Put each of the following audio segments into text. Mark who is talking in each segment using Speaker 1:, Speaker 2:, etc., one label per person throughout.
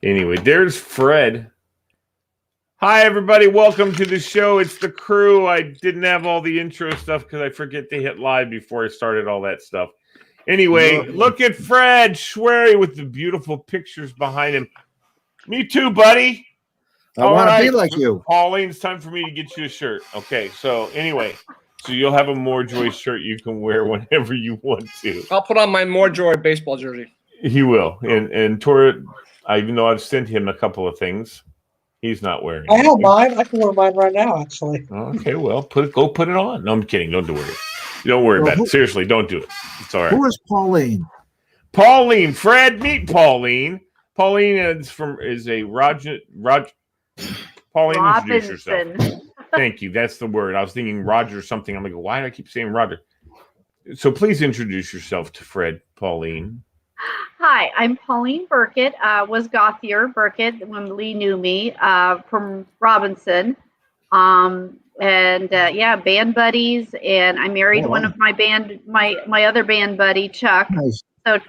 Speaker 1: Anyway, there's Fred. Hi, everybody. Welcome to the show. It's the crew. I didn't have all the intro stuff because I forget to hit live before I started all that stuff. Anyway, look at Fred Schwery with the beautiful pictures behind him. Me too, buddy.
Speaker 2: I want to be like you.
Speaker 1: Pauline, it's time for me to get you a shirt. Okay, so anyway, so you'll have a MoreJoy shirt you can wear whenever you want to.
Speaker 3: I'll put on my MoreJoy baseball jersey.
Speaker 1: He will. And Tora, even though I've sent him a couple of things, he's not wearing it.
Speaker 4: I have mine. I can wear mine right now, actually.
Speaker 1: Okay, well, go put it on. No, I'm kidding. Don't do it. Don't worry about it. Seriously, don't do it. It's all right.
Speaker 2: Who is Pauline?
Speaker 1: Pauline. Fred, meet Pauline. Pauline is a Roger. Pauline, introduce yourself. Thank you. That's the word. I was thinking Roger something. I'm like, why do I keep saying Roger? So please introduce yourself to Fred, Pauline.
Speaker 5: Hi, I'm Pauline Burkett. Was Gothier Burkett when Lee knew me from Robinson. Yeah, band buddies, and I married one of my other band buddy, Chuck.
Speaker 2: Nice.
Speaker 5: So,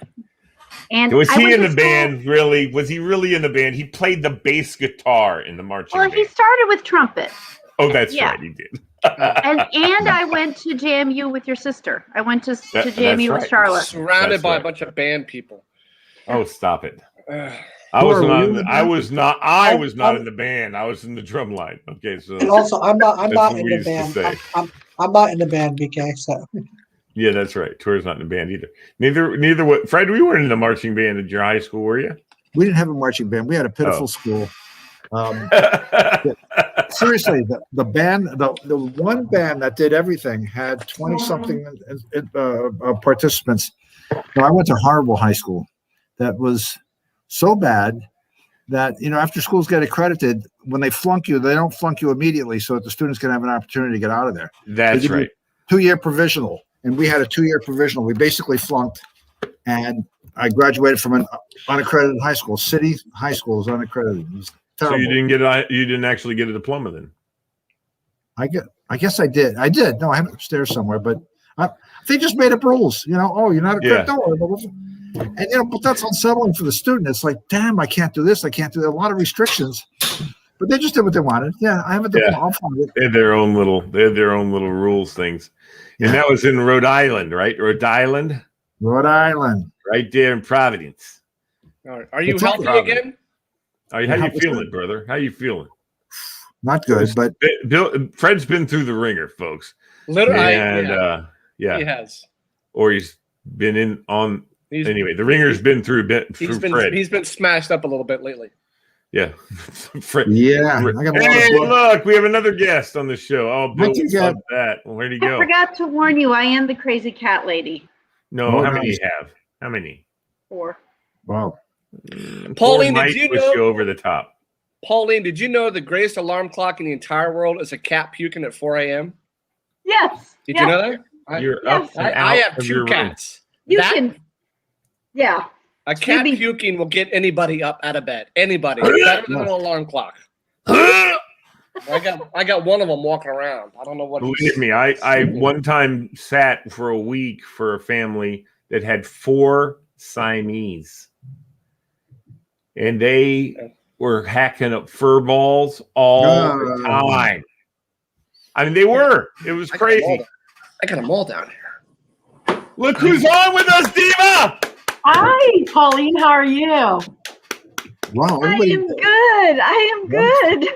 Speaker 5: and
Speaker 1: was he in the band? Really? Was he really in the band? He played the bass guitar in the marching band.
Speaker 5: Well, he started with trumpet.
Speaker 1: Oh, that's right, he did.
Speaker 5: and I went to JMU with your sister. I went to JMU with Charlotte.
Speaker 3: Surrounded by a bunch of band people.
Speaker 1: Oh, stop it! I was not in the band. I was in the drum line. Okay, so
Speaker 4: and also I'm not in the band. I'm not in the band, BK. So
Speaker 1: yeah, that's right. Tour's not in the band either. Neither what Fred, we weren't in the marching band at your high school, were you?
Speaker 2: We didn't have a marching band. We had a pitiful school. Seriously, the band, the one band that did everything had 20-something participants. Now, I went to horrible high school. That was so bad that, after schools get accredited, when they flunk you, they don't flunk you immediately so that the students can have an opportunity to get out of there.
Speaker 1: That's right.
Speaker 2: 2-year provisional. And we had a 2-year provisional. We basically flunked. And I graduated from an unaccredited high school. City high school is unaccredited. It was terrible.
Speaker 1: So you didn't actually get a diploma then?
Speaker 2: I guess I did. No, I have it upstairs somewhere, but they just made up rules. Oh, you're not accredited. And but that's unsettling for the student. It's like, damn, I can't do this. I can't do that. A lot of restrictions, but they just did what they wanted. Yeah, I have a diploma. I'll find it.
Speaker 1: They had their own little rules things, and that was in Rhode Island, right? Rhode Island, right there in Providence.
Speaker 3: Are you healthy again?
Speaker 1: How you feeling, brother? How you feeling?
Speaker 2: Not good, but
Speaker 1: Fred's been through the ringer, folks.
Speaker 3: Literally,
Speaker 1: and
Speaker 3: he has,
Speaker 1: or he's been in on. Anyway, the ringer's been through Fred.
Speaker 3: He's been smashed up a little bit lately.
Speaker 1: Yeah.
Speaker 2: Fred. Yeah.
Speaker 1: Hey, look, we have another guest on the show. Oh, Bill, love that. Where'd he go?
Speaker 5: I forgot to warn you, I am the crazy cat lady.
Speaker 1: No, how many do you have? How many?
Speaker 5: 4.
Speaker 2: Wow.
Speaker 3: Pauline, did you know?
Speaker 1: You over the top.
Speaker 3: Pauline, did you know the greatest alarm clock in the entire world is a cat puking at 4 a.m.?
Speaker 5: Yes.
Speaker 3: Did you know that?
Speaker 1: You're up and out.
Speaker 3: I have 2 cats.
Speaker 5: You can. Yeah.
Speaker 3: A cat puking will get anybody up out of bed. Anybody. Better than an alarm clock. I got one of them walking around. I don't know what.
Speaker 1: Believe me, I one time sat for a week for a family that had 4 Siamese. And they were hacking up fur balls all the time. I mean, they were. It was crazy.
Speaker 3: I got them all down here.
Speaker 1: Look who's on with us, Diva!
Speaker 6: Hi, Pauline. How are you?
Speaker 2: Wow,
Speaker 5: I am good.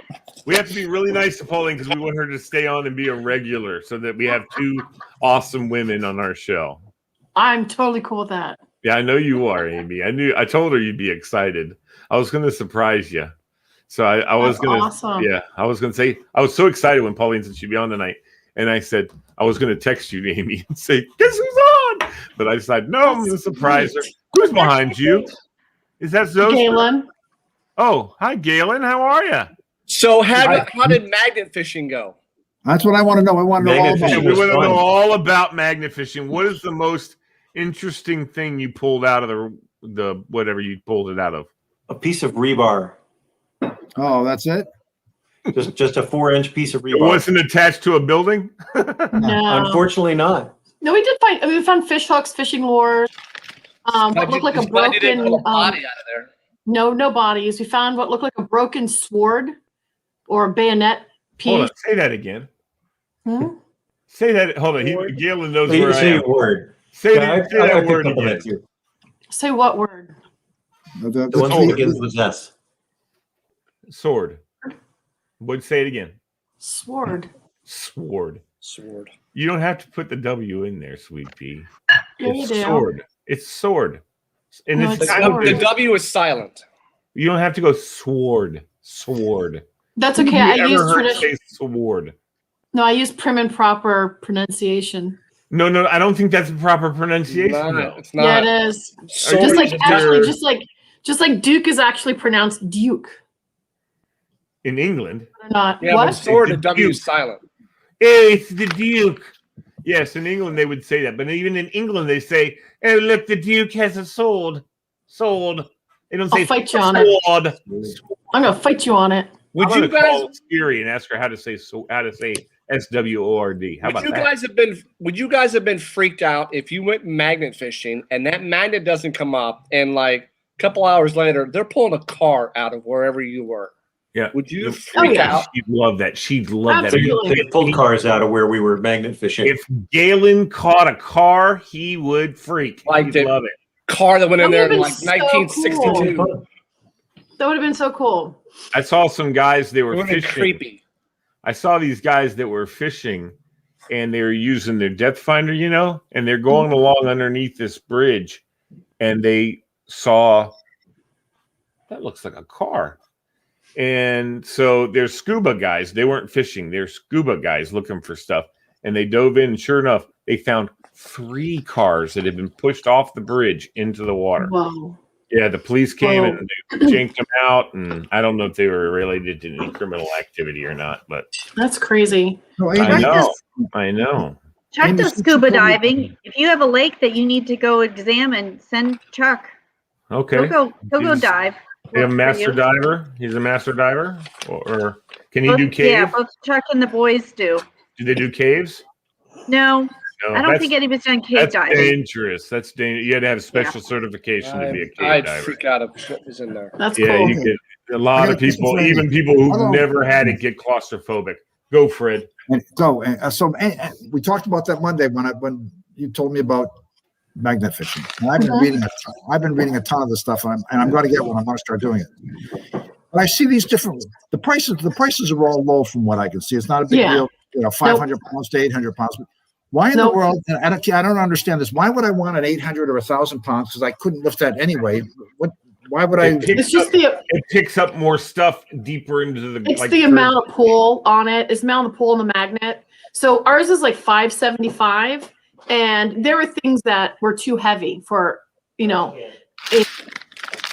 Speaker 1: We have to be really nice to Pauline because we want her to stay on and be a regular so that we have 2 awesome women on our show.
Speaker 6: I'm totally cool with that.
Speaker 1: Yeah, I know you are, Amy. I told her you'd be excited. I was going to surprise you. So I was going to,
Speaker 6: awesome.
Speaker 1: Yeah, I was going to say, I was so excited when Pauline said she'd be on tonight. And I said, I was going to text you, Amy, and say, guess who's on? But I decided, no, I'm going to surprise her. Who's behind you? Is that Zoe?
Speaker 6: Galen.
Speaker 1: Oh, hi, Galen. How are you?
Speaker 3: So how did magnet fishing go?
Speaker 2: That's what I want to know. I want to know all about it.
Speaker 1: We want to know all about magnet fishing. What is the most interesting thing you pulled out of the whatever you pulled it out of?
Speaker 7: A piece of rebar.
Speaker 2: Oh, that's it?
Speaker 7: Just a 4-inch piece of rebar.
Speaker 1: It wasn't attached to a building?
Speaker 6: No.
Speaker 7: Unfortunately not.
Speaker 6: No, we did find. We found fish hooks, fishing lures. What looked like a broken.
Speaker 3: Body out of there.
Speaker 6: No bodies. We found what looked like a broken sword or a bayonet piece.
Speaker 1: Hold on, say that again.
Speaker 6: Hmm?
Speaker 1: Say that. Hold on. Galen knows where I
Speaker 7: Say
Speaker 1: am.
Speaker 7: a word.
Speaker 1: Say
Speaker 7: Yeah,
Speaker 1: that, say that word
Speaker 7: picked up on
Speaker 1: again.
Speaker 7: that too.
Speaker 6: Say what word?
Speaker 7: The one that begins with S.
Speaker 1: Sword. Would say it again.
Speaker 6: Sword.
Speaker 1: Sword.
Speaker 3: Sword.
Speaker 1: You don't have to put the W in there, sweet pea.
Speaker 6: Yeah, you
Speaker 1: It's
Speaker 6: do.
Speaker 1: sword. It's sword. And
Speaker 6: No,
Speaker 1: it's
Speaker 6: it's
Speaker 1: kind
Speaker 6: sword.
Speaker 3: The
Speaker 1: of
Speaker 3: W is silent.
Speaker 1: you don't have to go sword. Sword.
Speaker 6: That's
Speaker 1: Who
Speaker 6: okay.
Speaker 1: have
Speaker 6: I
Speaker 1: you ever
Speaker 6: use
Speaker 1: heard
Speaker 6: tradition.
Speaker 1: say sword?
Speaker 6: No, I use prim and proper pronunciation.
Speaker 1: No, I don't think that's the proper pronunciation. No.
Speaker 3: It's not.
Speaker 6: Yeah, it is.
Speaker 3: Sword
Speaker 6: Just
Speaker 1: you
Speaker 6: like
Speaker 3: is
Speaker 6: actually,
Speaker 3: different.
Speaker 6: just like Duke is actually pronounced Duke.
Speaker 1: In England.
Speaker 6: Or not.
Speaker 3: Yeah,
Speaker 6: What?
Speaker 3: but sword, the
Speaker 1: It's
Speaker 3: W
Speaker 1: Duke.
Speaker 3: is silent.
Speaker 1: Hey, it's the Duke. Yes, in England they would say that, but even in England they say, "Oh, look, the Duke has a sword." Sword. They don't say
Speaker 6: I'll fight you on it.
Speaker 1: sword.
Speaker 6: I'm gonna fight you on it.
Speaker 3: Would
Speaker 1: I'm gonna
Speaker 3: you guys?
Speaker 1: call Siri and ask her how to say SWORD. How
Speaker 3: Would
Speaker 1: about
Speaker 3: you
Speaker 1: that?
Speaker 3: guys have been? Would you guys have been freaked out if you went magnet fishing and that magnet doesn't come up, and like a couple hours later they're pulling a car out of wherever you were?
Speaker 1: Yeah.
Speaker 3: Would you
Speaker 1: Oh,
Speaker 3: freak
Speaker 6: yeah.
Speaker 3: out?
Speaker 1: She'd love that. She'd love
Speaker 6: Absolutely.
Speaker 7: They pulled cars out of where we were magnet fishing.
Speaker 1: that. If Galen caught a car, he would freak.
Speaker 3: Like
Speaker 1: He'd
Speaker 3: the
Speaker 1: love it.
Speaker 3: car that went in
Speaker 6: That
Speaker 3: there
Speaker 6: would've
Speaker 3: in
Speaker 6: been
Speaker 3: like
Speaker 6: so
Speaker 3: 1962.
Speaker 6: cool. That would have been so cool.
Speaker 1: I saw some guys, they
Speaker 3: It
Speaker 1: were
Speaker 3: would have been
Speaker 1: fishing.
Speaker 3: creepy.
Speaker 1: I saw these guys that were fishing and they were using their depth finder, and they're going along underneath this bridge and they saw that looks like a car. And so there's scuba guys. They weren't fishing. They're scuba guys looking for stuff. And they dove in. And sure enough, they found 3 cars that had been pushed off the bridge into the water.
Speaker 6: Whoa.
Speaker 1: Yeah, the police came
Speaker 6: Whoa.
Speaker 1: and they janked them out. And I don't know if they were related to any criminal activity or not, but
Speaker 6: That's crazy.
Speaker 2: No,
Speaker 1: I
Speaker 2: Amy,
Speaker 1: know. I know.
Speaker 5: Chuck
Speaker 2: Amy,
Speaker 5: does
Speaker 2: since you
Speaker 5: scuba
Speaker 2: told me-
Speaker 5: diving. If you have a lake that you need to go examine, send Chuck.
Speaker 1: Okay.
Speaker 5: He'll go
Speaker 1: He's-
Speaker 5: dive.
Speaker 1: They have a
Speaker 5: Look for
Speaker 1: master
Speaker 5: you.
Speaker 1: diver. He's a master diver, or can he do
Speaker 5: Both- Yeah,
Speaker 1: cave?
Speaker 5: both Chuck and the boys do.
Speaker 1: Do they do caves?
Speaker 5: No,
Speaker 1: No,
Speaker 5: I don't think anybody's done cave
Speaker 1: that's
Speaker 5: diving.
Speaker 1: dangerous. That's dangerous. You had to have special certification to be a cave
Speaker 3: I'd
Speaker 1: diver.
Speaker 3: freak out if what was in there.
Speaker 6: That's
Speaker 1: Yeah,
Speaker 6: cool.
Speaker 1: you could. A lot
Speaker 2: I
Speaker 1: of
Speaker 2: got a question
Speaker 1: people,
Speaker 2: for Amy.
Speaker 1: even people who've
Speaker 2: Hello.
Speaker 1: never had it, get claustrophobic. Go, Fred.
Speaker 2: And so, we talked about that Monday when you told me about magnet fishing. And I've been reading a ton of this stuff, and I'm going to get one. I'm going to start doing it. But I see these different the prices are all low from what I can see. It's not a big
Speaker 6: Yeah.
Speaker 2: deal. 500 pounds to 800 pounds. Why in the world? And I don't understand this. Why would I want an 800 or 1,000 pounds? Because I couldn't lift that anyway. Why would I?
Speaker 6: It's just
Speaker 1: It picks up more stuff deeper into the.
Speaker 6: it's the amount of pull on it. It's the amount of pull on the magnet. So ours is like 575, and there were things that were too heavy for it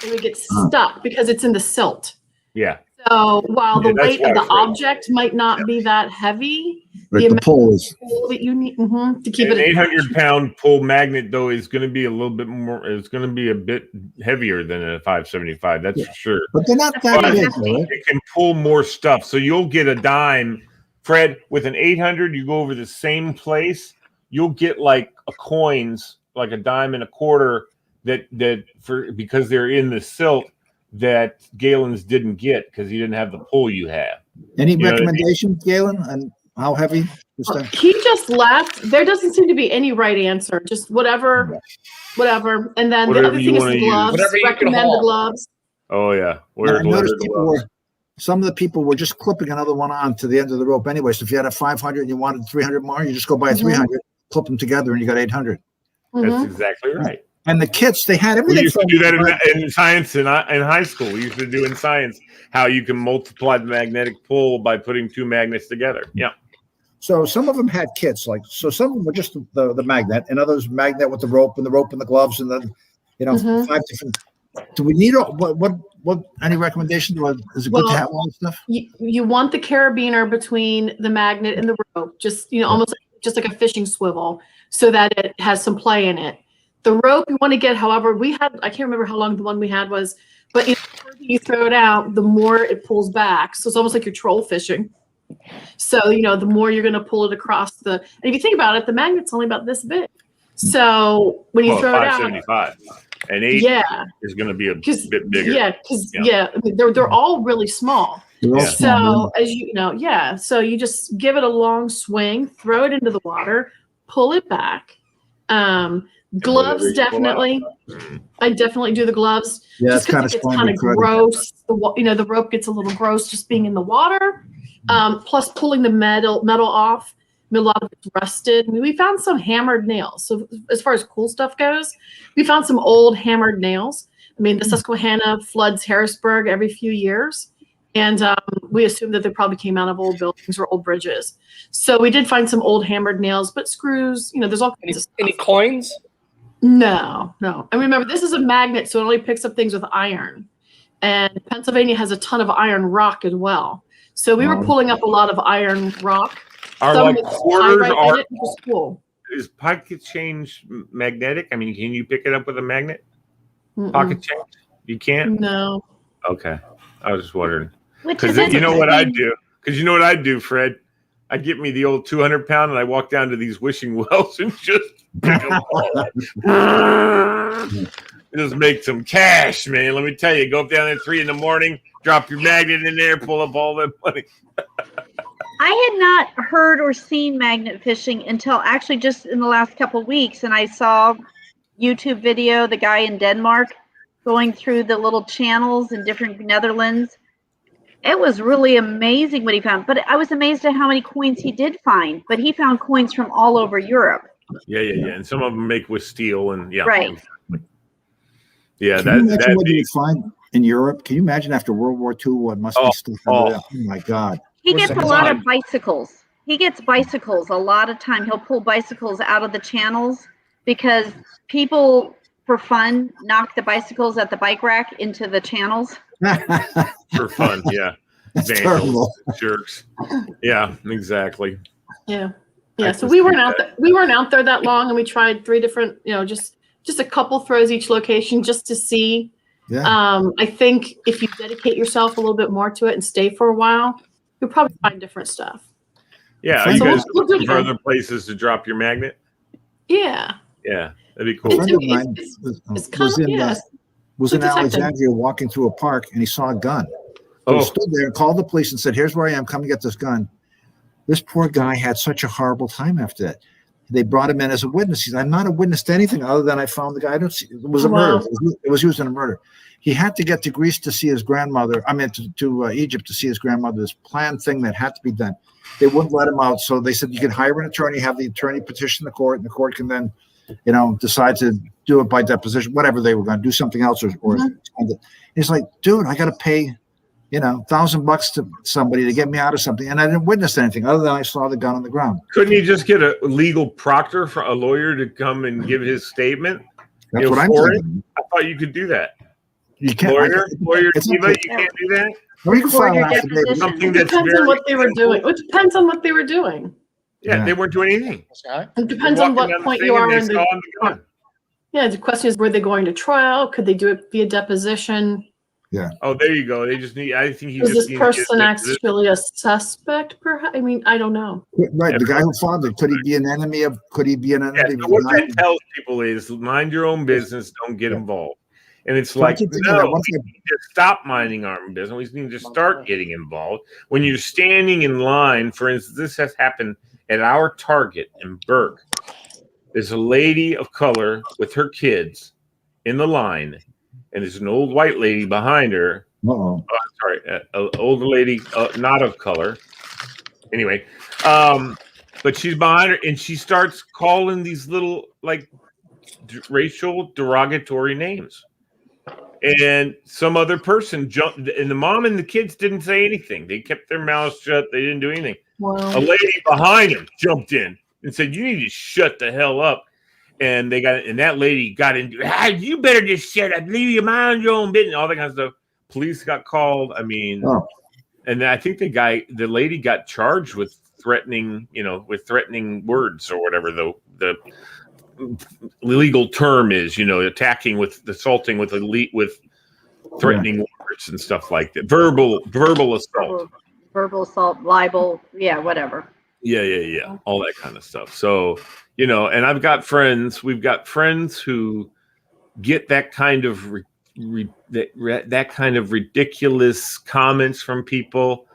Speaker 6: would get stuck because it's in the silt.
Speaker 1: Yeah.
Speaker 6: So while the
Speaker 1: that's
Speaker 6: weight of
Speaker 1: why
Speaker 6: the
Speaker 1: Fred-
Speaker 6: object might not be that heavy,
Speaker 2: Like the pull is.
Speaker 6: pull that you need to keep
Speaker 1: An
Speaker 6: it.
Speaker 1: 800-pound pull magnet, though, is going to be a little bit more. It's going to be a bit heavier than a 575. That's for sure.
Speaker 2: But they're not that
Speaker 1: But
Speaker 2: big, though, right?
Speaker 1: it can pull more stuff. So you'll get a dime, Fred, with an 800. You go over the same place, you'll get like a coins, like a dime and a quarter because they're in the silt that Galen's didn't get because he didn't have the pull you have.
Speaker 2: Any
Speaker 1: You know what I mean?
Speaker 2: recommendations, Galen, and how heavy this thing?
Speaker 6: He just left. There doesn't seem to be any right answer. Just whatever. And then
Speaker 1: Whatever
Speaker 6: the other
Speaker 1: you
Speaker 6: thing is
Speaker 1: wanna
Speaker 6: the
Speaker 1: use.
Speaker 6: gloves.
Speaker 3: Whatever you can
Speaker 6: Recommend the
Speaker 3: haul.
Speaker 6: gloves.
Speaker 1: Oh yeah,
Speaker 2: And
Speaker 1: wear
Speaker 2: I noticed
Speaker 1: gloves.
Speaker 2: some of the people were just clipping another one on to the end of the rope anyway. So if you had a 500 and you wanted 300 more, you just go buy a 300, clip them together, and you got 800.
Speaker 1: That's exactly right.
Speaker 2: And the kits, they had
Speaker 1: We
Speaker 2: everything.
Speaker 1: used to
Speaker 2: from-
Speaker 1: do that in science in high school. We used to do in science how you can multiply the magnetic pull by putting 2 magnets together. Yeah.
Speaker 2: So some of them had kits, so some of them were just the magnet, and others magnet with the rope and the gloves, and then 5 different. Do we need what? Any recommendations? Is it good to have all this stuff?
Speaker 6: You want the carabiner between the magnet and the rope, just almost just like a fishing swivel, so that it has some play in it. The rope you want to get, however, I can't remember how long the one we had was, but the further you throw it out, the more it pulls back. So it's almost like you're troll fishing. So, the more you're going to pull it across and if you think about it, the magnet's only about this big. So when you throw it out,
Speaker 1: 575. and 8
Speaker 6: Yeah.
Speaker 1: is going to be a
Speaker 6: 'Cause-
Speaker 1: bit bigger.
Speaker 6: Yeah, because I mean, they're all really small.
Speaker 2: They're all
Speaker 1: Yeah.
Speaker 2: small,
Speaker 6: So as you know, so you just give it a long swing, throw it into the water, pull it back. Gloves,
Speaker 1: they pull out.
Speaker 6: definitely. I definitely do the gloves.
Speaker 2: Yeah,
Speaker 6: Just
Speaker 2: it's kind
Speaker 6: because
Speaker 2: of
Speaker 6: it gets kind of gross. The rope gets a little gross just being in the water. Plus pulling the metal off. I mean, a lot of it's rusted. I mean, we found some hammered nails. So as far as cool stuff goes, we found some old hammered nails. I mean, the Susquehanna floods Harrisburg every few years. And we assumed that they probably came out of old buildings or old bridges. So we did find some old hammered nails, but screws, there's all kinds of stuff.
Speaker 3: Any coins?
Speaker 6: No. And remember, this is a magnet, so it only picks up things with iron. And Pennsylvania has a ton of iron rock as well. So we were pulling up a lot of iron rock.
Speaker 1: Are
Speaker 6: Some
Speaker 1: like
Speaker 6: with
Speaker 1: quarters
Speaker 6: pyrite in
Speaker 1: are
Speaker 6: it, which was cool.
Speaker 1: is pocket change magnetic? I mean, can you pick it up with a magnet?
Speaker 6: Mm-mm.
Speaker 1: Pocket change? You can't?
Speaker 6: No.
Speaker 1: Okay. I was just wondering.
Speaker 5: Which
Speaker 1: Because
Speaker 5: is
Speaker 1: you know what I'd
Speaker 5: interesting.
Speaker 1: do? Because you know what I'd do, Fred? I'd get me the old 200-pound and I walk down to these wishing wells and just pick them all. Just make some cash, man. Let me tell you, go up down there at 3 a.m, drop your magnet in there, pull up all that money.
Speaker 5: I had not heard or seen magnet fishing until actually just in the last couple of weeks, and I saw YouTube video, the guy in Denmark going through the little channels in different Netherlands. It was really amazing what he found, but I was amazed at how many coins he did find. But he found coins from all over Europe.
Speaker 1: Yeah. And some of them make with steel and
Speaker 5: Right.
Speaker 1: Yeah,
Speaker 2: Can you imagine what you would find in Europe? Can you imagine after World War II what must be stuff under there? Oh my God.
Speaker 5: He
Speaker 3: What's
Speaker 5: gets a
Speaker 3: the
Speaker 5: lot
Speaker 3: time?
Speaker 5: of bicycles. He gets bicycles a lot of time. He'll pull bicycles out of the channels because people, for fun, knock the bicycles at the bike rack into the channels.
Speaker 1: for fun. Yeah.
Speaker 2: That's
Speaker 1: Vandals,
Speaker 2: terrible.
Speaker 1: jerks. Yeah, exactly.
Speaker 6: Yeah.
Speaker 1: I
Speaker 6: So
Speaker 1: can
Speaker 6: we
Speaker 1: see
Speaker 6: weren't
Speaker 1: that.
Speaker 6: out there. We weren't out there that long, and we tried 3 different, just a couple throws each location just to see.
Speaker 2: Yeah.
Speaker 6: I think if you dedicate yourself a little bit more to it and stay for a while, you'll probably find different stuff.
Speaker 1: Yeah, are
Speaker 2: So
Speaker 1: you guys
Speaker 6: we'll
Speaker 1: looking
Speaker 6: do
Speaker 1: for
Speaker 6: that.
Speaker 1: other places to drop your magnet?
Speaker 6: Yeah.
Speaker 1: Yeah, that'd be
Speaker 2: A
Speaker 1: cool.
Speaker 2: friend of mine
Speaker 6: It's
Speaker 2: was
Speaker 6: kind of,
Speaker 2: in
Speaker 6: it's a detective.
Speaker 2: Alexandria walking through a park and he saw a gun. So
Speaker 1: Oh.
Speaker 2: he stood there and called the police and said, "Here's where I am. Come and get this gun." This poor guy had such a horrible time after that. They brought him in as a witness. He said, "I'm not a witness to anything other than I found the guy. I don't see, it was a
Speaker 6: Wow.
Speaker 2: murder. It was used in a murder." He had to get to Greece to see his grandmother. I mean, to Egypt to see his grandmother. This planned thing that had to be done. They wouldn't let him out, so they said you can hire an attorney, have the attorney petition the court, and the court can then, decide to do it by deposition, whatever they were going to do, something else, or he's like, "Dude, I got to pay, $1,000 to somebody to get me out of something, and I didn't witness anything other than I saw the gun on the ground."
Speaker 1: Couldn't you just get a legal proctor, for a lawyer, to come and give his statement?
Speaker 2: That's what I'm
Speaker 1: for it?
Speaker 2: saying.
Speaker 1: I thought you could do that.
Speaker 2: You can't.
Speaker 1: Lawyer
Speaker 2: it's
Speaker 1: Eva,
Speaker 2: not-
Speaker 1: you can't do that?
Speaker 2: Or you can
Speaker 5: Record
Speaker 2: file
Speaker 5: your
Speaker 2: an affidavit.
Speaker 5: deposition.
Speaker 1: Something
Speaker 6: It
Speaker 1: that's
Speaker 6: depends
Speaker 1: very
Speaker 6: on what they were
Speaker 1: simple.
Speaker 6: doing. It depends on what they were doing.
Speaker 1: Yeah,
Speaker 2: Yeah.
Speaker 1: they weren't doing anything.
Speaker 6: It depends on what point you are in the.
Speaker 1: gun.
Speaker 6: Yeah, the question is, were they going to trial? Could they do it via deposition?
Speaker 1: Oh, there you go. They just need. I think he
Speaker 6: Is
Speaker 1: just
Speaker 6: this
Speaker 1: needs to
Speaker 6: person
Speaker 1: get this-
Speaker 6: actually a suspect? Perhaps. I mean, I don't know.
Speaker 2: Right, the guy who filed it, could he be an enemy of? Could he be an
Speaker 1: Yeah,
Speaker 2: enemy?
Speaker 1: so
Speaker 2: of
Speaker 1: what
Speaker 2: the guy?
Speaker 1: that tells people is mind your own business, don't get involved. And it's
Speaker 2: So I
Speaker 1: like,
Speaker 2: keep thinking
Speaker 1: no,
Speaker 2: that once
Speaker 1: we need to stop minding our own business. We need to start getting involved. When you're standing in line, for instance, this has happened at our Target in Burke. There's a lady of color with her kids in the line, and there's an old white lady behind her.
Speaker 2: Uh-oh.
Speaker 1: Sorry, an older lady, not of color. Anyway, but she's behind her, and she starts calling these little racial derogatory names. And some other person jumped, and the mom and the kids didn't say anything. They kept their mouths shut. They didn't do anything. A
Speaker 6: Wow.
Speaker 1: lady behind him jumped in and said, "You need to shut the hell up." And that lady got into, "You better just shut up. Leave your mind your own business." All that kind of stuff. Police got called. I mean, and I think the lady got charged with threatening, threatening words or whatever the legal term is, attacking with assaulting with threatening words and stuff like that. Verbal assault.
Speaker 5: Verbal assault, libel, yeah, whatever.
Speaker 1: Yeah. All that kind of stuff. So, and we've got friends who get that kind of that kind of ridiculous comments from people.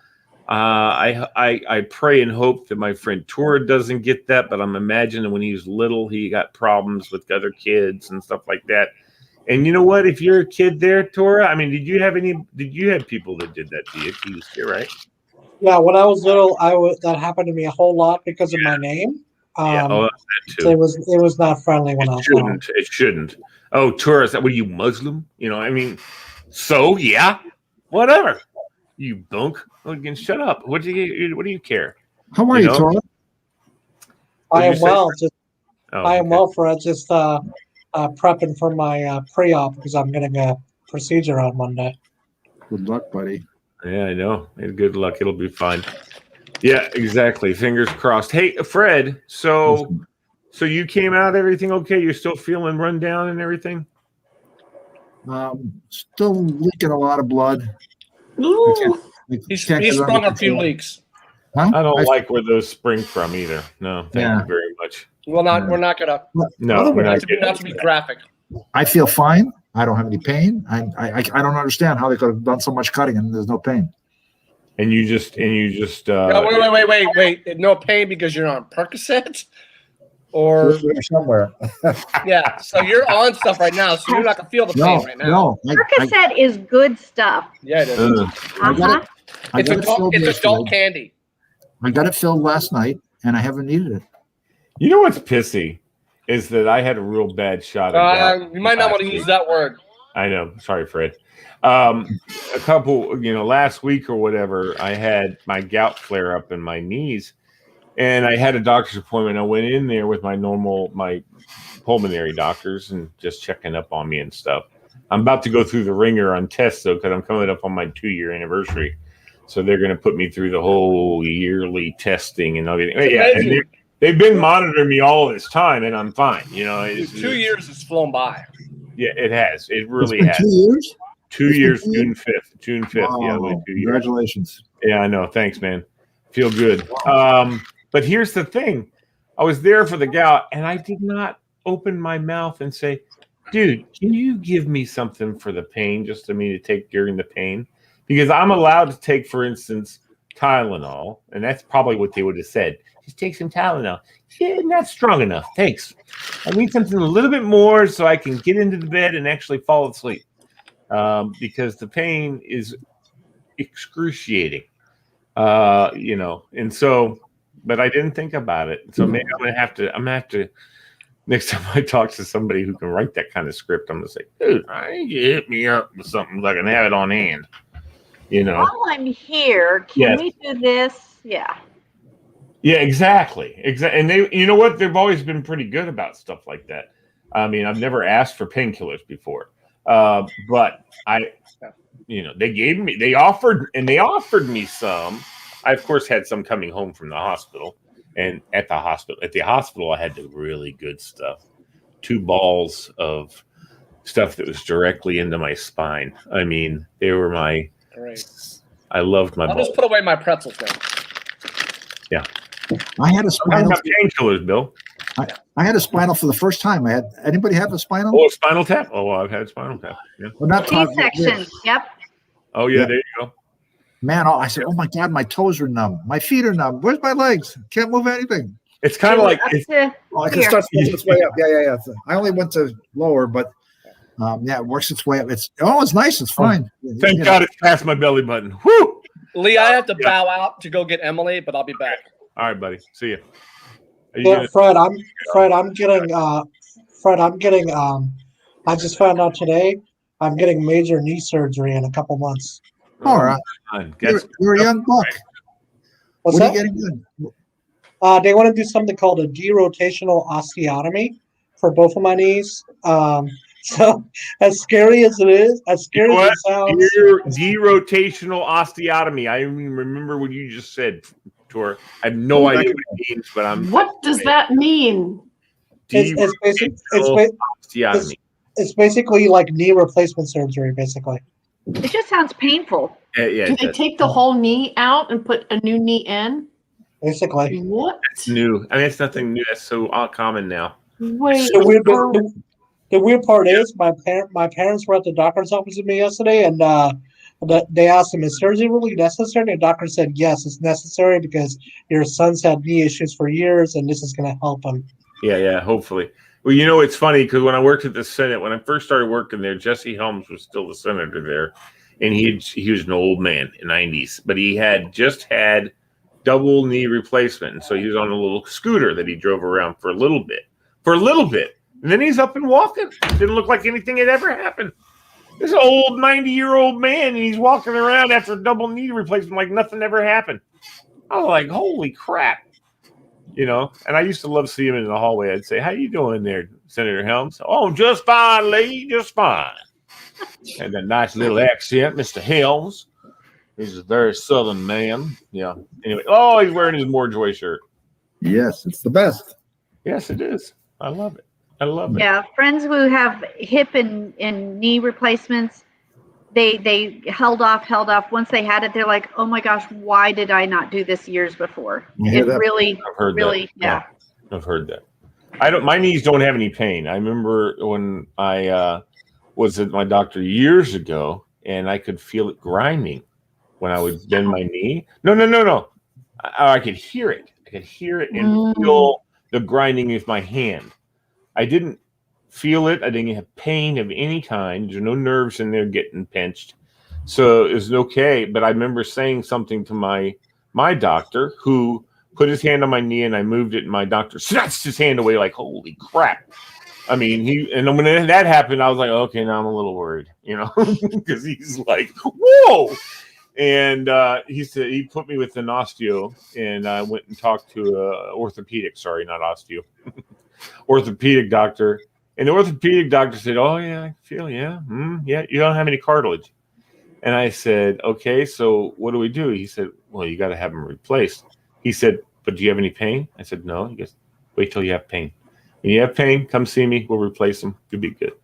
Speaker 1: I pray and hope that my friend Tora doesn't get that, but I'm imagining when he was little, he got problems with other kids and stuff like that. And you know what? If you're a kid there, Tora, I mean, did you have people that did that to you? You was here, right?
Speaker 4: Yeah, when I was little, that happened to me a whole lot because of my name.
Speaker 1: That too.
Speaker 4: It was not friendly when I was little.
Speaker 1: It shouldn't. Oh, Tora, what are you, Muslim? You know, I mean, so yeah, whatever. You bunk. Well, you can shut up. What do you care?
Speaker 2: How are you, Tora?
Speaker 4: I am well. I am well, Fred. Just prepping for my pre-op because I'm getting a procedure on Monday.
Speaker 2: Good luck, buddy.
Speaker 1: Yeah, I know. Good luck. It'll be fine. Yeah, exactly. Fingers crossed. Hey, Fred. So you came out. Everything okay? You're still feeling run down and everything?
Speaker 2: Still leaking a lot of blood.
Speaker 3: He's sprung a few leaks.
Speaker 2: Huh?
Speaker 1: I don't like where those spring from either. No, thank you very much.
Speaker 3: We're not gonna.
Speaker 1: No, we're
Speaker 3: not to be graphic.
Speaker 2: I feel fine. I don't have any pain. I don't understand how they could have done so much cutting and there's no pain.
Speaker 1: And you just.
Speaker 3: No, wait. No pain because you're on Percocet, or
Speaker 2: somewhere.
Speaker 3: Yeah. So you're on stuff right now, so you're not gonna feel the pain right now.
Speaker 5: No, Percocet is good stuff.
Speaker 3: Yeah, it is. It's adult candy.
Speaker 2: I got it filled last night, and I haven't needed it.
Speaker 1: You know what's pissy is that I had a real bad shot.
Speaker 3: You might not want to use that word.
Speaker 1: I know. Sorry, Fred. A couple, last week or whatever, I had my gout flare up in my knees, and I had a doctor's appointment. I went in there with my pulmonary doctors and just checking up on me and stuff. I'm about to go through the ringer on tests though, because I'm coming up on my 2-year anniversary. So they're going to put me through the whole yearly testing and everything. Yeah, and they've been monitoring me all this time, and I'm fine. 2
Speaker 3: years has flown by.
Speaker 1: Yeah, it has. It really has.
Speaker 2: 2 years?
Speaker 1: 2 years, June 5th. June 5th.
Speaker 2: Wow.
Speaker 1: Yeah, like 2 years.
Speaker 2: Congratulations.
Speaker 1: Yeah, I know. Thanks, man. Feel good. But here's the thing. I was there for the gout, and I did not open my mouth and say, dude, can you give me something for the pain just to take during the pain? Because I'm allowed to take, for instance, Tylenol, and that's probably what they would have said. Just take some Tylenol. Yeah, not strong enough. Thanks. I need something a little bit more so I can get into the bed and actually fall asleep. Because the pain is excruciating. And so, but I didn't think about it. So maybe I'm gonna have to. Next time I talk to somebody who can write that kind of script, I'm gonna say, dude, I need you to hit me up with something so I can have it on hand.
Speaker 5: While I'm here, can we do this? Yeah.
Speaker 1: Yeah, exactly. And they, you know what? They've always been pretty good about stuff like that. I mean, I've never asked for painkillers before, but they offered me some. I of course had some coming home from the hospital, and at the hospital, I had the really good stuff. 2 balls of stuff that was directly into my spine. I mean, they were my.
Speaker 3: Great.
Speaker 1: I loved my.
Speaker 3: I'll just put away my pretzels then.
Speaker 1: Yeah.
Speaker 2: I had a spinal.
Speaker 1: Painkillers, Bill.
Speaker 2: I had a spinal for the first time. Anybody have a spinal?
Speaker 1: Oh, a spinal tap. Oh, I've had a spinal tap. Yeah.
Speaker 2: Well, not
Speaker 5: C-section. Yep.
Speaker 1: Oh yeah, there you go.
Speaker 2: Man, I said, oh my God, my toes are numb. My feet are numb. Where's my legs? Can't move anything.
Speaker 1: It's kind of like
Speaker 2: I can start working its way up. Yeah. I only went to lower, but it works its way up. It's nice. It's fine.
Speaker 1: Thank God it's past my belly button. Whoo!
Speaker 3: Lee, I have to bow out to go get Emily, but I'll be back.
Speaker 1: All right, buddy. See you.
Speaker 4: Yeah, Fred, I'm getting I just found out today I'm getting major knee surgery in a couple months.
Speaker 2: All right. You're a young buck.
Speaker 4: What's
Speaker 2: what
Speaker 4: that?
Speaker 2: Are you getting done?
Speaker 4: They want to do something called a derotational osteotomy for both of my knees. So as scary as it is, as scary as it sounds.
Speaker 1: Derotational osteotomy. I even remember what you just said, Tor. I have no idea what it means, but
Speaker 6: What does that mean?
Speaker 4: It's basically like knee replacement surgery, basically.
Speaker 5: It just sounds painful.
Speaker 1: Yeah,
Speaker 6: do they take the whole knee out and put a new knee in?
Speaker 4: the weird part is my parents were at the doctor's office with me yesterday, and they asked him, "Is surgery really necessary?" And the doctor said, "Yes, it's necessary because your son's had knee issues for years, and this is going to help him."
Speaker 1: Yeah, hopefully. Well, you know, it's funny because when I worked at the Senate, when I first started working there, Jesse Helms was still the senator there, and he was an old man in the 90s, but he had just had double knee replacement, and so he was on a little scooter that he drove around for a little bit, and then he's up and walking. Didn't look like anything had ever happened. This old 90-year-old man, and he's walking around after a double knee replacement like nothing ever happened. I was like, holy crap. You know, and I used to love seeing him in the hallway. I'd say, "How you doing there, Senator Helms?" "Oh, just fine, Lee, just fine." And that nice little accent, Mr. Helms. He's a very southern man. Yeah. Anyway, oh, he's wearing his MoreJoy shirt.
Speaker 2: Yes, it's the best.
Speaker 1: Yes, it is. I love it. I love it.
Speaker 5: Yeah, friends who have hip and knee replacements, they held off. Once they had it, they're like, "Oh my gosh, why did I not do this years before?" It really,
Speaker 1: I've heard
Speaker 5: really,
Speaker 1: that.
Speaker 5: yeah.
Speaker 1: I've heard that. My knees don't have any pain. I remember when I was at my doctor years ago, and I could feel it grinding when I would bend my knee. No. I could hear it. And feel the grinding with my hand. I didn't feel it. I didn't have pain of any kind. There's no nerves in there getting pinched. So it was okay. But I remember saying something to my doctor, who put his hand on my knee, and I moved it, and my doctor snatched his hand away like, holy crap. I mean, and when that happened, I was like, okay, now I'm a little worried, you know, because he's like, whoa. And he said he put me with an osteo, and I went and talked to orthopedic doctor. And the orthopedic doctor said, "Oh yeah, I feel yeah, you don't have any cartilage." And I said, "Okay, so what do we do?" He said, "Well, you got to have them replaced." He said, "But do you have any pain?" I said, "No." He goes, "Wait till you have pain. When you have pain, come see me. We'll replace them. You'll be good."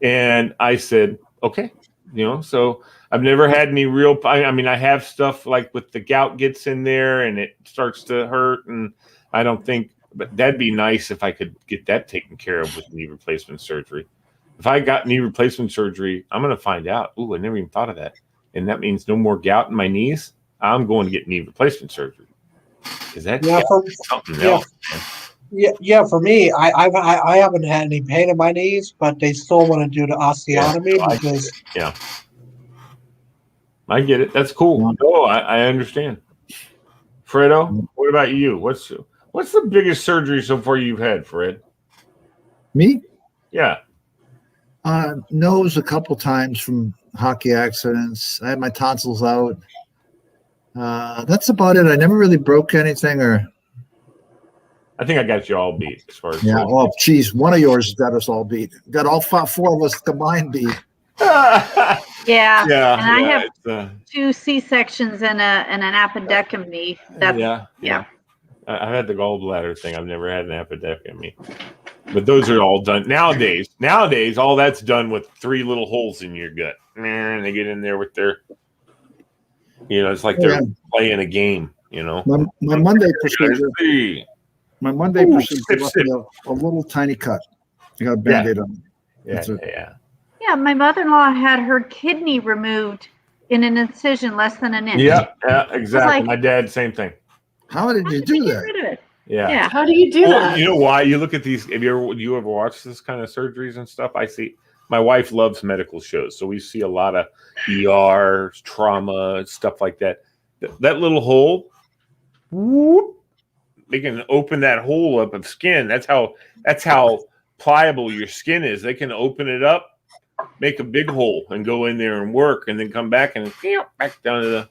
Speaker 1: And I said, "Okay." You know, so I've never had any real. I mean, I have stuff like with the gout gets in there and it starts to hurt, and I don't think. But that'd be nice if I could get that taken care of with knee replacement surgery. If I got knee replacement surgery, I'm going to find out. Ooh, I never even thought of that. And that means no more gout in my knees. I'm going to get knee replacement surgery. Because that's something else.
Speaker 4: Yeah, for me, I haven't had any pain in my knees, but they still want to do the osteotomy because.
Speaker 1: Yeah. I get it. That's cool. No, I understand. Fredo, what about you? What's the biggest surgery so far you've had, Fred?
Speaker 2: Me?
Speaker 1: Yeah.
Speaker 2: Nose a couple times from hockey accidents. I had my tonsils out. That's about it. I never really broke anything, or.
Speaker 1: I think I got you all beat as far as.
Speaker 2: Yeah. Oh, geez, one of yours got us all beat. Got all four of us combined beat.
Speaker 5: Yeah. And I have 2 C-sections and an appendectomy. Yeah.
Speaker 1: I've had the gallbladder thing. I've never had an appendectomy. But those are all done nowadays. Nowadays, all that's done with 3 little holes in your gut. And they get in there with their, it's like they're playing a game,
Speaker 2: My Monday procedure. My Monday procedure left me a little tiny cut. I got a Band-Aid on it.
Speaker 5: Yeah, my mother-in-law had her kidney removed in an incision less than an inch.
Speaker 1: Yeah, exactly. My dad, same thing.
Speaker 2: How did you do that?
Speaker 5: Get rid of it?
Speaker 1: Yeah.
Speaker 6: How do you do that?
Speaker 1: You know why? You look at these. Do you ever watch this kind of surgeries and stuff? I see. My wife loves medical shows, so we see a lot of ER, trauma, stuff like that. That little hole, whoop, they can open that hole up of skin. That's how pliable your skin is. They can open it up, make a big hole, and go in there and work, and then come back and back down to the.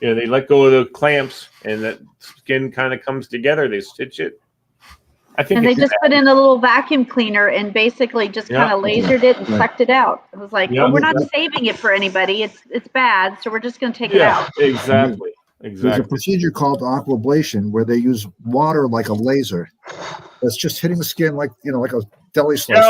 Speaker 1: They let go of the clamps, and that skin kind of comes together. They stitch it. I think.
Speaker 5: And they just put in a little vacuum cleaner and basically just kind of lasered it and sucked it out. It was like, well, we're not saving it for anybody. It's bad, so we're just going to take it out.
Speaker 1: Exactly.
Speaker 2: There's a procedure called aquablation where they use water like a laser. That's just hitting the skin like like a deli slice.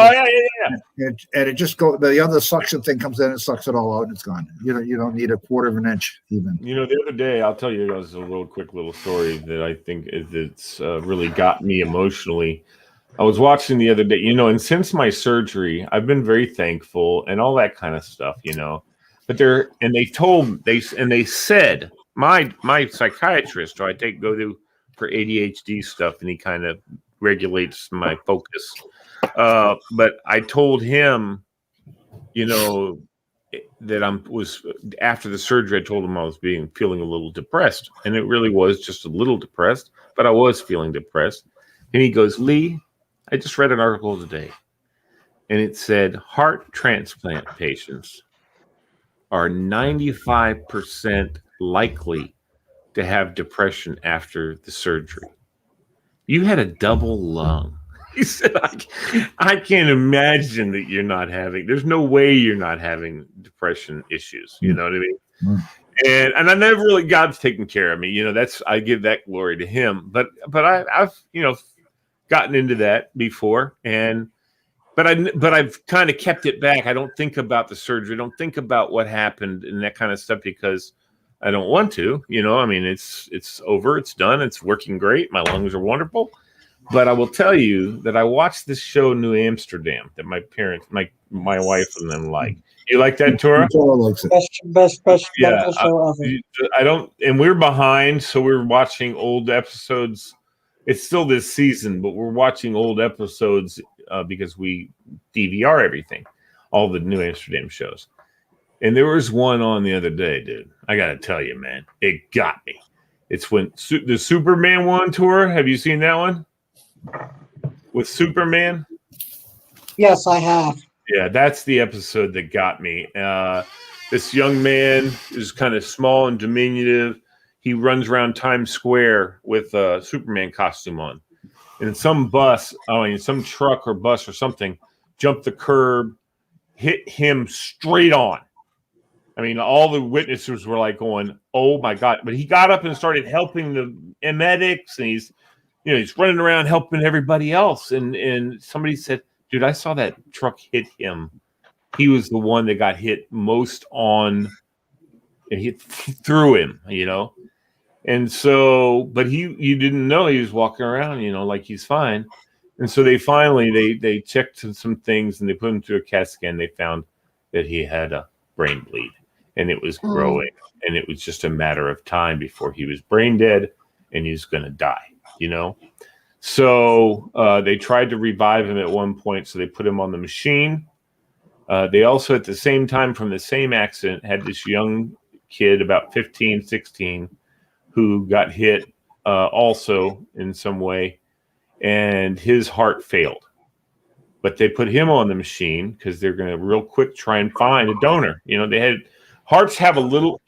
Speaker 2: And it just the other suction thing comes in and sucks it all out and it's gone. You don't need a quarter of an inch even.
Speaker 1: The other day, I'll tell you guys a quick little story that I think it's really got me emotionally. I was watching the other day, and since my surgery, I've been very thankful and all that kind of stuff, But they said my psychiatrist, who I go to for ADHD stuff, and he kind of regulates my focus. But I told him, that was after the surgery. I told him I was feeling a little depressed, and it really was just a little depressed, but I was feeling depressed. And he goes, Lee, I just read an article today, and it said heart transplant patients are 95% likely to have depression after the surgery. You had a double lung. He said, I can't imagine that there's no way you're not having depression issues. You know what I mean? And I never really, God's taken care of me. I give that glory to him. But I've gotten into that before, but I've kind of kept it back. I don't think about the surgery. I don't think about what happened and that kind of stuff because I don't want to. I mean, it's over. It's done. It's working great. My lungs are wonderful. But I will tell you that I watched this show, New Amsterdam, that my parents, my wife and them like. You like that, Tora?
Speaker 2: Tora likes it.
Speaker 4: Best
Speaker 1: Yeah,
Speaker 4: show ever.
Speaker 1: I don't, and we're behind, so we're watching old episodes. It's still this season, but we're watching old episodes because we DVR everything, all the New Amsterdam shows. And there was one on the other day, dude. I got to tell you, man, it got me. It's when the Superman one tour. Have you seen that one? With Superman?
Speaker 4: Yes, I have.
Speaker 1: Yeah, that's the episode that got me. This young man is kind of small and diminutive. He runs around Times Square with a Superman costume on. And some truck or bus or something jumped the curb, hit him straight on. I mean, all the witnesses were like going, oh my God. But he got up and started helping the medics, and he's running around helping everybody else. And somebody said, dude, I saw that truck hit him. He was the one that got hit most on, and hit through him, And so, but you didn't know he was walking around, like he's fine. And so they finally, they checked some things and they put him through a CAT scan. They found that he had a brain bleed and it was growing. And it was just a matter of time before he was brain dead and he was going to die, So they tried to revive him at one point. So they put him on the machine. They also, at the same time, from the same accident, had this young kid, about 15, 16, who got hit also in some way, and his heart failed. But they put him on the machine because they're going to real quick try and find a donor. Hearts have a little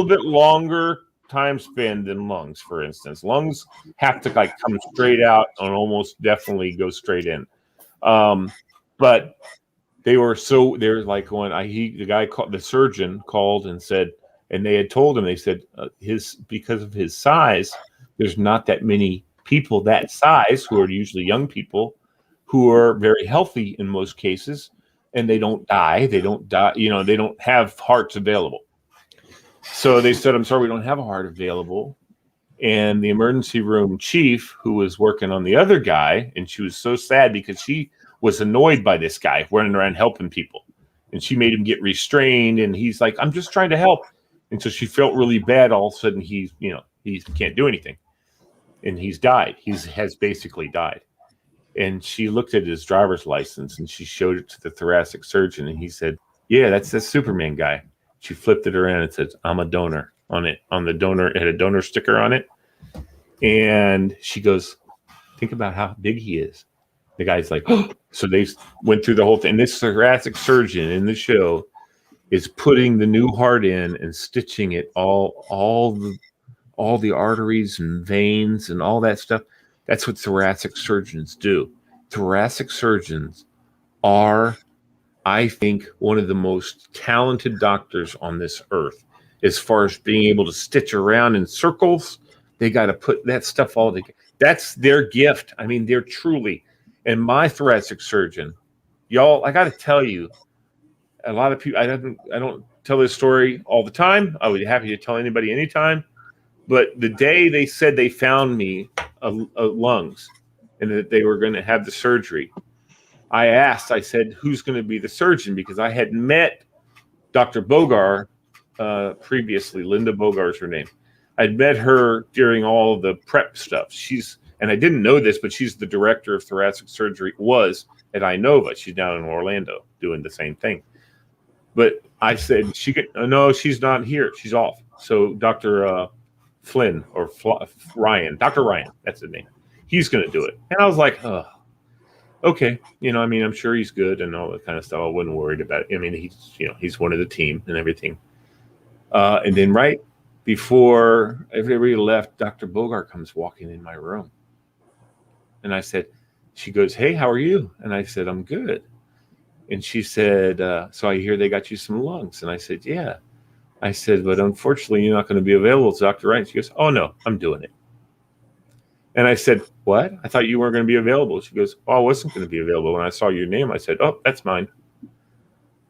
Speaker 1: bit longer time span than lungs, for instance. Lungs have to come straight out and almost definitely go straight in. But they're like going, the surgeon called and said, and they had told him, they said because of his size, there's not that many people that size who are usually young people who are very healthy in most cases, and they don't die. They don't die. They don't have hearts available. So they said, I'm sorry, we don't have a heart available. And the emergency room chief, who was working on the other guy, and she was so sad because she was annoyed by this guy running around helping people. And she made him get restrained, and he's like, I'm just trying to help. And so she felt really bad. All of a sudden, he can't do anything. And he's died. He has basically died. And she looked at his driver's license, and she showed it to the thoracic surgeon, and he said, yeah, that's the Superman guy. She flipped it around and said, I'm a donor on it. On the donor, it had a donor sticker on it. And she goes, think about how big he is. The guy's like, oh. So they went through the whole thing. And this thoracic surgeon in the show is putting the new heart in and stitching it all the arteries and veins and all that stuff. That's what thoracic surgeons do. Thoracic surgeons are, I think, one of the most talented doctors on this earth as far as being able to stitch around in circles. They got to put that stuff all together. That's their gift. I mean, they're truly. And my thoracic surgeon, y'all, I got to tell you, a lot of people, I don't tell this story all the time. I would be happy to tell anybody anytime. But the day they said they found me lungs, and that they were going to have the surgery. I said, who's going to be the surgeon? Because I had met Dr. Bogar previously. Linda Bogar is her name. I'd met her during all the prep stuff. And I didn't know this, but she's the director of thoracic surgery, was at INOVA. She's down in Orlando doing the same thing. But I said, no, she's not here. She's off. So Dr. Flynn or Ryan, Dr. Ryan, that's his name. He's going to do it. And I was like, oh, okay. I'm sure he's good and all that kind of stuff. I wasn't worried about it. I mean, he's one of the team and everything. And then right before everybody left, Dr. Bogar comes walking in my room. And she goes, hey, how are you? And I said, I'm good. And she said, so I hear they got you some lungs. And I said, yeah. I said, but unfortunately, you're not going to be available to Dr. Wright. She goes, oh, no, I'm doing it. And I said, what? I thought you weren't going to be available. She goes, oh, I wasn't going to be available. When I saw your name, I said, oh, that's mine.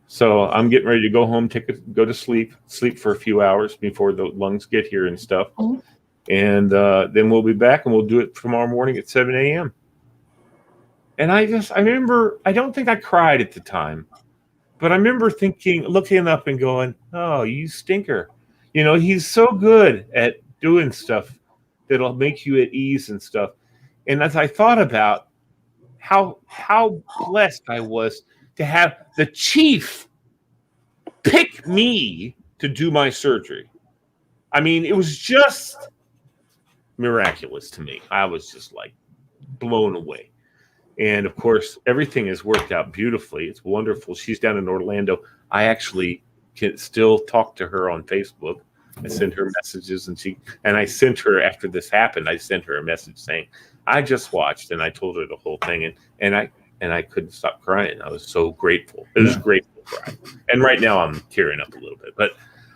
Speaker 1: So I'm getting ready to go home, go to sleep for a few hours before the lungs get here and stuff. Mm-hmm. And then we'll be back and we'll do it tomorrow morning at 7 a.m. And I remember, I don't think I cried at the time, but I remember looking up and going, oh, you stinker. He's so good at doing stuff that'll make you at ease and stuff. And as I thought about how blessed I was to have the chief pick me to do my surgery. I mean, it was just miraculous to me. I was just like blown away. And of course, everything has worked out beautifully. It's wonderful. She's down in Orlando. I actually can still talk to her on Facebook. I send her messages and I sent her, after this happened, I sent her a message saying, I just watched, and I told her the whole thing, and I couldn't stop crying. I was so grateful. It was grateful cry. And right now I'm tearing up a little bit, but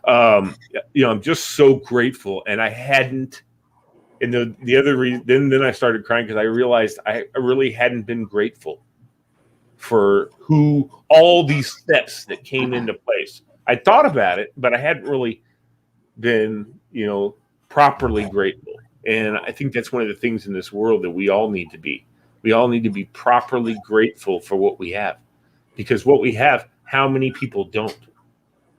Speaker 1: I'm just so grateful. And I hadn't, and the other reason, then I started crying because I realized I really hadn't been grateful for all these steps that came into place. I thought about it, but I hadn't really been, properly grateful. And I think that's one of the things in this world that we all need to be. We all need to be properly grateful for what we have, because what we have, how many people don't?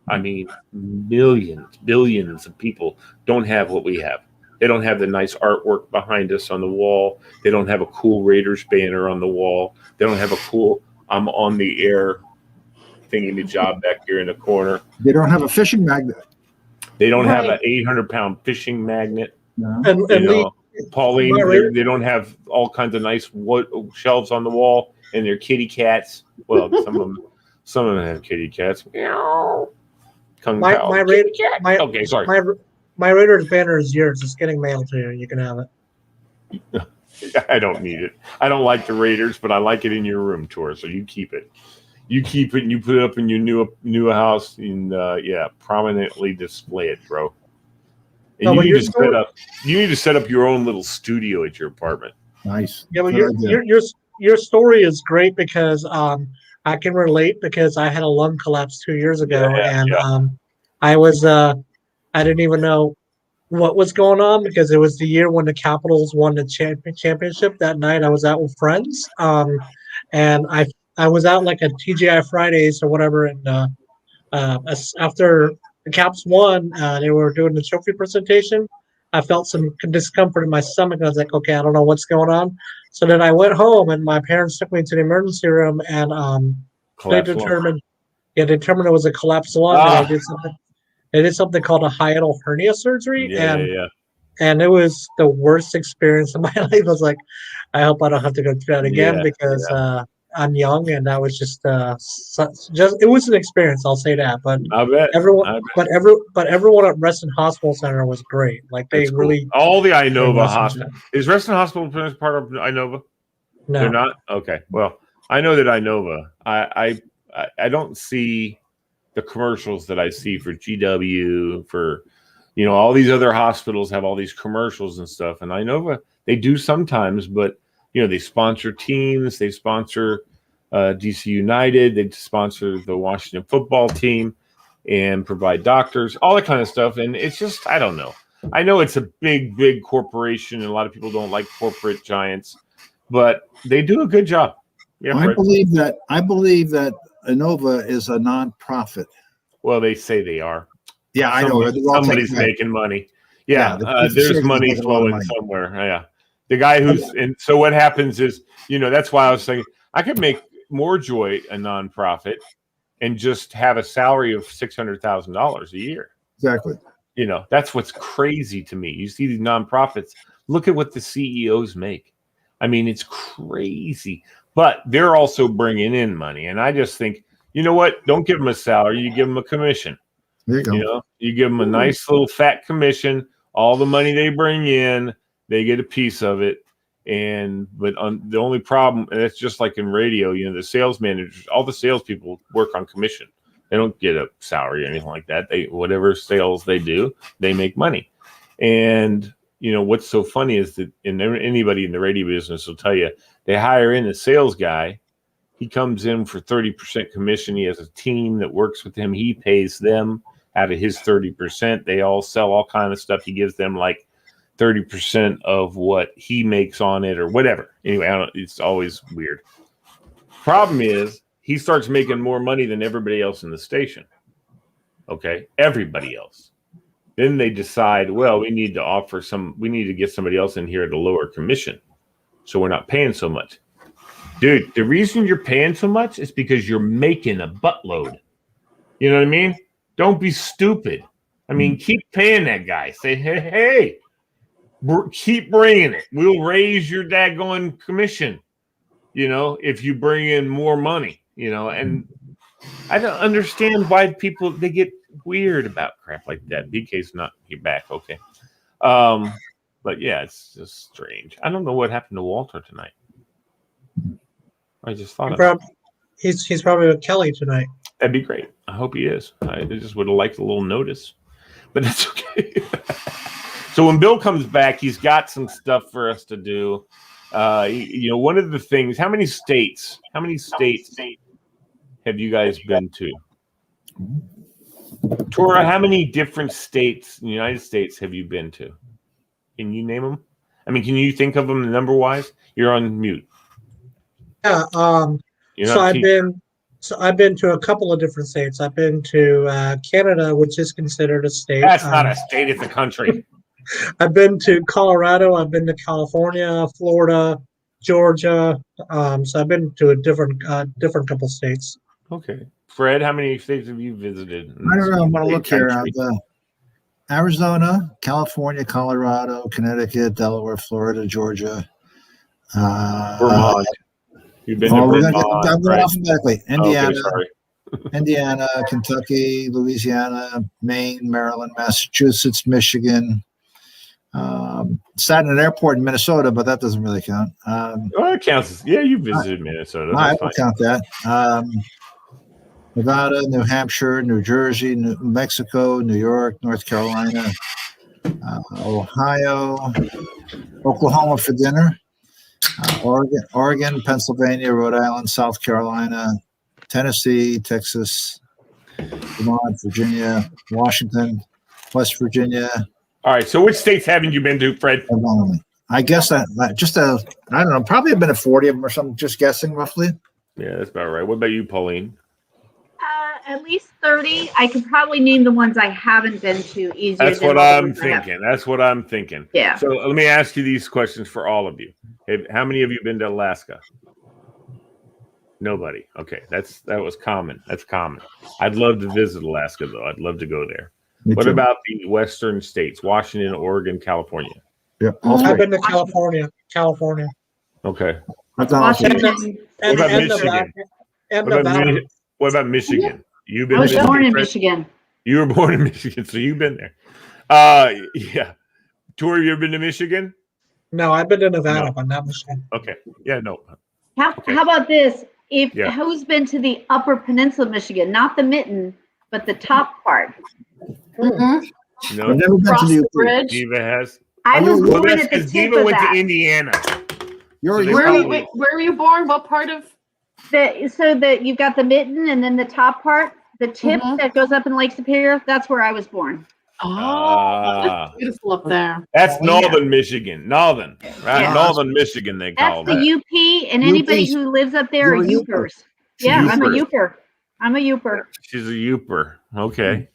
Speaker 1: I mean, millions, billions of people don't have what we have. They don't have the nice artwork behind us on the wall. They don't have a cool Raiders banner on the wall. They don't have a cool I'm on the air thingy-job back here in the corner.
Speaker 2: They don't have a fishing magnet.
Speaker 1: They don't have an 800-pound fishing magnet.
Speaker 2: No.
Speaker 1: Pauline, they don't have all kinds of nice wood shelves on the wall and their kitty cats. Well, some of them have kitty cats. Meow. Okay, sorry.
Speaker 4: My Raiders banner is yours. It's getting mailed to you. You can have it.
Speaker 1: I don't need it. I don't like the Raiders, but I like it in your room, Tor. So you keep it. You keep it and you put it up in your new house and prominently display it, bro. And you need to set up your own little studio at your apartment.
Speaker 2: Nice.
Speaker 4: Yeah, but your story is great because I can relate because I had a lung collapse 2 years ago I didn't even know what was going on because it was the year when the Capitals won the championship. That night I was out with friends, and I was out like a TGI Fridays or whatever, and after the Caps won, they were doing the trophy presentation. I felt some discomfort in my stomach. I was like, okay, I don't know what's going on. So then I went home, and my parents took me to the emergency room, and they determined it was a collapsed lung. And I did something called a hiatal hernia surgery, and it was the worst experience of my life. I was like, I hope I don't have to go through that again because I'm young, and that was just it was an experience. I'll say that. But everyone at Reston Hospital Center was great. Like they really
Speaker 1: all the INOVA hospital. Is Reston Hospital part of INOVA?
Speaker 4: No,
Speaker 1: they're not. Okay, well, I know that INOVA. I don't see the commercials that I see for GW, for all these other hospitals have all these commercials and stuff. And INOVA, they do sometimes, but they sponsor teams, they sponsor DC United, they sponsor the Washington football team and provide doctors, all that kind of stuff. And it's just, I don't know. I know it's a big, big corporation, and a lot of people don't like corporate giants, but they do a good job. Yeah,
Speaker 2: I
Speaker 1: Fred.
Speaker 2: believe that Innova is a nonprofit.
Speaker 1: Well, they say they are.
Speaker 2: Yeah, I know.
Speaker 1: Somebody's making money. Yeah,
Speaker 2: the
Speaker 1: there's money
Speaker 2: making a lot of
Speaker 1: flowing
Speaker 2: money.
Speaker 1: somewhere. Yeah, the guy who's and so what happens is, that's why I was thinking I could make MoreJoy a nonprofit and just have a salary of $600,000 a year.
Speaker 2: Exactly.
Speaker 1: That's what's crazy to me. You see these nonprofits. Look at what the CEOs make. I mean, it's crazy. But they're also bringing in money, and I just think, you know what? Don't give them a salary. You give them a commission.
Speaker 2: There you go.
Speaker 1: You give them a nice little fat commission. All the money they bring in, they get a piece of it. But the only problem, and it's just like in radio, the sales managers, all the salespeople work on commission. They don't get a salary or anything like that. Whatever sales they do, they make money. And what's so funny is that anybody in the radio business will tell you they hire in a sales guy. He comes in for 30% commission. He has a team that works with him. He pays them out of his 30%. They all sell all kind of stuff. He gives them like 30% of what he makes on it or whatever. Anyway, it's always weird. Problem is he starts making more money than everybody else in the station. Okay, everybody else. Then they decide, well, we need to get somebody else in here at a lower commission. So we're not paying so much. Dude, the reason you're paying so much is because you're making a buttload. You know what I mean? Don't be stupid. I mean, keep paying that guy. Say, hey, keep bringing it. We'll raise your daggone commission, if you bring in more money, and I don't understand why they get weird about crap like that. BK's not back. Okay. But yeah, it's just strange. I don't know what happened to Walter tonight. I just thought
Speaker 4: he's probably with Kelly tonight.
Speaker 1: That'd be great. I hope he is. I just would have liked a little notice, but that's okay. So when Bill comes back, he's got some stuff for us to do. One of the things. How many states have you guys been to? Tora, how many different states in the United States have you been to? Can you name them? I mean, can you think of them number wise? You're on mute.
Speaker 4: Yeah. I've been to a couple of different states. I've been to Canada, which is considered a state.
Speaker 1: That's not a state; it's a country.
Speaker 4: I've been to Colorado. I've been to California, Florida, Georgia. So I've been to a different couple states.
Speaker 1: Okay, Fred, how many states have you visited?
Speaker 2: I don't know. I'm going to look here. Arizona, California, Colorado, Connecticut, Delaware, Florida, Georgia,
Speaker 1: Vermont. You've been to Vermont.
Speaker 2: I'm going alphabetically. Indiana,
Speaker 1: okay,
Speaker 2: Indiana, Kentucky, Louisiana, Maine, Maryland, Massachusetts, Michigan. Sat in an airport in Minnesota, but that doesn't really count.
Speaker 1: It counts. Yeah, you visited Minnesota.
Speaker 2: I don't count that. Nevada, New Hampshire, New Jersey, New Mexico, New York, North Carolina, Ohio, Oklahoma for dinner, Oregon, Pennsylvania, Rhode Island, South Carolina, Tennessee, Texas, Vermont, Virginia, Washington, West Virginia.
Speaker 1: All right. So which states haven't you been to, Fred?
Speaker 2: I guess I don't know, probably have been to 40 of them or something, just guessing roughly.
Speaker 1: Yeah, that's about right. What about you, Pauline?
Speaker 5: At least 30. I could probably name the ones I haven't been to easier.
Speaker 1: That's what I'm thinking. That's what I'm thinking.
Speaker 5: Yeah.
Speaker 1: So let me ask you these questions for all of you. How many of you been to Alaska? Nobody. Okay. That was common. That's common. I'd love to visit Alaska, though. I'd love to go there. What about the western states? Washington, Oregon, California?
Speaker 2: Yeah.
Speaker 4: I've been to California.
Speaker 1: Okay.
Speaker 2: I've done
Speaker 5: Washington.
Speaker 1: What about Michigan? What about Michigan? You've been.
Speaker 5: I was born in Michigan.
Speaker 1: You were born in Michigan, so you've been there. Yeah. Tori, you ever been to Michigan?
Speaker 4: No, I've been to Nevada, but not Michigan.
Speaker 1: Okay. Yeah, no.
Speaker 5: How about this? Who's been to the Upper Peninsula of Michigan, not the mitten, but the top part?
Speaker 6: Mm-hmm.
Speaker 1: No.
Speaker 2: I've never been to the
Speaker 6: bridge.
Speaker 1: Diva has.
Speaker 5: I was born at the tip
Speaker 1: Diva
Speaker 5: of
Speaker 1: went
Speaker 5: that.
Speaker 1: to Indiana.
Speaker 6: Where were you born? What part of?
Speaker 5: You've got the mitten and then the top part, the tip that goes up in Lake Superior. That's where I was born.
Speaker 6: Oh, that's beautiful up there.
Speaker 1: That's
Speaker 2: Oh, yeah.
Speaker 1: northern Michigan. Northern, right?
Speaker 5: Yeah.
Speaker 1: Northern Michigan, they
Speaker 5: That's
Speaker 1: call
Speaker 5: the
Speaker 1: that.
Speaker 5: UP, and anybody
Speaker 2: UPs.
Speaker 5: who lives up there are
Speaker 2: You're a Youper.
Speaker 5: Youpers. Yeah, I'm a
Speaker 1: Youpers.
Speaker 5: Youper. I'm a Youper.
Speaker 1: She's a Youper. Okay.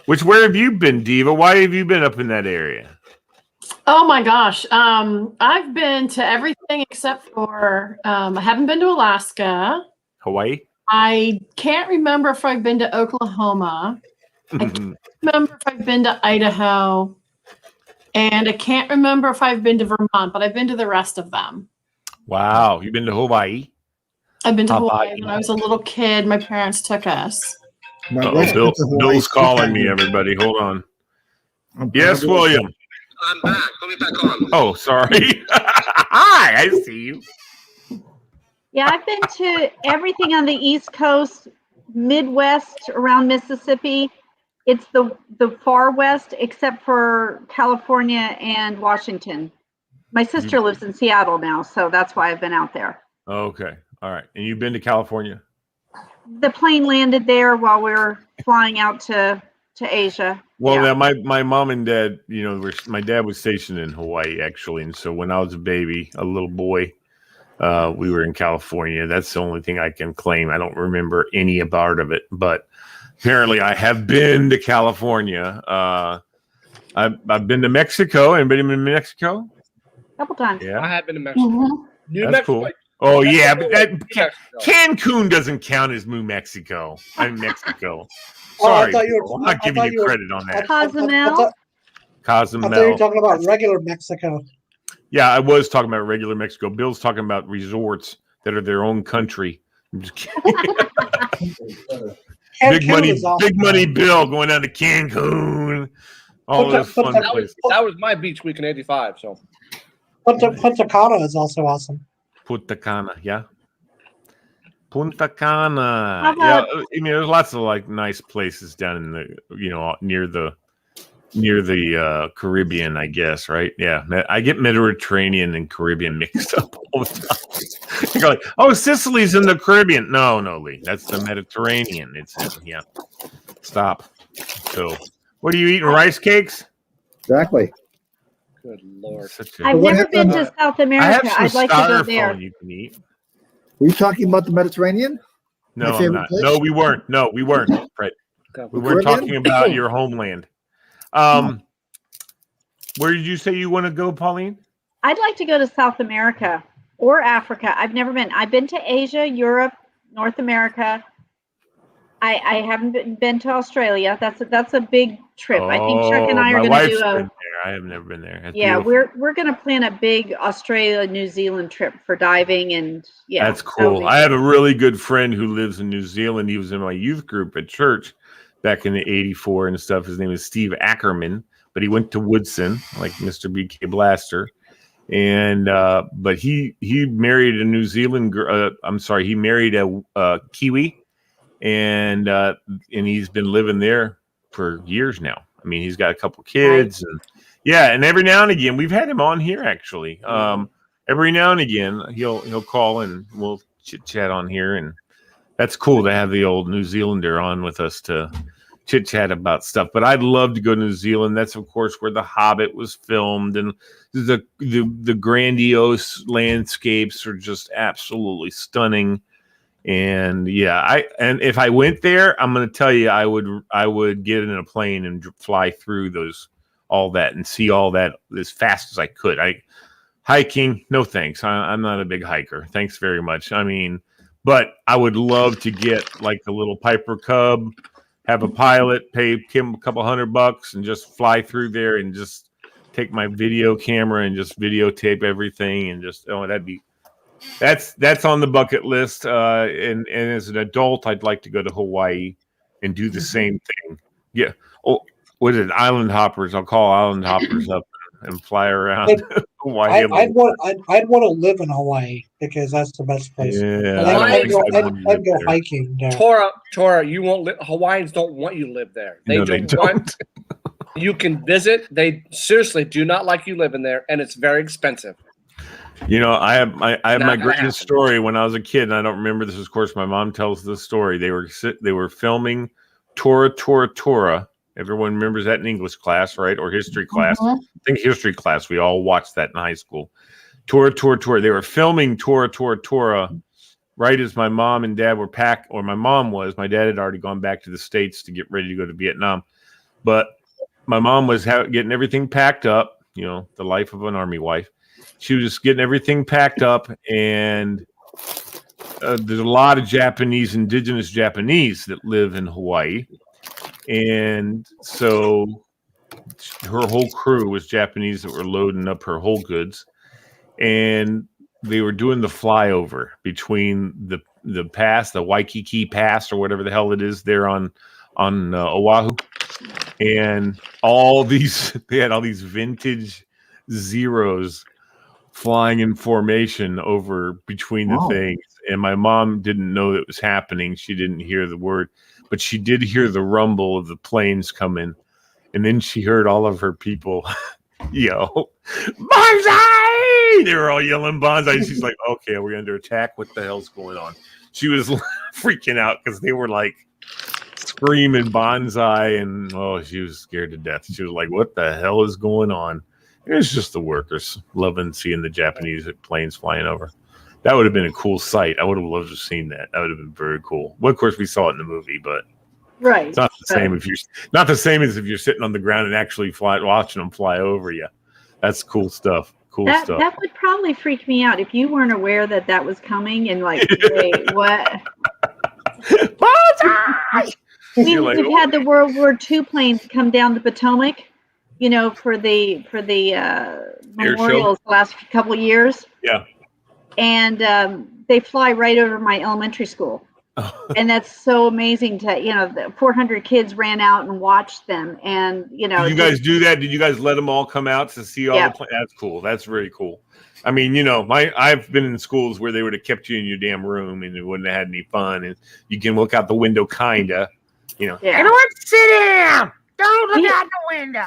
Speaker 1: Where have you been, Diva? Why have you been up in that area?
Speaker 6: Oh my gosh. I've been to everything except for I haven't been to Alaska.
Speaker 1: Hawaii?
Speaker 6: I can't remember if I've been to Oklahoma. I can't remember if I've been to Idaho. And I can't remember if I've been to Vermont, but I've been to the rest of them.
Speaker 1: Wow. You've been to Hawaii?
Speaker 6: I've been to
Speaker 1: Hawaii.
Speaker 6: Hawaii when I was a little kid. My parents took us.
Speaker 2: My
Speaker 1: Uh-oh,
Speaker 2: wife went to Hawaii
Speaker 1: Bill's
Speaker 2: 3
Speaker 1: calling me,
Speaker 2: times.
Speaker 1: everybody. Hold on.
Speaker 2: I'm-
Speaker 1: Yes, William.
Speaker 8: I'm back. Let me back on.
Speaker 1: Oh, sorry. Hi, I see you.
Speaker 5: Yeah, I've been to everything on the East Coast, Midwest, around Mississippi. It's the far west, except for California and Washington. My sister lives in Seattle now, so that's why I've been out there.
Speaker 1: Okay. All right. And you've been to California?
Speaker 5: The plane landed there while we were flying out to Asia.
Speaker 1: Well,
Speaker 5: Yeah.
Speaker 1: now my mom and dad, my dad was stationed in Hawaii, actually. And so when I was a baby, a little boy, we were in California. That's the only thing I can claim. I don't remember any part of it, but apparently I have been to California. I've been to Mexico. Anybody been to Mexico?
Speaker 5: A couple times.
Speaker 1: Yeah.
Speaker 3: I have been to Mexico.
Speaker 6: Mhm.
Speaker 3: New
Speaker 1: That's
Speaker 3: Mexico.
Speaker 1: cool. Oh, yeah. But that
Speaker 3: Mexico.
Speaker 1: Cancun doesn't count as New Mexico. I'm Mexico.
Speaker 4: Oh, I
Speaker 1: Sorry.
Speaker 4: thought you were-
Speaker 1: Bill. I'm not
Speaker 4: I
Speaker 1: giving
Speaker 4: thought
Speaker 1: you
Speaker 4: you were-
Speaker 1: credit on that.
Speaker 5: Cozumel.
Speaker 4: I thought you were
Speaker 1: Cozumel.
Speaker 4: talking about regular Mexico.
Speaker 1: Yeah, I was talking about regular Mexico. Bill's talking about resorts that are their own country. I'm just kidding. Big
Speaker 4: Cancun
Speaker 1: money,
Speaker 4: is awesome.
Speaker 1: big money Bill going down to Cancun. All
Speaker 4: Punta-
Speaker 1: those fun
Speaker 4: Punta-
Speaker 1: places.
Speaker 3: That was my beach week in '85. So
Speaker 4: Punta Cana is also awesome.
Speaker 1: Punta Cana, yeah. Punta Cana.
Speaker 5: How
Speaker 1: Yeah,
Speaker 5: about-
Speaker 1: I mean, there's lots of like nice places down in the, near the Caribbean, I guess, right? Yeah, I get Mediterranean and Caribbean mixed up all the time. You're like, oh, Sicily's in the Caribbean. No, Lee, that's the Mediterranean. Yeah. Stop. So, what are you eating? Rice cakes?
Speaker 2: Exactly.
Speaker 3: good lord.
Speaker 5: I've
Speaker 2: what
Speaker 5: never been
Speaker 2: happened-
Speaker 5: to South
Speaker 1: I
Speaker 5: America.
Speaker 1: have some
Speaker 5: I'd like to go there.
Speaker 1: styrofoam you can eat.
Speaker 2: Were you talking about the Mediterranean?
Speaker 1: No,
Speaker 2: My
Speaker 1: I'm
Speaker 2: favorite
Speaker 1: not.
Speaker 2: place?
Speaker 1: No, we weren't. No, we weren't, Fred. We weren't
Speaker 2: Caribbean?
Speaker 1: talking about your homeland. Where did you say you want to go, Pauline?
Speaker 5: I'd like to go to South America or Africa. I've never been. I've been to Asia, Europe, North America. I haven't been to Australia. That's a big trip. I think Chuck and I are
Speaker 1: my
Speaker 5: going to
Speaker 1: wife's
Speaker 5: do a.
Speaker 1: been there. I have never been there. That's
Speaker 5: Yeah,
Speaker 1: beautiful.
Speaker 5: we're going to plan a big Australia, New Zealand trip for diving and yeah.
Speaker 1: That's
Speaker 5: that'll
Speaker 1: cool.
Speaker 5: be-
Speaker 1: I have a really good friend who lives in New Zealand. He was in my youth group at church back in the '84 and stuff. His name is Steve Ackerman, but he went to Woodson, like Mr. BK Blaster. And but he married a New Zealand girl. He married a Kiwi, and he's been living there for years now. I mean, he's got a couple kids, and yeah, and every now and again we've had him on here actually. Every now and again he'll call and we'll chit chat on here, and that's cool to have the old New Zealander on with us to chit chat about stuff. But I'd love to go to New Zealand. That's of course where The Hobbit was filmed, and the grandiose landscapes are just absolutely stunning. And yeah, and if I went there, I'm going to tell you, I would get in a plane and fly through all that and see all that as fast as I could. Hiking, no thanks. I'm not a big hiker. Thanks very much. I mean, but I would love to get like a little Piper Cub, have a pilot, pay him a couple $100 and just fly through there and just take my video camera and just videotape everything and just that's on the bucket list. And as an adult, I'd like to go to Hawaii and do the same thing. Yeah. Oh, what is it? Island hoppers. I'll call island hoppers up and fly around Hawaii.
Speaker 4: I'd want to live in Hawaii because that's the best place.
Speaker 1: Yeah.
Speaker 4: And
Speaker 1: I don't
Speaker 4: I'd
Speaker 1: think
Speaker 4: go,
Speaker 1: I'd wanna live
Speaker 4: I'd go
Speaker 1: there.
Speaker 4: hiking there.
Speaker 3: Tora, you won't. Hawaiians don't want you to live there. They
Speaker 1: No, they
Speaker 3: don't want. You can visit. They seriously do not like you living there, and it's very expensive.
Speaker 1: I have my
Speaker 3: Not gonna
Speaker 1: greatest
Speaker 3: happen.
Speaker 1: story when I was a kid, and I don't remember this. Of course, my mom tells this story. They were filming Tora, Everyone remembers that in English class, right? Or history class. I think history class. We all watched that in high school. Tora, Tora, Tora. They were filming Tora, Tora, Tora right as my mom and dad were packed, or my mom was. My dad had already gone back to the States to get ready to go to Vietnam. But my mom was getting everything packed up, you know, the life of an army wife. She was just getting everything packed up, and there's a lot of indigenous Japanese that live in Hawaii. And so her whole crew was Japanese that were loading up her whole goods. And they were doing the flyover between the pass, the Waikiki Pass, or whatever the hell it is there on Oahu. And they had all these vintage Zeros flying in formation over between the things. And my mom didn't know it was happening. She didn't hear the word, but she did hear the rumble of the planes coming. And then she heard all of her people yell, "Bonsai!" They were all yelling "Bonsai." She's like, "Okay, are we under attack? What the hell's going on?" She was freaking out because they were like screaming "Bonsai," and she was scared to death. She was like, "What the hell is going on?" It was just the workers loving seeing the Japanese planes flying over. That would have been a cool sight. I would have loved to have seen that. That would have been very cool. Well, of course, we saw it in the movie, but it's not the same not the same as if you're sitting on the ground and actually watching them fly over you. That's cool stuff. That
Speaker 5: would probably freak me out if you weren't aware that was coming and like, wait, what? We've had the World War II planes come down the Potomac, you know, for the memorials the last couple of years.
Speaker 1: Yeah.
Speaker 5: And they fly right over my elementary school. And that's so amazing to, 400 kids ran out and watched them. And, you know.
Speaker 1: Did you guys do that? Did you guys let them all come out to see all the planes? That's cool. That's very cool. I mean, you know, I've been in schools where they would have kept you in your damn room and you wouldn't have had any fun. And you can look out the window, kinda, you know.
Speaker 9: Yeah. Everyone sit down. Don't look out the window.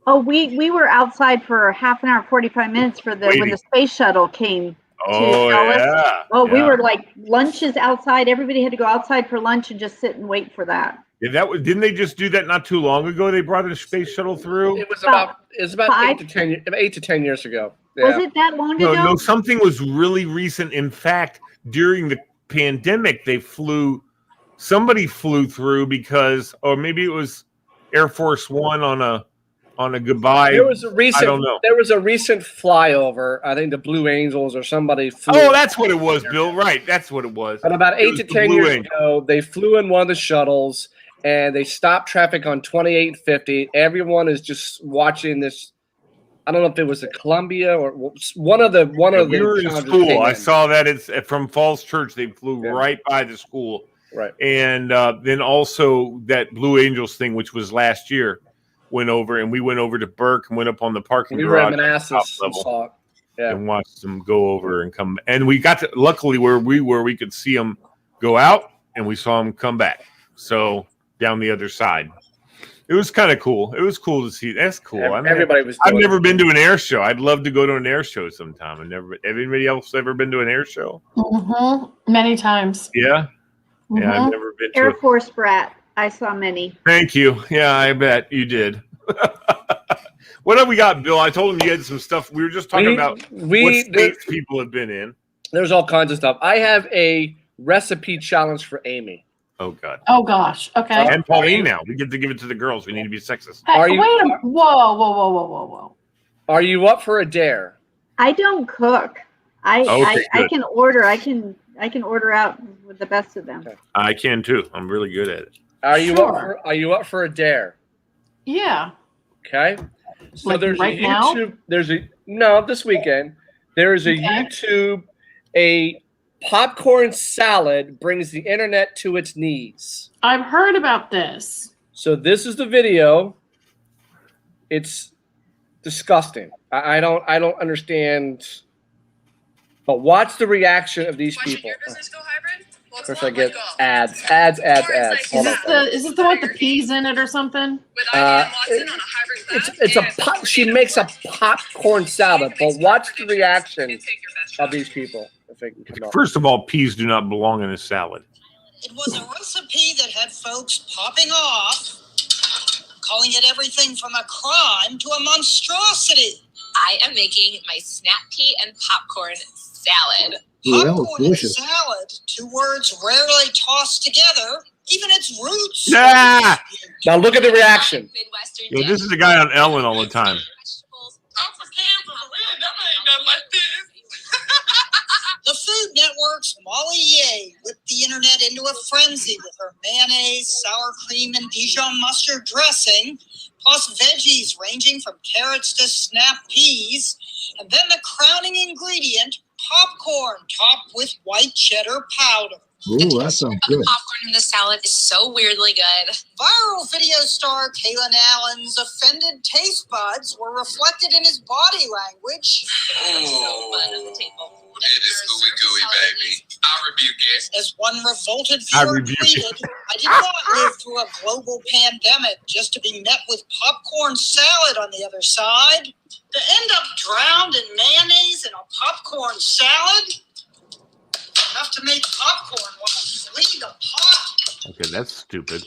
Speaker 5: Oh, we were outside for half an hour, 45 minutes when the space shuttle came. We were like lunches outside. Everybody had to go outside for lunch and just sit and wait for that.
Speaker 1: Yeah, didn't they just do that not too long ago? They brought a space shuttle through.
Speaker 3: It was about 8 to 10 years ago. Yeah.
Speaker 5: Was it that long ago?
Speaker 1: No, something was really recent. In fact, during the pandemic, somebody flew through because, or maybe it was Air Force One on a goodbye.
Speaker 3: There was a recent.
Speaker 1: I don't know.
Speaker 3: There was a recent flyover. I think the Blue Angels or somebody flew.
Speaker 1: Oh, that's what it was, Bill. Right, that's what it was.
Speaker 3: But about 8 to 10 years ago, they flew in one of the shuttles and they stopped traffic on 2850. Everyone is just watching this. I don't know if it was a Columbia or one of the.
Speaker 1: We were in school. I saw that it's from Falls Church. They flew right by the school.
Speaker 3: Right,
Speaker 1: and then also that Blue Angels thing, which was last year. Went over and we went over to Burke and went up on the parking garage and watched them go over and come. And we got to, luckily where we were, we could see them go out and we saw them come back. So down the other side, it was kind of cool. It was cool to see. That's cool. I've never been to an air show. I'd love to go to an air show sometime. Anybody else ever been to an air show?
Speaker 6: Mm-hmm. Many times.
Speaker 1: Yeah.
Speaker 6: Mm-hmm.
Speaker 1: Yeah. I've never been to
Speaker 5: Air Force brat. I saw many.
Speaker 1: Thank you. Yeah, I bet you did. What have we got, Bill? I told him you had some stuff. We were just talking about what states people have been in.
Speaker 3: There's all kinds of stuff. I have a recipe challenge for Amy.
Speaker 1: Oh, God.
Speaker 6: Oh, gosh. Okay.
Speaker 1: And Pauline now. We get to give it to the girls. We need to be sexist.
Speaker 6: Hey, wait a minute. Whoa.
Speaker 3: Are you up for a dare?
Speaker 5: I don't cook. I can order. I can order out with the best of them. Okay.
Speaker 1: I can, too. I'm really good at it.
Speaker 3: Are you up for a dare?
Speaker 6: Yeah.
Speaker 3: Okay. So
Speaker 6: like
Speaker 3: there's
Speaker 6: right
Speaker 3: a YouTube.
Speaker 6: Now?
Speaker 3: This weekend. There is a YouTube. A popcorn salad brings the internet to its knees.
Speaker 6: I've heard about this.
Speaker 3: So this is the video. It's disgusting. I don't understand. But watch the reaction of these people.
Speaker 10: Your business go hybrid?
Speaker 3: Of course, I get ads. Is
Speaker 6: this the one with the peas in it or something?
Speaker 3: She makes a popcorn salad, but watch the reaction of these people. If they can come
Speaker 1: First of all, peas do not belong in a salad.
Speaker 10: It was a recipe that had folks popping off calling it everything from a crime to a monstrosity.
Speaker 11: I am making my snap pea and popcorn salad.
Speaker 2: Ooh, that looks
Speaker 10: Popcorn and
Speaker 2: delicious.
Speaker 10: salad, 2 words rarely tossed together. Even its roots.
Speaker 1: Yeah.
Speaker 3: Now look at the reaction.
Speaker 11: Midwestern
Speaker 1: Yeah, this is the guy on Ellen all the time.
Speaker 10: The Food Network's Molly Ye whipped the internet into a frenzy with her mayonnaise, sour cream, and Dijon mustard dressing, plus veggies ranging from carrots to snap peas, and then the crowning ingredient, popcorn topped with white cheddar powder.
Speaker 2: Ooh, that sounds
Speaker 11: The
Speaker 2: good.
Speaker 11: popcorn in the salad is so weirdly good.
Speaker 10: Viral video star Kalen Allen's offended taste buds were reflected in his body language.
Speaker 11: So fun on the table.
Speaker 8: It is gooey gooey, baby. I rebuke it.
Speaker 10: As one revolted
Speaker 1: I
Speaker 10: viewer
Speaker 1: rebuke it.
Speaker 10: tweeted, I did not live through a global pandemic just to be met with popcorn salad on the other side. To end up drowned in mayonnaise in a popcorn salad? Enough to make popcorn want to flee the pot.
Speaker 1: Okay, that's stupid.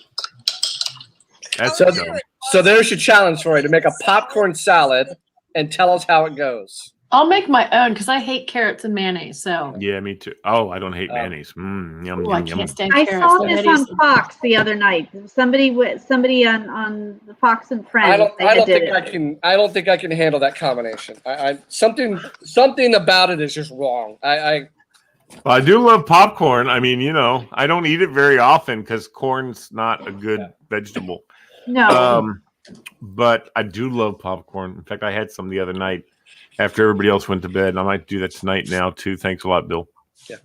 Speaker 1: That's
Speaker 3: So,
Speaker 1: dumb.
Speaker 3: so there's your challenge for you to make a popcorn salad and tell us how it goes.
Speaker 6: I'll make my own because I hate carrots and mayonnaise. So
Speaker 1: Yeah, me too. Oh, I don't hate mayonnaise. Yum,
Speaker 6: Ooh, I
Speaker 1: yum, yum.
Speaker 6: can't stand
Speaker 5: I
Speaker 6: carrots.
Speaker 5: saw
Speaker 6: They're
Speaker 5: this on
Speaker 6: hideous.
Speaker 5: Fox the other night. Somebody on the Fox and Friends.
Speaker 3: I don't
Speaker 5: they did
Speaker 3: think
Speaker 5: it.
Speaker 3: I don't think I can handle that combination. Something about it is just wrong.
Speaker 1: Well, I do love popcorn. I mean, I don't eat it very often because corn's not a good vegetable.
Speaker 5: No.
Speaker 1: But I do love popcorn. In fact, I had some the other night after everybody else went to bed. And I might do that tonight now too. Thanks a lot, Bill.
Speaker 3: Yeah.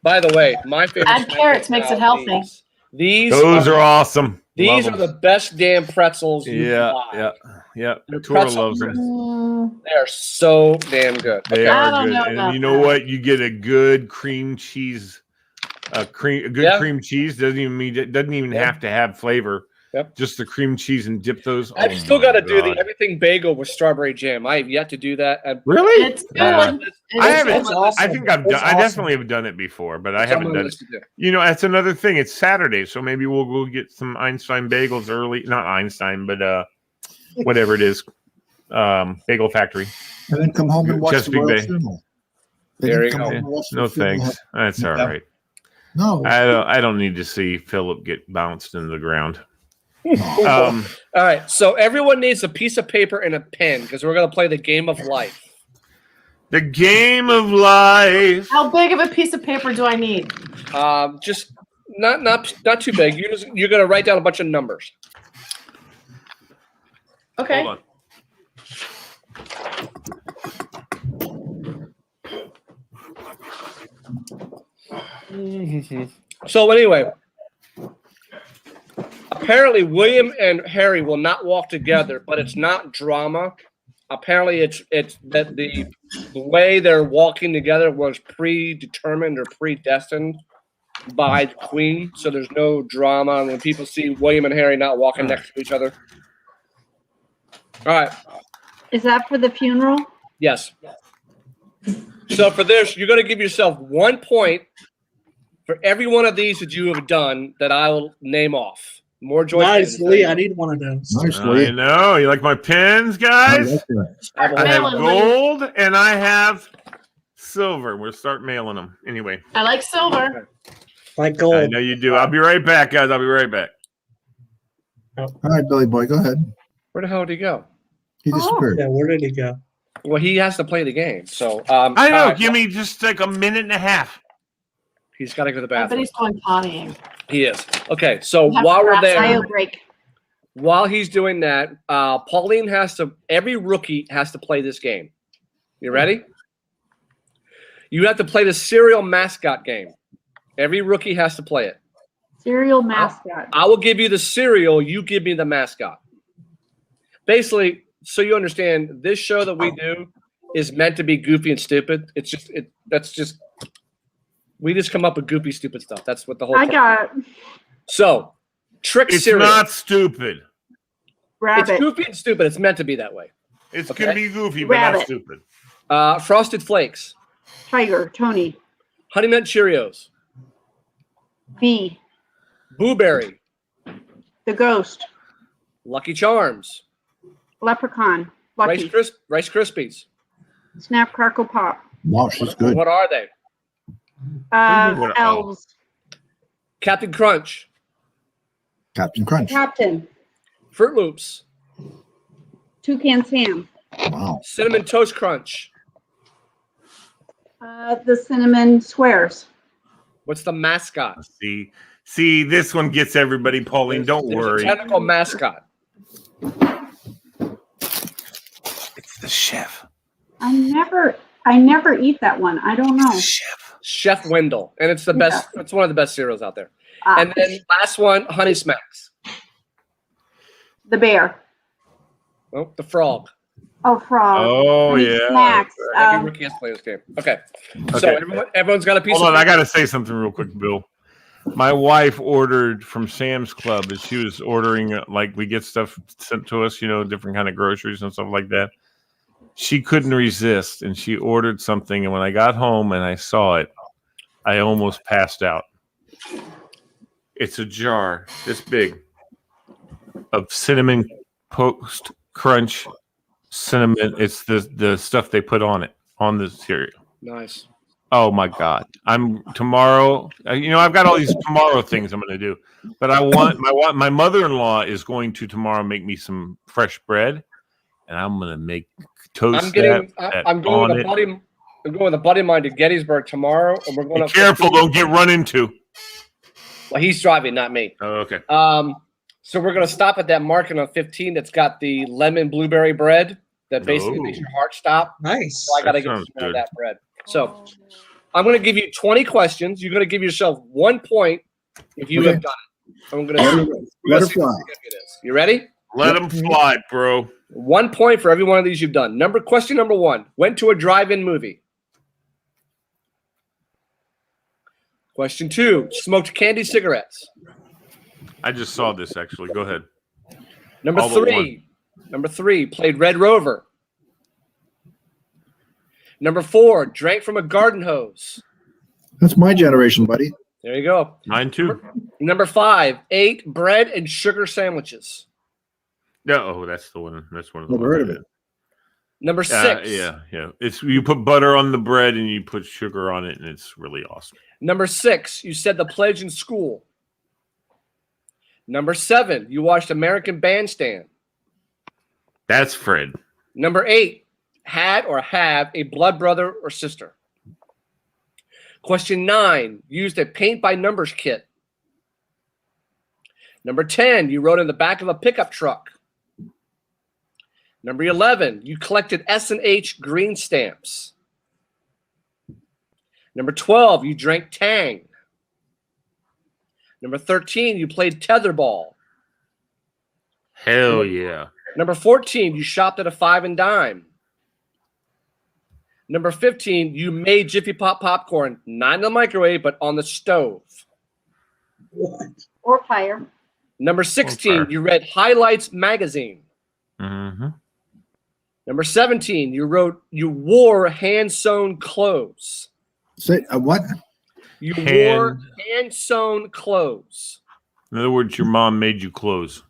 Speaker 3: By the way, my favorite.
Speaker 6: Add carrots makes it healthy.
Speaker 1: Those are awesome.
Speaker 3: These
Speaker 1: Love
Speaker 3: are
Speaker 1: them.
Speaker 3: the best damn pretzels. You
Speaker 1: Yeah,
Speaker 3: can buy.
Speaker 1: yeah.
Speaker 3: The
Speaker 1: Tora
Speaker 3: pretzels
Speaker 1: loves them.
Speaker 3: They are so damn good.
Speaker 1: They
Speaker 6: I
Speaker 1: are
Speaker 6: don't
Speaker 1: good.
Speaker 6: know
Speaker 1: And
Speaker 6: about
Speaker 1: you know
Speaker 6: that.
Speaker 1: what? You get a good cream cheese. A good
Speaker 3: Yeah.
Speaker 1: cream cheese doesn't even have to have flavor.
Speaker 3: Yep.
Speaker 1: Just the cream cheese and dip those.
Speaker 3: I've still got to do the
Speaker 1: God.
Speaker 3: everything bagel with strawberry jam. I have yet to do that.
Speaker 1: Really?
Speaker 6: It's good.
Speaker 1: I haven't.
Speaker 4: It's awesome.
Speaker 1: I think I've done.
Speaker 4: It's
Speaker 1: I
Speaker 4: awesome.
Speaker 1: definitely have done it before, but I
Speaker 3: It's on
Speaker 1: haven't
Speaker 3: my
Speaker 1: done it.
Speaker 3: list to do.
Speaker 1: That's another thing. It's Saturday, so maybe we'll go get some Einstein bagels early. Not Einstein, but whatever it is, Bagel Factory.
Speaker 2: And then come home and watch
Speaker 1: Chesapeake
Speaker 2: the Royal
Speaker 1: Bay.
Speaker 2: Funeral.
Speaker 3: There you
Speaker 2: come
Speaker 3: go.
Speaker 2: home and watch the
Speaker 1: No
Speaker 2: funeral.
Speaker 1: thanks. That's all
Speaker 2: Yeah.
Speaker 1: right.
Speaker 2: No.
Speaker 1: I don't need to see Philip get bounced into the ground.
Speaker 3: All right, so everyone needs a piece of paper and a pen because we're gonna play the game of life.
Speaker 1: The game of life.
Speaker 6: How big of a piece of paper do I need?
Speaker 3: Just not too big. You're gonna write down a bunch of numbers.
Speaker 6: Okay.
Speaker 1: Hold on.
Speaker 3: So anyway, apparently William and Harry will not walk together, but it's not drama. Apparently, it's that the way they're walking together was predetermined or predestined by the Queen. So there's no drama when people see William and Harry not walking next to each other. All right.
Speaker 5: Is that for the funeral?
Speaker 3: Yes. So for this, you're going to give yourself 1 point for every one of these that you have done that I will name off. MoreJoy.
Speaker 4: Nice, Lee. I need one of those.
Speaker 2: Nice,
Speaker 1: I
Speaker 2: Lee.
Speaker 1: know. You like my pens,
Speaker 2: I
Speaker 1: guys?
Speaker 2: like that.
Speaker 1: I have
Speaker 6: Mailing, Lee.
Speaker 1: gold and I have silver. We'll start mailing them. Anyway,
Speaker 6: I like silver.
Speaker 4: Like
Speaker 1: I
Speaker 4: gold.
Speaker 1: know you do. I'll be right back, guys. I'll be right back.
Speaker 2: All right, Billy Boy, go ahead.
Speaker 3: Where the hell did he go?
Speaker 2: He disappeared.
Speaker 4: Yeah, where did he go?
Speaker 3: Well, he has to play the game. So
Speaker 1: I know.
Speaker 3: all right,
Speaker 1: Give me just like a minute and a half.
Speaker 3: He's got to go to the
Speaker 6: I bet
Speaker 3: bathroom.
Speaker 6: he's going pottying.
Speaker 3: He is. Okay, so
Speaker 6: Have
Speaker 3: while
Speaker 6: to
Speaker 3: we're
Speaker 6: wrap
Speaker 3: there,
Speaker 5: Bio break.
Speaker 3: while he's doing that, Pauline every rookie has to play this game. You ready? You have to play the cereal mascot game. Every rookie has to play it.
Speaker 5: Cereal mascot.
Speaker 3: I will give you the cereal, you give me the mascot. Basically, so you understand, this show that we do is meant to be goofy and stupid. It's just we just come up with goofy, stupid stuff. That's what the whole
Speaker 5: I got
Speaker 3: So trick
Speaker 1: It's
Speaker 3: cereal.
Speaker 1: not stupid.
Speaker 3: It's
Speaker 5: rabbit.
Speaker 3: goofy and stupid. It's meant to be that way.
Speaker 1: It's
Speaker 3: Okay.
Speaker 1: gonna be goofy, but not
Speaker 5: Rabbit.
Speaker 1: stupid.
Speaker 3: Frosted Flakes,
Speaker 5: Tiger. Tony.
Speaker 3: Honey Nut Cheerios,
Speaker 5: Bee.
Speaker 3: Blueberry,
Speaker 5: The ghost.
Speaker 3: Lucky Charms.
Speaker 5: Leprechaun. Lucky.
Speaker 3: Rice Krispies.
Speaker 5: Snap, Crackle, Pop.
Speaker 2: Wow, she's good.
Speaker 3: What are they?
Speaker 5: Elves.
Speaker 3: Captain Crunch.
Speaker 2: Captain Crunch.
Speaker 5: Captain.
Speaker 3: Fruit Loops.
Speaker 5: Toucan Sam.
Speaker 2: Wow.
Speaker 3: Cinnamon Toast Crunch.
Speaker 5: The Cinnamon Squares.
Speaker 3: What's the mascot?
Speaker 1: See, this one gets everybody. Pauline, don't worry.
Speaker 3: A technical mascot.
Speaker 1: It's the chef.
Speaker 5: I never eat that one. I don't know.
Speaker 3: Chef Wendell, and it's the best. It's one of the best cereals out there. And then last one, Honey Smacks.
Speaker 5: The bear.
Speaker 3: Oh, the frog.
Speaker 5: Oh, frog.
Speaker 1: Oh,
Speaker 5: Honey
Speaker 1: yeah.
Speaker 5: Smacks.
Speaker 3: Every rookie has to play this game. Okay. So everyone's got a piece.
Speaker 1: Hold on, I got to say something real quick, Bill. My wife ordered from Sam's Club, and she was ordering, like, we get stuff sent to us, different kind of groceries and stuff like that. She couldn't resist, and she ordered something, and when I got home and I saw it, I almost passed out. It's a jar this big of cinnamon Toast Crunch cinnamon. It's the stuff they put on it, on the cereal.
Speaker 3: Nice.
Speaker 1: Oh my God! Tomorrow. I've got all these tomorrow things I'm going to do, but I want my mother-in-law is going to tomorrow make me some fresh bread, and I'm going to make toast.
Speaker 3: I'm going with a buddy of mine to Gettysburg tomorrow, and we're going.
Speaker 1: Be careful! Don't get run into.
Speaker 3: Well, he's driving, not me.
Speaker 1: Oh, okay.
Speaker 3: So we're going to stop at that market on 15 that's got the lemon blueberry bread that basically makes your heart stop.
Speaker 4: Nice.
Speaker 3: So I got to get some of that bread. So I'm going to give you 20 questions. You're going to give yourself 1 point if you have done it. I'm going to
Speaker 2: let her fly.
Speaker 3: You ready?
Speaker 1: Let them fly, bro.
Speaker 3: 1 point for every one of these you've done. Question number 1. Went to a drive-in movie. Question 2. Smoked candy cigarettes.
Speaker 1: I just saw this actually. Go ahead.
Speaker 3: Number 3. Played Red Rover. Number 4. Drank from a garden hose.
Speaker 2: That's my generation, buddy.
Speaker 3: There you go.
Speaker 1: Mine too.
Speaker 3: Number 5. Ate bread and sugar sandwiches.
Speaker 1: No, that's the one. That's one of the
Speaker 2: Never heard of it.
Speaker 3: Number 6.
Speaker 1: Yeah. It's you put butter on the bread and you put sugar on it, and it's really awesome.
Speaker 3: Number 6. You said the pledge in school. Number 7. You watched American Bandstand.
Speaker 1: That's Fred.
Speaker 3: Number 8. Had or have a blood brother or sister. Question 9. Used a paint by numbers kit. Number 10. You rode in the back of a pickup truck. Number 11. You collected S&H green stamps. Number 12. You drank Tang. Number 13. You played tetherball.
Speaker 1: Hell yeah.
Speaker 3: Number 14. You shopped at a 5 and dime. Number 15, you made Jiffy Pop popcorn, not in the microwave, but on the stove.
Speaker 4: What?
Speaker 5: Or fire.
Speaker 3: Number 16, you read Highlights magazine.
Speaker 1: Mm-hmm.
Speaker 3: Number 17, you wore hand-sewn clothes.
Speaker 2: Say what?
Speaker 3: You wore hand-sewn clothes.
Speaker 1: In other words, your mom made you clothes.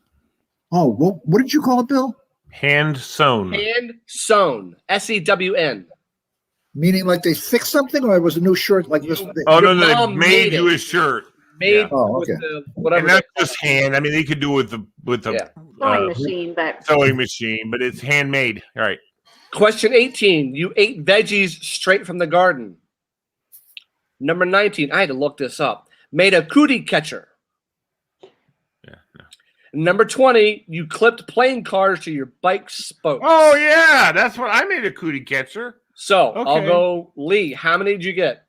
Speaker 2: Oh, what did you call it, Bill?
Speaker 1: Hand sewn.
Speaker 3: Hand-sewn. S-E-W-N.
Speaker 2: Meaning like they fixed something, or it was a new shirt like this?
Speaker 1: Oh, no, they made you a shirt.
Speaker 3: Made
Speaker 2: okay.
Speaker 3: with the whatever.
Speaker 1: And that's just hand. I mean, they could do it with the
Speaker 5: sewing machine,
Speaker 1: but it's handmade. All right.
Speaker 3: Question 18. You ate veggies straight from the garden. Number 19. I had to look this up. Made a cootie catcher.
Speaker 1: Yeah. No.
Speaker 3: Number 20. You clipped playing cards to your bike spokes.
Speaker 1: Oh yeah, that's what I made, a cootie catcher.
Speaker 3: So I'll go Lee. How many did you get?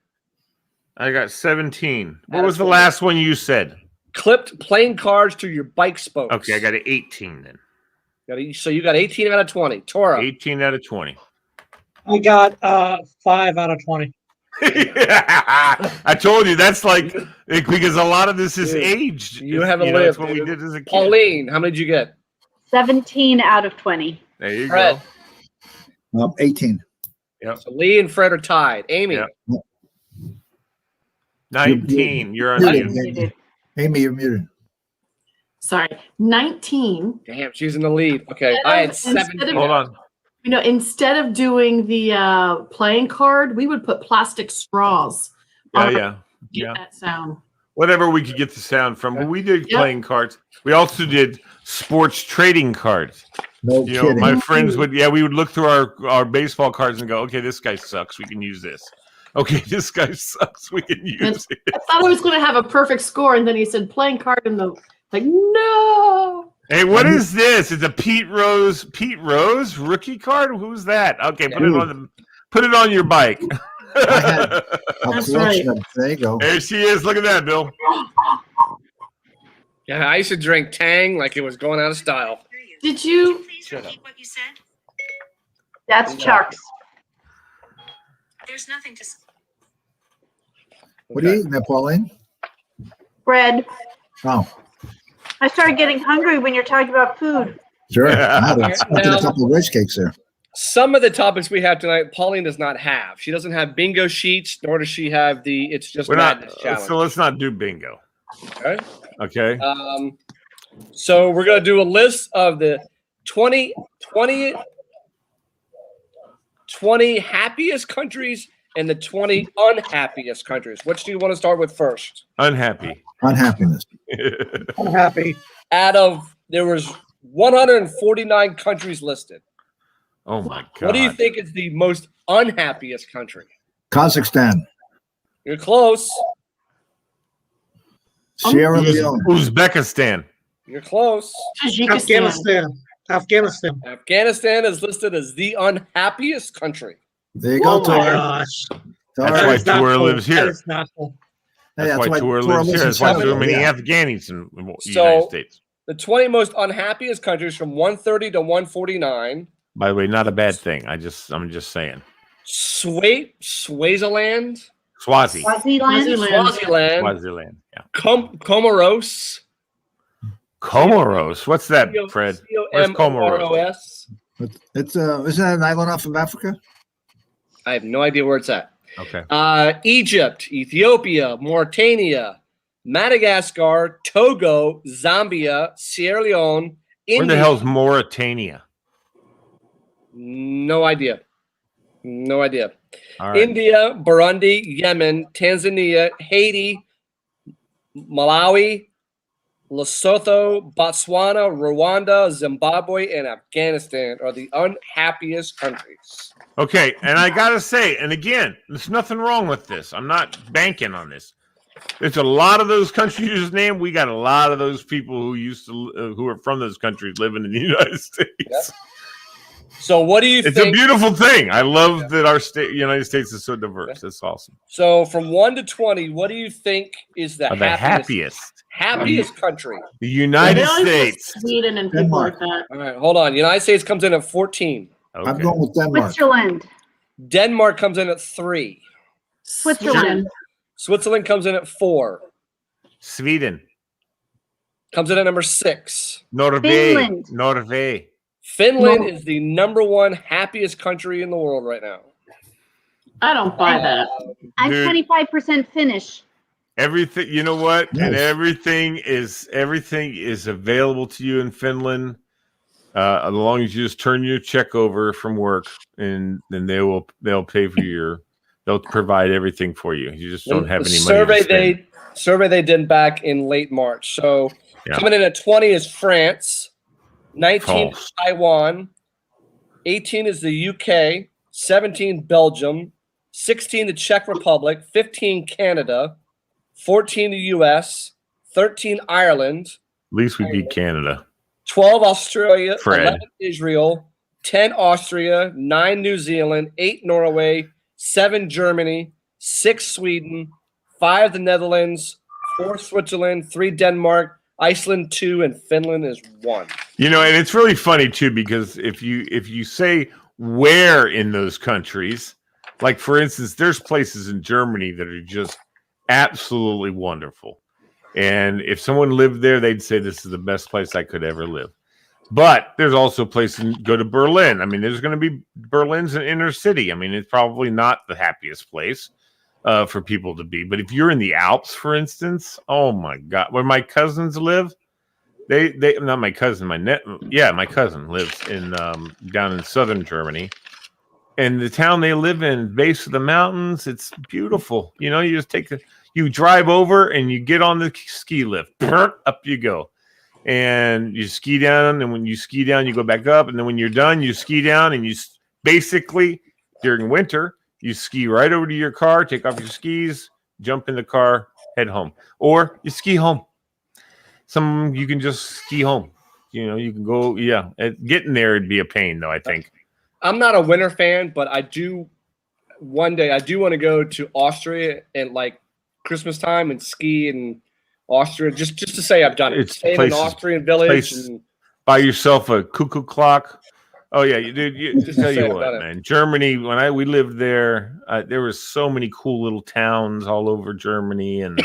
Speaker 1: I got 17. What was the last one you said?
Speaker 3: Clipped playing cards to your bike spokes.
Speaker 1: Okay, I got an 18 then.
Speaker 3: So you got 18 out of 20. Tora.
Speaker 1: 18 out of 20.
Speaker 4: I got 5 out of 20.
Speaker 1: I told you that's like because a lot of this is aged.
Speaker 3: You haven't lived.
Speaker 1: That's what we did as a kid.
Speaker 3: Pauline, how many did you get?
Speaker 5: 17 out of 20.
Speaker 1: There you
Speaker 3: Fred.
Speaker 2: go. 18.
Speaker 1: Yep.
Speaker 3: So Lee and Fred are tied. Amy.
Speaker 1: Yep. 19. You're on mute.
Speaker 2: Amy, you're muted.
Speaker 6: sorry, 19.
Speaker 3: Damn, she's in the lead. Okay, I had 17.
Speaker 1: Hold on.
Speaker 6: Instead of doing the playing card, we would put plastic straws.
Speaker 1: Yeah.
Speaker 6: Get that sound.
Speaker 1: Whatever we could get the sound from. But we did playing cards. We also did sports trading cards.
Speaker 2: No kidding.
Speaker 1: My friends would, we would look through our baseball cards and go, okay, this guy sucks. We can use this. Okay, this guy sucks. We can use it.
Speaker 6: I thought I was going to have a perfect score, and then he said playing card, and no.
Speaker 1: Hey, what is this? It's a Pete Rose rookie card. Who's that? Okay, put it on your bike.
Speaker 6: That's right.
Speaker 2: There you go.
Speaker 1: There she is. Look at that, Bill.
Speaker 3: Yeah, I used to drink Tang like it was going out of style.
Speaker 6: Did you?
Speaker 10: Shut up. What you said?
Speaker 5: That's Chuck's.
Speaker 10: There's nothing to.
Speaker 2: What are you eating there, Pauline?
Speaker 5: Bread.
Speaker 2: Oh,
Speaker 5: I started getting hungry when you're talking about food.
Speaker 2: sure. I had a couple of rice cakes there.
Speaker 3: Some of the topics we have tonight, Pauline does not have. She doesn't have bingo sheets, nor does she have the It's Just Madness challenge.
Speaker 1: So let's not do bingo. Okay.
Speaker 3: So we're going to do a list of the 20 happiest countries and the 20 unhappiest countries. Which do you want to start with first?
Speaker 1: Unhappy.
Speaker 2: Unhappiness.
Speaker 4: Unhappy.
Speaker 3: There was 149 countries listed.
Speaker 1: Oh my God.
Speaker 3: What do you think is the most unhappiest country?
Speaker 2: Kazakhstan.
Speaker 3: You're close.
Speaker 2: Sierra Leone.
Speaker 1: Uzbekistan.
Speaker 3: You're close. Afghanistan is listed as the unhappiest country.
Speaker 2: There you go, Tor.
Speaker 4: Gosh.
Speaker 1: That's why Tor lives here.
Speaker 4: That is not cool.
Speaker 1: That's why Tor lives here. That's why so many Afghanis in the United States.
Speaker 3: The 20 most unhappiest countries from 130 to 149.
Speaker 1: By the way, not a bad thing. I'm just saying.
Speaker 3: Swaziland.
Speaker 1: Swaziland. Yeah.
Speaker 3: Comoros.
Speaker 1: Comoros. What's that, Fred? Where's Comoros?
Speaker 2: It's isn't that an island off of Africa?
Speaker 3: I have no idea where it's at.
Speaker 1: Okay.
Speaker 3: Egypt, Ethiopia, Mauritania, Madagascar, Togo, Zambia, Sierra Leone, India.
Speaker 1: Where the hell's Mauritania?
Speaker 3: No idea. No idea.
Speaker 1: All right.
Speaker 3: India, Burundi, Yemen, Tanzania, Haiti, Malawi, Lesotho, Botswana, Rwanda, Zimbabwe, and Afghanistan are the unhappiest countries.
Speaker 1: Okay, and I gotta say, and again, there's nothing wrong with this. I'm not banking on this. There's a lot of those countries you just named. We got a lot of those people who who are from those countries living in the United States. Yep.
Speaker 3: So what do you think?
Speaker 1: It's a beautiful thing. I love that our United States is so diverse. That's awesome.
Speaker 3: So from 1 to 20, what do you think is the happiest country?
Speaker 1: The United States.
Speaker 6: Sweden and people like that.
Speaker 3: All right, hold on. United States comes in at 14.
Speaker 2: Okay. I'm going with Denmark.
Speaker 3: Denmark comes in at 3. Switzerland comes in at 4.
Speaker 1: Sweden
Speaker 3: comes in at number 6.
Speaker 1: Norway.
Speaker 3: Finland is the number 1 happiest country in the world right now.
Speaker 6: I don't buy that.
Speaker 5: I'm 25% Finnish.
Speaker 1: Everything, you know what? Nice. And everything is available to you in Finland. As long as you just turn your check over from work, and then they'll pay for they'll provide everything for you. You just don't have any money.
Speaker 3: Survey they did back in late March. So coming in at 20 is France, 19 is Taiwan, 18 is the UK, 17 Belgium, 16 the Czech Republic, 15 Canada, 14 the US, 13 Ireland.
Speaker 1: At least we beat Canada.
Speaker 3: 12 Australia,
Speaker 1: Fred.
Speaker 3: 11 Israel, 10 Austria, 9 New Zealand, 8 Norway, 7 Germany, 6 Sweden, 5 the Netherlands, 4 Switzerland, 3 Denmark, Iceland 2, and Finland is 1.
Speaker 1: You know, and it's really funny too, because if you say where in those countries, like for instance, there's places in Germany that are just absolutely wonderful. And if someone lived there, they'd say this is the best place I could ever live. But there's also places, go to Berlin. I mean, there's going to be Berlin's an inner city. I mean, it's probably not the happiest place for people to be. But if you're in the Alps, for instance, oh my God, where my cousins live, They not my cousin, my cousin lives in down in southern Germany. And the town they live in, base of the mountains, it's beautiful. You know, you just you drive over and you get on the ski lift. Up you go. And you ski down, and when you ski down, you go back up. And then when you're done, you ski down, and you basically, during winter, you ski right over to your car, take off your skis, jump in the car, head home. Or you ski home. You can just ski home. You know, you can go, getting there would be a pain, though, I think.
Speaker 3: I'm not a winter fan, but one day I do want to go to Austria and like Christmas time and ski in Austria, just to say I've done it. Stay in an Austrian village and
Speaker 1: buy yourself a cuckoo clock. Oh yeah, dude. Just tell you what, man. Germany. When we lived there, there was so many cool little towns all over Germany, and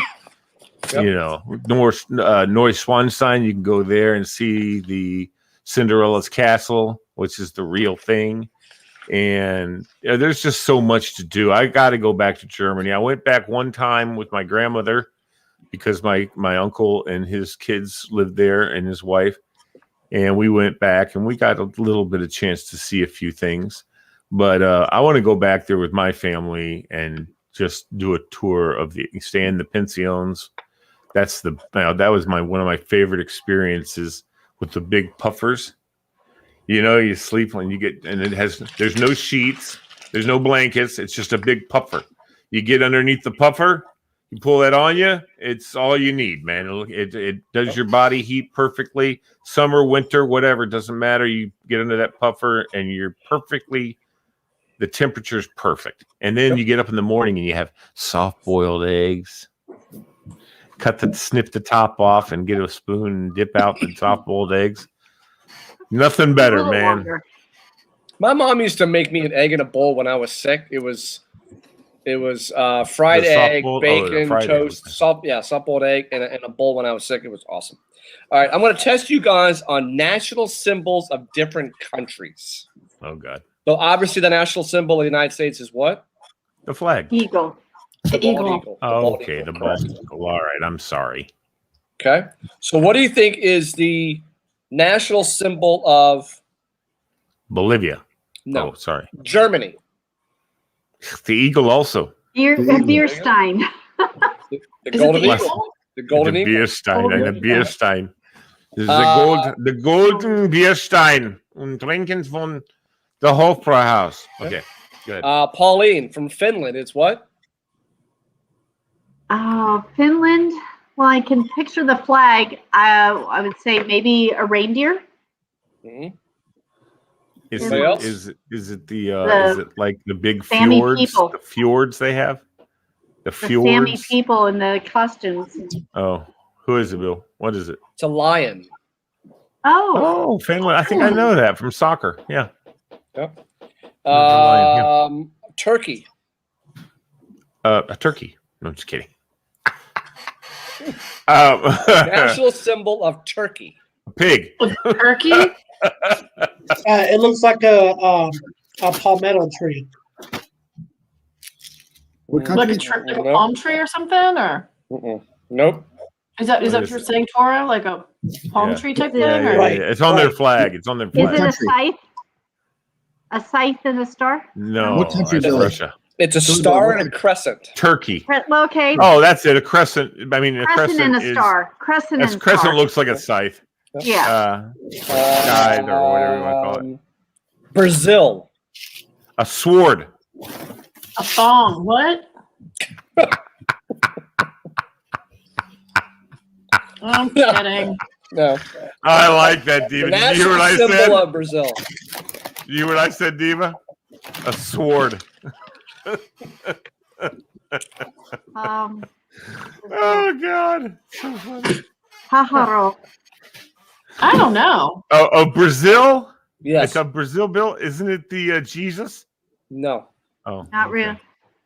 Speaker 1: you know, Neuschwanstein. You can go there and see the Cinderella's castle, which is the real thing. And there's just so much to do. I got to go back to Germany. I went back one time with my grandmother because my uncle and his kids lived there and his wife. And we went back and we got a little bit of chance to see a few things. But I want to go back there with my family and just do a tour of stay in the pensions. That was one of my favorite experiences with the big puffers. You know, you sleep when there's no sheets, there's no blankets. It's just a big puffer. You get underneath the puffer, you pull that on you. It's all you need, man. It does your body heat perfectly. Summer, winter, whatever, doesn't matter. You get under that puffer and the temperature's perfect. And then you get up in the morning and you have soft boiled eggs. Snip the top off and get a spoon and dip out the soft boiled eggs. Nothing better, man.
Speaker 5: Longer.
Speaker 3: My mom used to make me an egg in a bowl when I was sick. It was fried egg, bacon, toast, soft-boiled egg in a bowl when I was sick. It was awesome. All right, I'm going to test you guys on national symbols of different countries.
Speaker 1: Oh, God.
Speaker 3: So obviously the national symbol of the United States is what?
Speaker 1: The flag.
Speaker 5: Eagle.
Speaker 6: The eagle.
Speaker 1: Oh, okay, the bald eagle. All right, I'm sorry.
Speaker 3: Okay. So what do you think is the national symbol of
Speaker 1: Bolivia?
Speaker 3: No.
Speaker 1: Oh, sorry.
Speaker 3: Germany.
Speaker 1: The eagle also.
Speaker 5: Bierstein.
Speaker 3: The golden eagle. The golden eagle.
Speaker 1: Bierstein. The Bierstein. This is the golden Bierstein. Und trinken von the Hofbräuhaus. Okay, good.
Speaker 3: Pauline from Finland. It's what?
Speaker 5: Finland. Well, I can picture the flag. I would say maybe a reindeer.
Speaker 3: Mm-hmm.
Speaker 1: Is it like the big fjords?
Speaker 5: People.
Speaker 1: The fjords they have? The fjords?
Speaker 5: Sami people in the costumes.
Speaker 1: Oh, who is it, Bill? What is it?
Speaker 3: It's a lion.
Speaker 5: Oh,
Speaker 1: Finland. I think I know that from soccer. Yeah.
Speaker 3: Yep.
Speaker 1: Lion,
Speaker 3: Turkey.
Speaker 1: A turkey. No, I'm just kidding.
Speaker 3: National symbol of Turkey.
Speaker 1: A pig.
Speaker 6: Turkey?
Speaker 4: It looks like a palmetto tree.
Speaker 2: What
Speaker 6: Like
Speaker 2: country?
Speaker 6: a palm tree or something? Or
Speaker 3: Nope.
Speaker 6: is that what you're saying, Tora? Like a palm tree type thing?
Speaker 1: Yeah,
Speaker 6: Or?
Speaker 4: Right.
Speaker 1: It's on their flag. It's on their flag.
Speaker 5: Is it a scythe? A scythe and a star?
Speaker 1: No,
Speaker 2: What country
Speaker 1: it's
Speaker 2: is it?
Speaker 1: Russia.
Speaker 3: It's a star and a crescent.
Speaker 1: Turkey.
Speaker 5: Okay.
Speaker 1: Oh, that's it. A crescent. I mean, a
Speaker 5: Crescent and a
Speaker 1: is,
Speaker 5: star. Crescent and
Speaker 1: Crescent
Speaker 5: star.
Speaker 1: looks like a scythe.
Speaker 5: Yeah.
Speaker 1: Guide or whatever you want to call it.
Speaker 3: Brazil.
Speaker 1: A sword.
Speaker 6: A thong. What? I'm kidding.
Speaker 3: No.
Speaker 1: I like that,
Speaker 3: The
Speaker 1: Diva. Did you hear
Speaker 3: national
Speaker 1: what I
Speaker 3: symbol
Speaker 1: said?
Speaker 3: of Brazil.
Speaker 1: You hear what I said, Diva? A sword. Oh, God. So funny.
Speaker 5: Pajaro.
Speaker 6: I don't know.
Speaker 1: Oh, Brazil?
Speaker 3: Yes.
Speaker 1: It's a Brazil, Bill? Isn't it the Jesus?
Speaker 3: No.
Speaker 1: Oh.
Speaker 5: Not
Speaker 1: okay.
Speaker 5: real.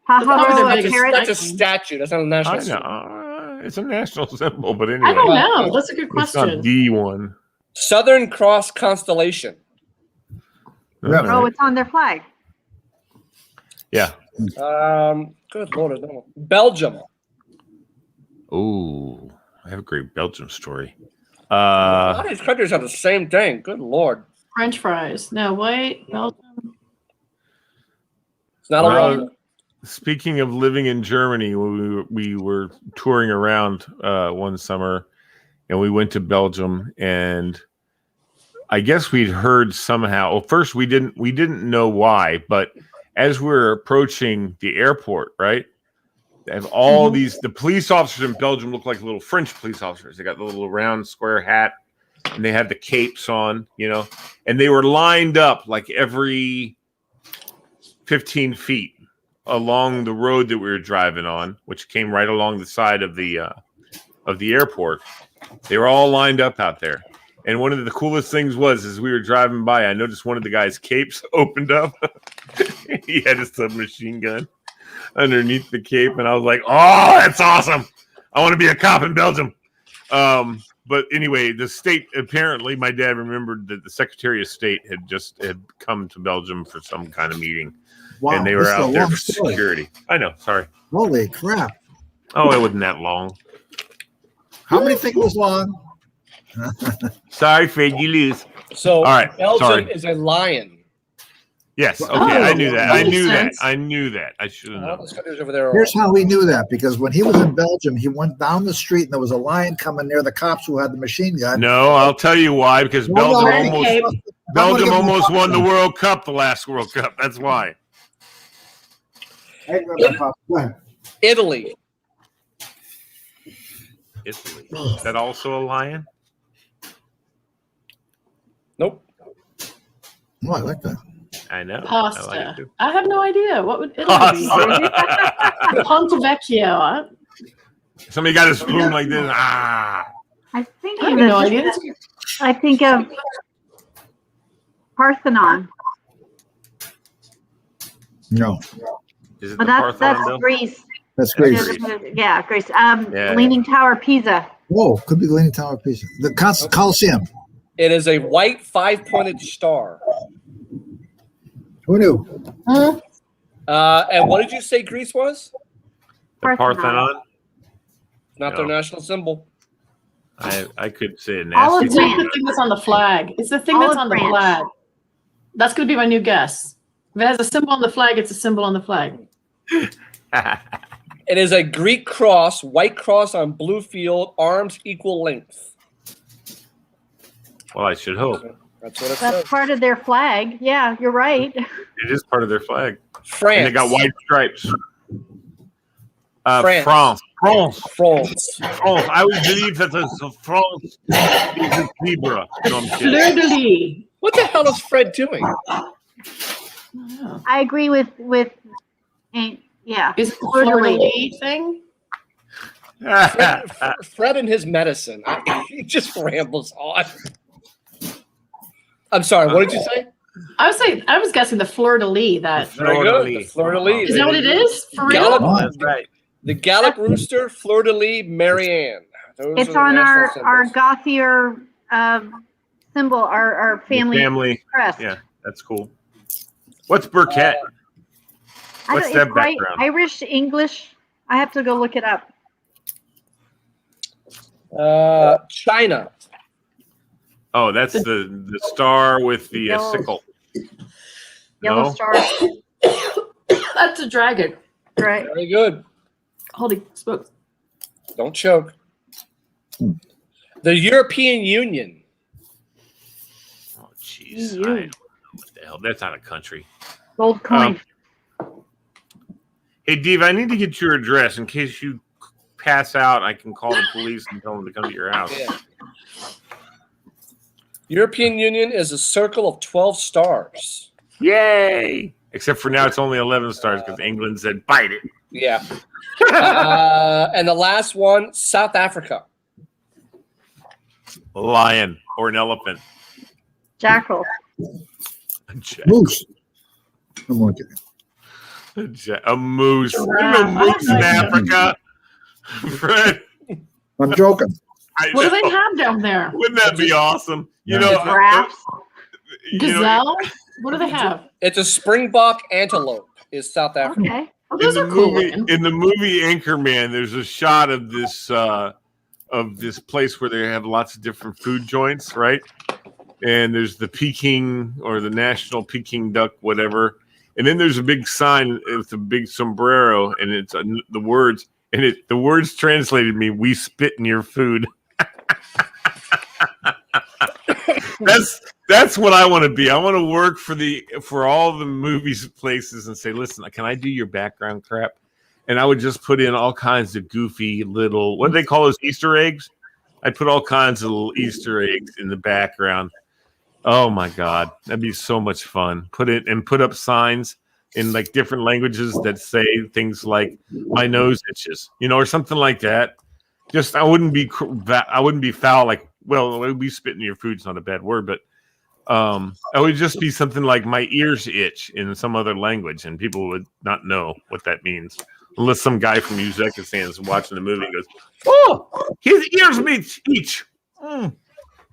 Speaker 6: Probably
Speaker 5: Pajaro,
Speaker 6: the
Speaker 5: a
Speaker 6: biggest
Speaker 5: carrot.
Speaker 3: That's a statue. That's not a national
Speaker 1: I
Speaker 3: symbol.
Speaker 1: know. It's a national symbol, but anyway.
Speaker 6: I don't know. That's a good
Speaker 1: It's not
Speaker 6: question.
Speaker 1: the one.
Speaker 3: Southern Cross constellation.
Speaker 2: Yeah.
Speaker 1: All
Speaker 5: Oh,
Speaker 1: right.
Speaker 5: it's on their flag.
Speaker 1: Yeah.
Speaker 3: Good Lord. I don't know. Belgium.
Speaker 1: Oh, I have a great Belgium story.
Speaker 3: A lot of these countries have the same thing. Good Lord.
Speaker 6: French fries. No, wait. Belgium.
Speaker 3: It's not a one.
Speaker 1: Speaking of living in Germany, we were touring around one summer, and we went to Belgium, and I guess we'd heard somehow. Well, first we didn't know why, but as we were approaching the airport, right? They have all these. The police officers in Belgium look like little French police officers. They got the little round square hat, and they had the capes on, and they were lined up like every 15 feet along the road that we were driving on, which came right along the side of the airport. They were all lined up out there. And one of the coolest things was, as we were driving by, I noticed one of the guy's capes opened up. He had a submachine gun underneath the cape, and I was like, "Oh, that's awesome! I want to be a cop in Belgium." But anyway, the state, apparently, my dad remembered that the Secretary of State had come to Belgium for some kind of meeting, and they were out there for security. I know. Sorry.
Speaker 2: Holy crap!
Speaker 1: Oh, it wasn't that long.
Speaker 2: How many think it was long?
Speaker 1: Sorry, Fred, you lose.
Speaker 3: So,
Speaker 1: all right,
Speaker 3: Belgium is a lion.
Speaker 1: Yes. Okay, I knew that. I knew that. I should have known.
Speaker 3: Over there.
Speaker 2: Here's how we knew that, because when he was in Belgium, he went down the street and there was a lion coming near the cops who had the machine gun.
Speaker 1: No, I'll tell you why. Because Belgium almost won the World Cup, the last World Cup. That's why.
Speaker 3: Italy.
Speaker 1: Italy. Is that also a lion?
Speaker 3: Nope.
Speaker 2: Oh, I like that.
Speaker 1: I know.
Speaker 6: Pasta. I have no idea. What would Italy be? Ponte Vecchio.
Speaker 1: Somebody got a spoon like this.
Speaker 5: I think
Speaker 6: I have no idea.
Speaker 5: I think of Parthenon.
Speaker 2: No.
Speaker 1: Is it
Speaker 5: But that's Greece.
Speaker 2: That's Greece.
Speaker 5: Yeah, Greece. Leaning Tower, Pisa.
Speaker 2: Whoa, could be the Leaning Tower of Pisa. The Colosseum.
Speaker 3: It is a white 5-pointed star.
Speaker 2: Who knew?
Speaker 3: And what did you say Greece was?
Speaker 1: The Parthenon.
Speaker 3: Not their national symbol.
Speaker 1: I could say it
Speaker 6: It's
Speaker 1: nasty.
Speaker 6: the thing that's on the flag. It's the thing that's on the flag. That's going to be my new guess. If it has a symbol on the flag, it's a symbol on the flag.
Speaker 3: It is a Greek cross, white cross on blue field, arms equal length.
Speaker 1: Well, I should hope.
Speaker 3: That's what it
Speaker 5: That's
Speaker 3: says.
Speaker 5: part of their flag. Yeah, you're right.
Speaker 1: It is part of their flag.
Speaker 3: France.
Speaker 1: And they got white stripes.
Speaker 3: France.
Speaker 1: France.
Speaker 3: I
Speaker 1: would believe that France is a zebra. No, I'm kidding.
Speaker 6: Fleur de lis.
Speaker 3: What the hell is Fred doing?
Speaker 5: I agree with yeah.
Speaker 6: Is it the Fleur de lis thing?
Speaker 3: Fred and his medicine. He just rambles on. I'm sorry. What did you say?
Speaker 6: I was guessing the Fleur de lis.
Speaker 3: Very good. The Fleur de lis.
Speaker 6: Is that what it is? For real?
Speaker 1: That's right.
Speaker 3: The Gallic Rooster, Fleur de lis, Marianne.
Speaker 5: It's on our Gothier symbol, our family crest.
Speaker 1: Yeah, that's cool. What's Burkett? What's that background?
Speaker 5: Irish, English. I have to go look it up.
Speaker 3: China.
Speaker 1: Oh, that's the star with the sickle.
Speaker 5: Yellow star.
Speaker 6: That's a dragon.
Speaker 5: Right.
Speaker 3: Very good.
Speaker 6: Holy smokes.
Speaker 3: Don't choke. The European Union.
Speaker 1: Oh, jeez. I don't know what the hell. That's not a country.
Speaker 5: Gold coin.
Speaker 1: Hey, Dave, I need to get your address in case you pass out. I can call the police and tell them to come to your house.
Speaker 3: Yeah. European Union is a circle of 12 stars.
Speaker 1: Yay! Except for now, it's only 11 stars because England said, bite it.
Speaker 3: Yeah. And the last one, South Africa.
Speaker 1: A lion or an elephant.
Speaker 5: Jackal.
Speaker 2: Moose. I'm looking.
Speaker 1: A moose. There's no moose in Africa. Fred.
Speaker 2: I'm joking.
Speaker 6: What do they have down there?
Speaker 1: Wouldn't that be awesome?
Speaker 6: Gazelle? What do they have?
Speaker 3: It's a springbok antelope. Is South Africa?
Speaker 5: Okay.
Speaker 6: Oh, those are cool.
Speaker 1: In the movie Anchorman, there's a shot of this of this place where they have lots of different food joints, right? And there's the Peking or the National Peking Duck, whatever. And then there's a big sign with a big sombrero, and it's the words, and the words translated me, "We spit in your food." That's what I want to be. I want to work for all the movies places and say, "Listen, can I do your background crap?" And I would just put in all kinds of goofy little, what do they call those, Easter eggs? I put all kinds of little Easter eggs in the background. Oh my God, that'd be so much fun. Put up signs in like different languages that say things like "my nose itches," or something like that. Just I wouldn't be foul. Like, well, it would be spitting your food's not a bad word, but it would just be something like "my ears itch" in some other language, and people would not know what that means unless some guy from Uzbekistan is watching the movie and goes, "Oh, his ears itch."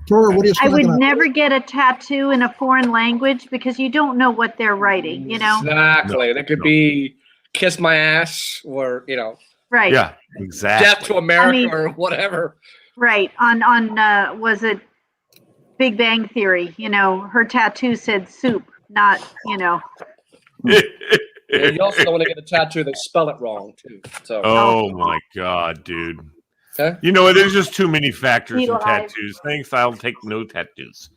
Speaker 2: What
Speaker 5: I would never get a tattoo in a foreign language because you don't know what they're writing,
Speaker 3: Exactly. It could be "kiss my ass" or,
Speaker 5: Right.
Speaker 1: Yeah, exactly.
Speaker 3: "death to America" or whatever.
Speaker 5: Right. On was it Big Bang Theory? Her tattoo said soup, not,
Speaker 3: And you also don't want to get a tattoo that spell it wrong, too. So.
Speaker 1: Oh, my God, dude.
Speaker 3: Okay.
Speaker 1: There's just too many factors in tattoos. Thanks, I'll take no tattoos.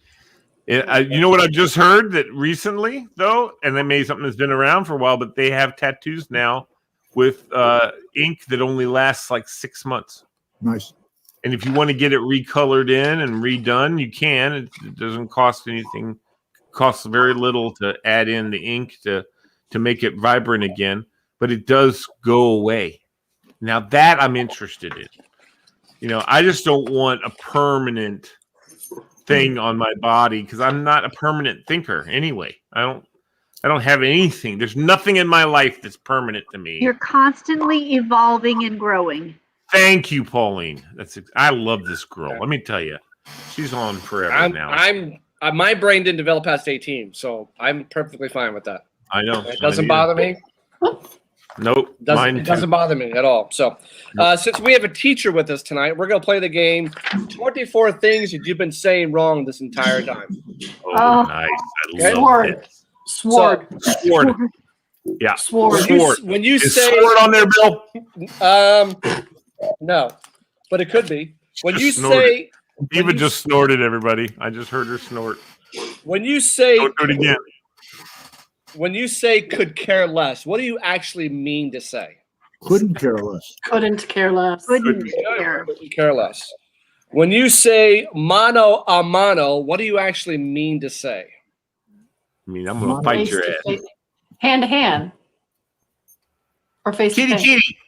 Speaker 1: You know what I've just heard that recently, though, and that may be something that's been around for a while, but they have tattoos now with ink that only lasts like 6 months.
Speaker 2: Nice.
Speaker 1: And if you want to get it recolored in and redone, you can. It doesn't cost anything. It costs very little to add in the ink to make it vibrant again, but it does go away. Now that I'm interested in. I just don't want a permanent thing on my body because I'm not a permanent thinker anyway. I don't have anything. There's nothing in my life that's permanent to me.
Speaker 5: You're constantly evolving and growing.
Speaker 1: Thank you, Pauline. I love this girl. Let me tell you, she's on forever now.
Speaker 3: My brain didn't develop past 18, so I'm perfectly fine with that.
Speaker 1: I know.
Speaker 3: It doesn't bother me.
Speaker 1: Nope.
Speaker 3: It doesn't bother me at all. So, since we have a teacher with us tonight, we're going to play the game 24 things that you've been saying wrong this entire time.
Speaker 1: Oh, nice. I love it.
Speaker 6: Sword.
Speaker 1: Yeah.
Speaker 6: Sword.
Speaker 3: When you
Speaker 1: Is
Speaker 3: say
Speaker 1: sword on there, Bill?
Speaker 3: No, but it could be. When you
Speaker 1: snorted.
Speaker 3: say
Speaker 1: Eva just snorted, everybody. I just heard her snort.
Speaker 3: When you say
Speaker 1: Don't do it again.
Speaker 3: When you say "could care less," what do you actually mean to say?
Speaker 2: Couldn't care less.
Speaker 6: Couldn't care less.
Speaker 5: Couldn't
Speaker 3: care less. When you say "mano a mano," what do you actually mean to say?
Speaker 1: I mean, I'm going to bite your ass.
Speaker 6: Hand to hand. Or face to face.
Speaker 1: Kitty.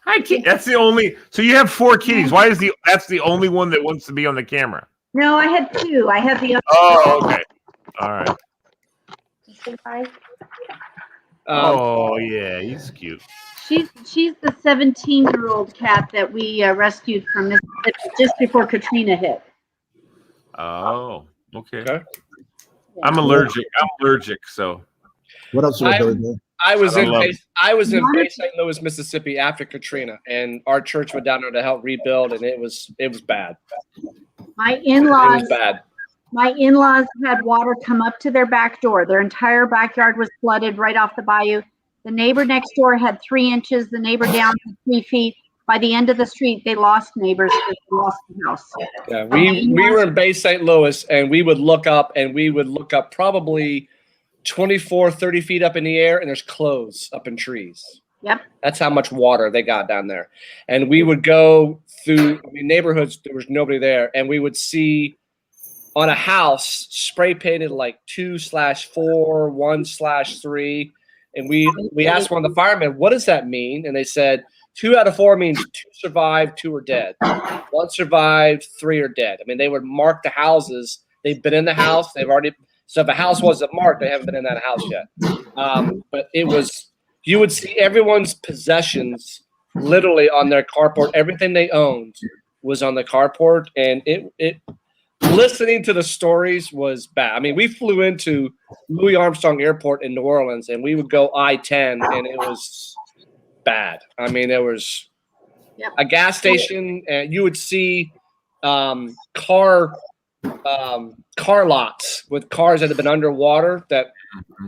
Speaker 1: Hi, kitty. That's the only. So you have 4 kitties. Why is that's the only one that wants to be on the camera?
Speaker 5: No, I had 2. I had the other.
Speaker 1: Oh, okay. All right. Oh yeah, he's cute.
Speaker 5: She's the 17-year-old cat that we rescued from Mississippi just before Katrina hit.
Speaker 1: Oh, okay. I'm allergic, so.
Speaker 2: What else?
Speaker 3: I was in Bay St. Louis, Mississippi after Katrina, and our church went down there to help rebuild, and it was bad.
Speaker 5: My in-laws.
Speaker 3: It was bad.
Speaker 5: My in-laws had water come up to their back door. Their entire backyard was flooded right off the bayou. The neighbor next door had 3 inches. The neighbor down had 3 feet. By the end of the street, they lost neighbors because they lost the house.
Speaker 3: Yeah, we were in Bay St. Louis, and we would look up probably 24, 30 feet up in the air, and there's clothes up in trees.
Speaker 5: Yep.
Speaker 3: That's how much water they got down there. And we would go through neighborhoods, there was nobody there, and we would see on a house spray painted like 2/4, 1/3. And we asked one of the firemen, what does that mean? And they said 2 out of 4 means 2 survived, 2 are dead. 1 survived, 3 are dead. I mean, they would mark the houses. They've been in the house. So if a house wasn't marked, they haven't been in that house yet. But you would see everyone's possessions literally on their carport. Everything they owned was on the carport. And it listening to the stories was bad. I mean, we flew into Louis Armstrong Airport in New Orleans, and we would go I-10, and it was bad. I mean, there was a gas station, and you would see car lots with cars that have been underwater that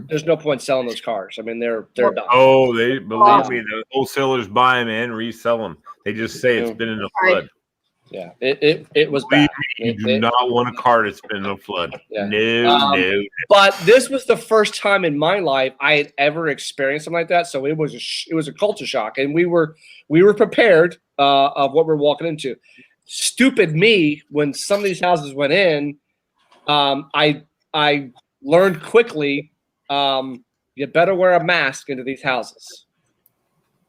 Speaker 3: there's no point selling those cars. I mean, they're done.
Speaker 1: Oh, they believe me, the wholesalers buy them and resell them. They just say it's been in a flood.
Speaker 3: Yeah, it was bad.
Speaker 1: You do not want a car that's been in a flood.
Speaker 3: Yeah.
Speaker 1: No.
Speaker 3: But this was the first time in my life I had ever experienced something like that. So it was a culture shock, and we were prepared of what we're walking into. Stupid me, when some of these houses went in, I learned quickly you better wear a mask into these houses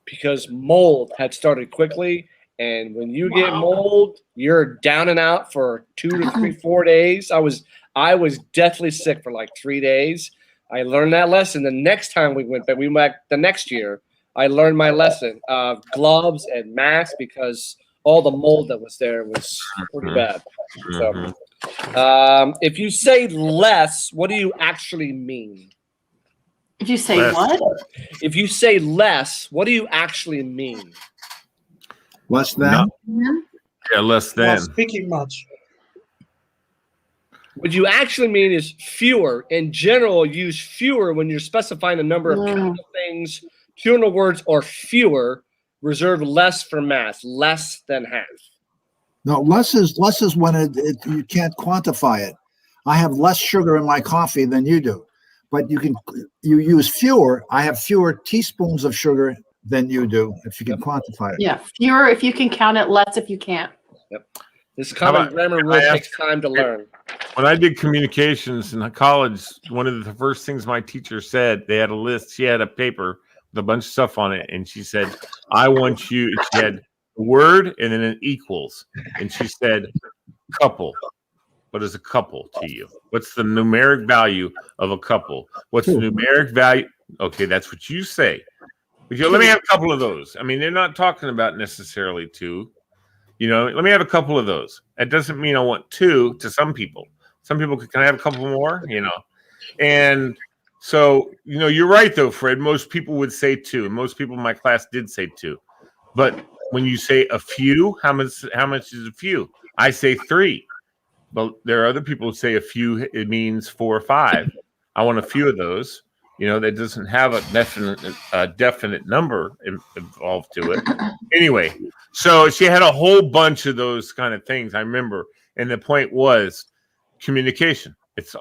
Speaker 3: because mold had started quickly. And when you get mold, you're down and out for 2 to 3, 4 days. I was deathly sick for like 3 days. I learned that lesson. The next time we went back the next year, I learned my lesson of gloves and masks because all the mold that was there was pretty bad. So, if you say less, what do you actually mean?
Speaker 6: If you say what?
Speaker 3: If you say less, what do you actually mean?
Speaker 2: Less than?
Speaker 1: Yeah, less than.
Speaker 4: Not speaking much.
Speaker 3: What you actually mean is fewer. In general, use fewer when you're specifying a number of chemical things, fewer words, or fewer. Reserve less for mass, less than half.
Speaker 2: No, less is when you can't quantify it. I have less sugar in my coffee than you do, but you use fewer. I have fewer teaspoons of sugar than you do if you can quantify it.
Speaker 6: Yeah, fewer if you can count it, less if you can't.
Speaker 3: Yep. This common grammar rule takes time to learn.
Speaker 1: When I did communications in college, one of the first things my teacher said, they had a list. She had a paper with a bunch of stuff on it, and she said, I want you, she had a word and then an equals. And she said, couple. What is a couple to you? What's the numeric value of a couple? What's the numeric value? Okay, that's what you say. But let me have a couple of those. I mean, they're not talking about necessarily two. Let me have a couple of those. That doesn't mean I want two to some people. Some people can I have a couple more, And so, you're right, though, Fred. Most people would say two. And most people in my class did say two. But when you say a few, how much is a few? I say 3. But there are other people who say a few, it means 4 or 5. I want a few of those. That doesn't have a definite number involved to it. Anyway, so she had a whole bunch of those kind of things, I remember. And the point was communication. It's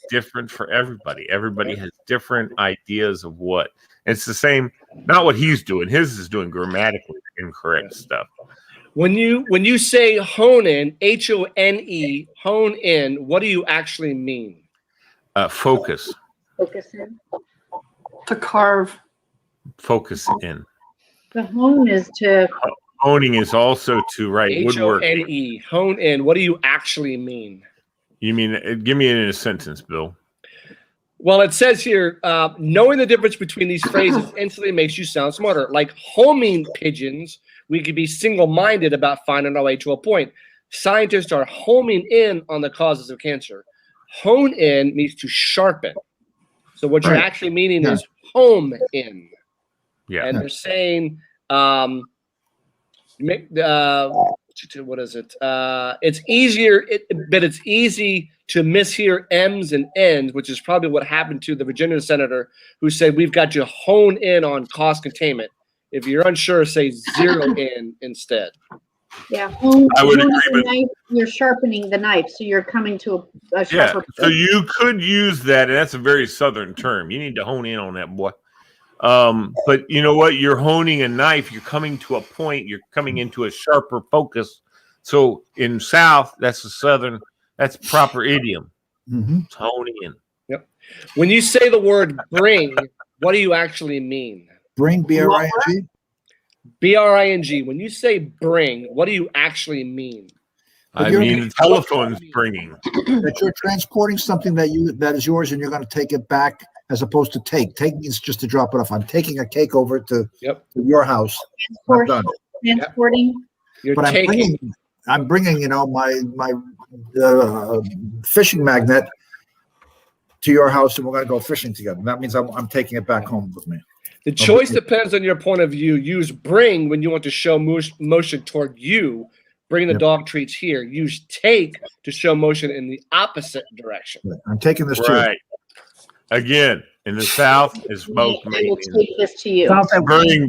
Speaker 1: different for everybody. Everybody has different ideas of what. It's the same, not what he's doing. His is doing grammatically incorrect stuff.
Speaker 3: When you say hone in, HONE, hone in, what do you actually mean?
Speaker 1: Focus.
Speaker 5: Focus in.
Speaker 6: To carve.
Speaker 1: Focus in.
Speaker 5: The hone is to.
Speaker 1: Honing is also to write woodwork.
Speaker 3: HONE, hone in. What do you actually mean?
Speaker 1: You mean, give me it in a sentence, Bill.
Speaker 3: Well, it says here, knowing the difference between these phrases instantly makes you sound smarter. Like homing pigeons, we could be single-minded about finding our way to a point. Scientists are homing in on the causes of cancer. Hone in means to sharpen. So what you're actually meaning is home in.
Speaker 1: Yeah.
Speaker 3: And they're saying, what is it? It's easier, but it's easy to mishear M's and N's, which is probably what happened to the Virginia senator who said, we've got to hone in on cost containment. If you're unsure, say zero in instead.
Speaker 5: Yeah,
Speaker 1: I would agree with
Speaker 5: knife, you're sharpening the knife, so you're coming to a sharper.
Speaker 1: So you could use that, and that's a very southern term. You need to hone in on that, boy. But you know what? You're honing a knife. You're coming to a point. You're coming into a sharper focus. So in South, that's a southern. That's proper idiom. It's honing in.
Speaker 3: Yep. When you say the word bring, what do you actually mean?
Speaker 2: Bring, B-R-I-N-G?
Speaker 3: B-R-I-N-G. When you say bring, what do you actually mean?
Speaker 1: I mean, the telephone's bringing.
Speaker 2: That you're transporting something that is yours, and you're going to take it back, as opposed to take. Take means just to drop it off. I'm taking a cake over to your house.
Speaker 5: Transporting.
Speaker 2: But I'm bringing, my fishing magnet to your house, and we're going to go fishing together. That means I'm taking it back home with me.
Speaker 3: The choice depends on your point of view. Use bring when you want to show motion toward you. Bring the dog treats here. Use take to show motion in the opposite direction.
Speaker 2: I'm taking this
Speaker 1: right. Again, in the South, it's both.
Speaker 5: I will take this to you.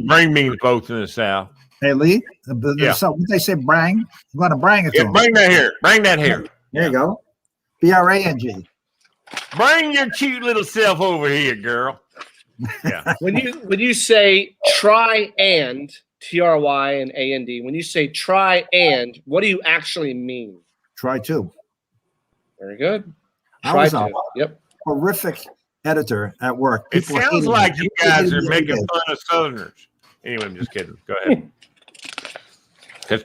Speaker 1: Bring means both in the South.
Speaker 2: Hey, Lee, what they say, brang? You want to brang it to them.
Speaker 1: Bring that here. Bring that here.
Speaker 2: There you go. B-R-A-N-G.
Speaker 1: Bring your cute little self over here, girl. Yeah.
Speaker 3: When you say try and T-R-Y and A-N-D, when you say try and, what do you actually mean?
Speaker 2: Try to.
Speaker 3: Very good.
Speaker 2: I was
Speaker 3: Try
Speaker 2: a
Speaker 3: to. Yep.
Speaker 2: horrific editor at work.
Speaker 1: It
Speaker 2: People
Speaker 1: sounds
Speaker 2: hated
Speaker 1: like
Speaker 2: me.
Speaker 1: you guys are making fun of Southerners. Anyway, I'm just kidding. Go ahead. Because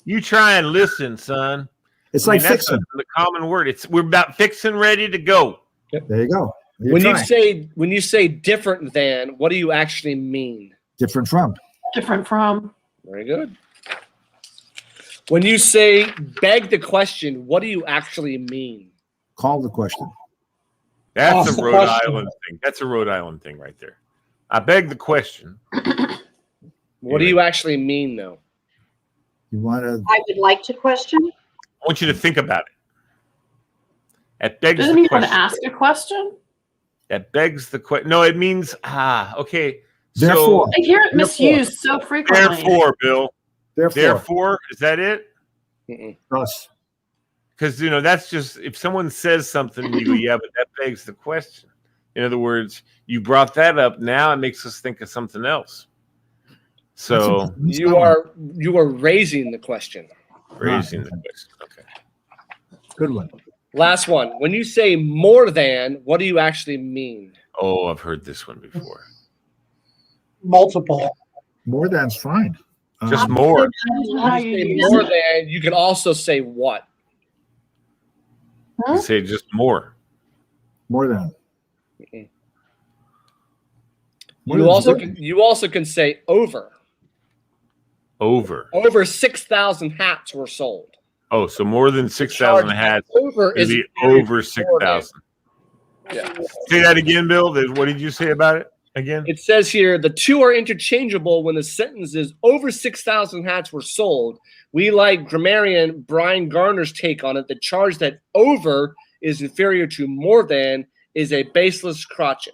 Speaker 1: you try and listen, son.
Speaker 2: It's like fixing.
Speaker 1: The common word. We're about fixing, ready to go.
Speaker 2: Yep. There you go.
Speaker 3: When you say different than, what do you actually mean?
Speaker 2: Different from.
Speaker 6: Different from.
Speaker 3: Very good. When you say beg the question, what do you actually mean?
Speaker 2: Call the question.
Speaker 1: That's a Rhode Island thing. That's a Rhode Island thing right there. I beg the question.
Speaker 3: What do you actually mean, though?
Speaker 2: You want to?
Speaker 5: I would like to question.
Speaker 1: I want you to think about it. That begs
Speaker 6: Doesn't
Speaker 1: the
Speaker 6: mean you want
Speaker 1: question.
Speaker 6: to ask a question?
Speaker 1: That begs the question. No, it means okay.
Speaker 2: Therefore,
Speaker 6: I hear it misused so frequently.
Speaker 1: Therefore, Bill.
Speaker 2: Therefore,
Speaker 1: is that it?
Speaker 2: Us.
Speaker 1: Because that's just if someone says something, you go, yeah, but that begs the question. In other words, you brought that up. Now it makes us think of something else. So
Speaker 3: you are raising the question.
Speaker 1: Raising the question. Okay.
Speaker 2: Good one.
Speaker 3: Last one. When you say more than, what do you actually mean?
Speaker 1: Oh, I've heard this one before.
Speaker 4: Multiple.
Speaker 2: More than's fine.
Speaker 1: Just more.
Speaker 3: When you say more than, you can also say what?
Speaker 1: You say just more.
Speaker 2: More than.
Speaker 3: You also can say over.
Speaker 1: Over.
Speaker 3: Over 6,000 hats were sold.
Speaker 1: Oh, so more than 6,000 hats.
Speaker 3: Over is
Speaker 1: over 6,000.
Speaker 3: Yeah.
Speaker 1: Say that again, Bill. What did you say about it again?
Speaker 3: It says here the two are interchangeable when the sentence is over 6,000 hats were sold. We like grammarian Brian Garner's take on it. The charge that over is inferior to more than is a baseless crotchet.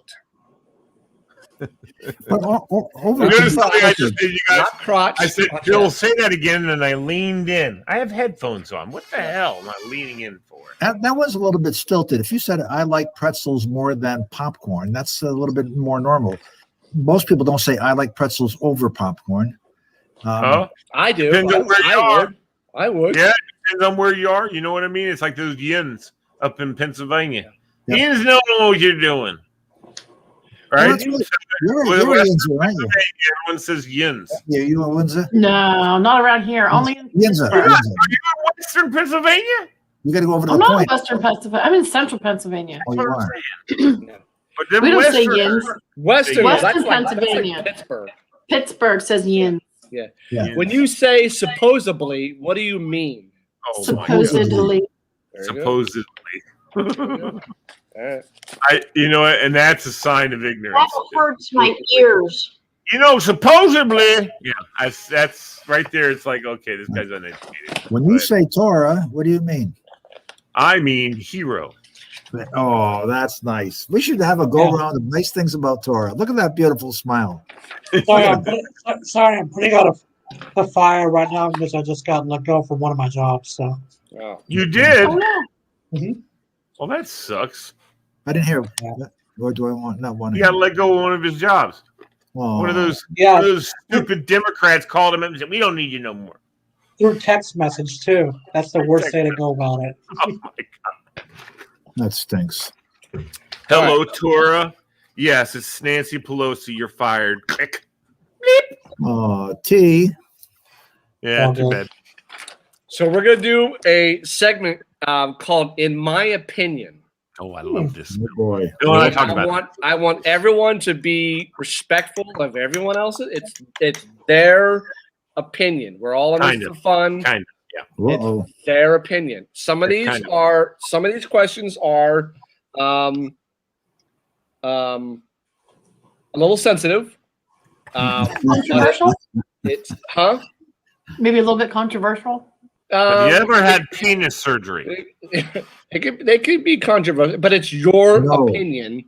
Speaker 2: But over
Speaker 1: I just did, you guys.
Speaker 3: Not crotch.
Speaker 1: I said, Bill, say that again, and I leaned in. I have headphones on. What the hell am I leaning in for?
Speaker 2: That was a little bit stilted. If you said I like pretzels more than popcorn, that's a little bit more normal. Most people don't say I like pretzels over popcorn.
Speaker 3: I do.
Speaker 1: Depends on where you are.
Speaker 3: I would.
Speaker 1: Yeah, depends on where you are. You know what I mean? It's like those yins up in Pennsylvania.
Speaker 2: Yep.
Speaker 1: Yins don't know what you're doing. Right?
Speaker 2: Well, you're Windsor, aren't you?
Speaker 1: Everyone says yins.
Speaker 2: Yeah, you in Windsor?
Speaker 6: No, not around here. Only in
Speaker 2: Windsor.
Speaker 1: Are you in Western Pennsylvania?
Speaker 2: You got to go over to
Speaker 6: I'm
Speaker 2: the
Speaker 6: not
Speaker 2: point.
Speaker 6: in Western Pennsylvania. I'm in Central Pennsylvania.
Speaker 2: Oh, you are.
Speaker 1: But then
Speaker 6: We don't say
Speaker 1: Western-
Speaker 6: yins.
Speaker 3: Western
Speaker 6: Western
Speaker 3: that's
Speaker 6: Pennsylvania.
Speaker 3: like Pittsburgh.
Speaker 6: Pittsburgh says yin.
Speaker 3: Yeah.
Speaker 2: Yeah.
Speaker 3: When you say supposedly, what do you mean?
Speaker 1: Oh, my God.
Speaker 6: Supposedly.
Speaker 1: Supposedly.
Speaker 3: All right.
Speaker 1: And that's a sign of ignorance.
Speaker 5: That hurts my ears.
Speaker 1: Supposedly. Yeah, that's right there. It's like, okay, this guy's uneducated.
Speaker 2: When you say Torah, what do you mean?
Speaker 1: I mean hero.
Speaker 2: Oh, that's nice. We should have a go around of nice things about Torah. Look at that beautiful smile.
Speaker 4: Sorry, I'm putting out a fire right now because I just got let go from one of my jobs. So
Speaker 1: You did?
Speaker 6: Oh, no.
Speaker 4: Mhm.
Speaker 1: Well, that sucks.
Speaker 2: I didn't hear. What do I want? Not one.
Speaker 1: He got to let go of one of his jobs. One of those stupid Democrats called him and said, "We don't need you no more."
Speaker 4: through text message too. That's the worst way to go about it.
Speaker 1: Oh my God.
Speaker 2: That stinks.
Speaker 1: Hello, Torah. Yes, it's Nancy Pelosi. You're fired. Click.
Speaker 2: Oh, T.
Speaker 1: Yeah, too bad.
Speaker 3: So we're gonna do a segment called "In My Opinion."
Speaker 1: Oh, I love this.
Speaker 2: Good boy.
Speaker 3: I want everyone to be respectful of everyone else's. It's their opinion. We're all in this for fun.
Speaker 1: Kind of, yeah.
Speaker 2: Uh-oh.
Speaker 3: It's their opinion. Some of these questions are A little sensitive.
Speaker 6: Controversial?
Speaker 3: It's
Speaker 6: Maybe a little bit controversial.
Speaker 1: Have you ever had penis surgery?
Speaker 3: They could be controversial, but it's your
Speaker 2: No.
Speaker 3: opinion.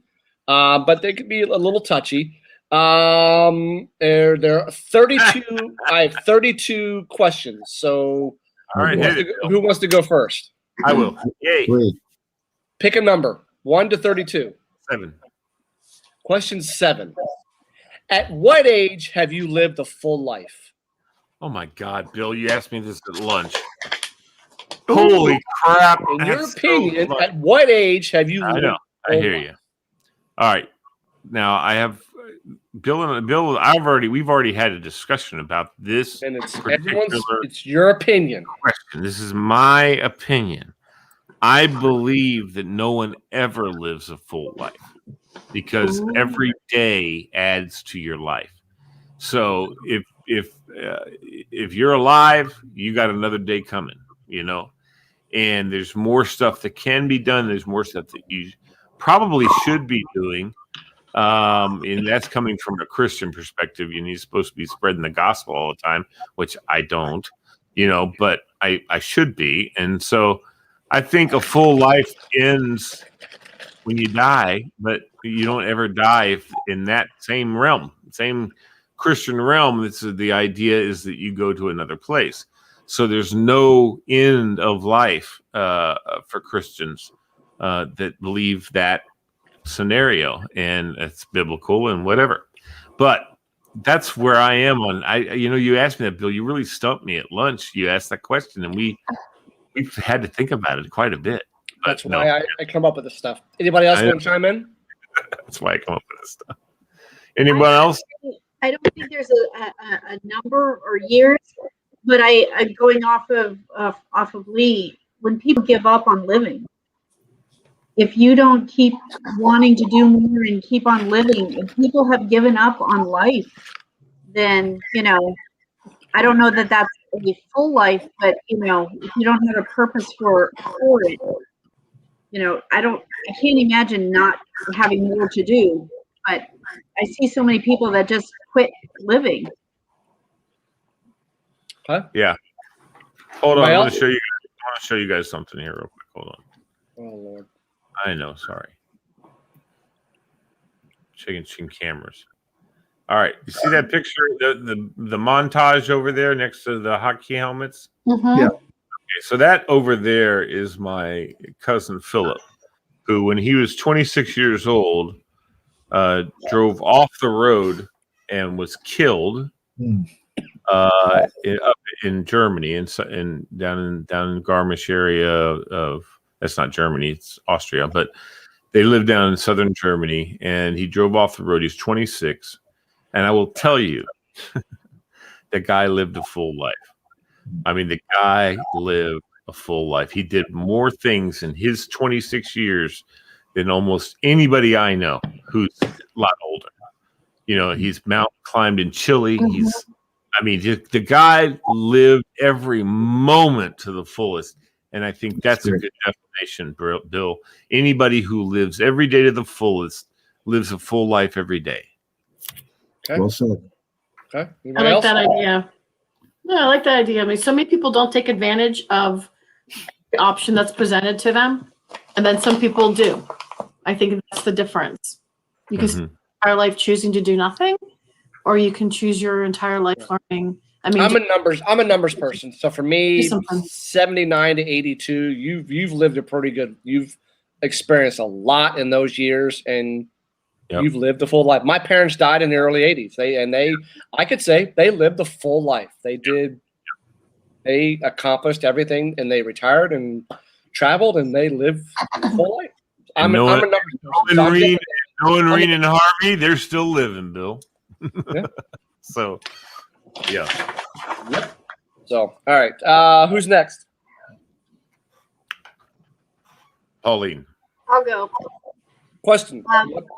Speaker 3: But they could be a little touchy. There are 32. I have 32 questions. So,
Speaker 1: All right,
Speaker 3: who wants to go first?
Speaker 1: I will. Yay.
Speaker 2: Wait.
Speaker 3: Pick a number, 1 to 32.
Speaker 1: 7.
Speaker 3: Question 7. At what age have you lived a full life?
Speaker 1: Oh my God, Bill! You asked me this at lunch. Holy crap!
Speaker 3: In your
Speaker 1: That's so
Speaker 3: opinion,
Speaker 1: fun.
Speaker 3: at what age have you
Speaker 1: I
Speaker 3: lived?
Speaker 1: know. I hear you. All right. Now I have Bill. We've already had a discussion about this.
Speaker 3: And it's
Speaker 1: particular
Speaker 3: it's your opinion.
Speaker 1: question. This is my opinion. I believe that no one ever lives a full life because every day adds to your life. So if you're alive, you got another day coming, and there's more stuff that can be done. There's more stuff that you probably should be doing. And that's coming from a Christian perspective. You're supposed to be spreading the gospel all the time, which I don't, but I should be. And so I think a full life ends when you die, but you don't ever die in that same realm, same Christian realm. The idea is that you go to another place. So there's no end of life for Christians that believe that scenario, and it's biblical and whatever. But that's where I am on. You asked me that, Bill. You really stumped me at lunch. You asked that question, and we've had to think about it quite a bit.
Speaker 3: That's why I come up with this stuff. Anybody else want to chime in?
Speaker 1: That's why I come up with this stuff. Anyone else?
Speaker 5: I don't think there's a number or years, but I'm going off of Lee. When people give up on living, if you don't keep wanting to do more and keep on living, if people have given up on life, then I don't know that that's a full life, but if you don't have a purpose for it, I can't imagine not having more to do. But I see so many people that just quit living.
Speaker 3: Huh?
Speaker 1: Yeah. Hold on. I want to show you guys something here real quick. Hold on.
Speaker 3: Oh Lord.
Speaker 1: I know. Sorry. Checking cameras. All right. You see that picture? The montage over there next to the hockey helmets?
Speaker 6: Mm-hmm.
Speaker 2: Yeah.
Speaker 1: Okay, so that over there is my cousin Philip, who, when he was 26 years old, drove off the road and was killed up in Germany and down in Garmisch area of, that's not Germany, it's Austria, but they live down in southern Germany, and he drove off the road. He's 26, and I will tell you, the guy lived a full life. I mean, the guy lived a full life. He did more things in his 26 years than almost anybody I know who's a lot older. He's mountain climbed in Chile.
Speaker 6: Mm-hmm.
Speaker 1: The guy lived every moment to the fullest. And I think that's a good definition, Bill. Anybody who lives every day to the fullest lives a full life every day.
Speaker 3: Okay.
Speaker 2: Well said.
Speaker 3: Okay.
Speaker 6: I like that idea. No, I like that idea. I mean, so many people don't take advantage of the option that's presented to them, and then some people do. I think that's the difference. You can spend your entire life choosing to do nothing, or you can choose your entire life learning. I mean,
Speaker 3: I'm a numbers person. So for me, 79 to 82, you've lived a pretty good. You've experienced a lot in those years, and you've lived a full life. My parents died in the early 80s. I could say they lived a full life. They did. They accomplished everything, and they retired and traveled, and they lived a full life. I'm a numbers person.
Speaker 1: Noah, Reen, and Harvey, they're still living, Bill.
Speaker 3: Yeah.
Speaker 1: So, yeah.
Speaker 3: Yep. So, all right. Who's next?
Speaker 1: Pauline.
Speaker 5: I'll go.
Speaker 3: Question.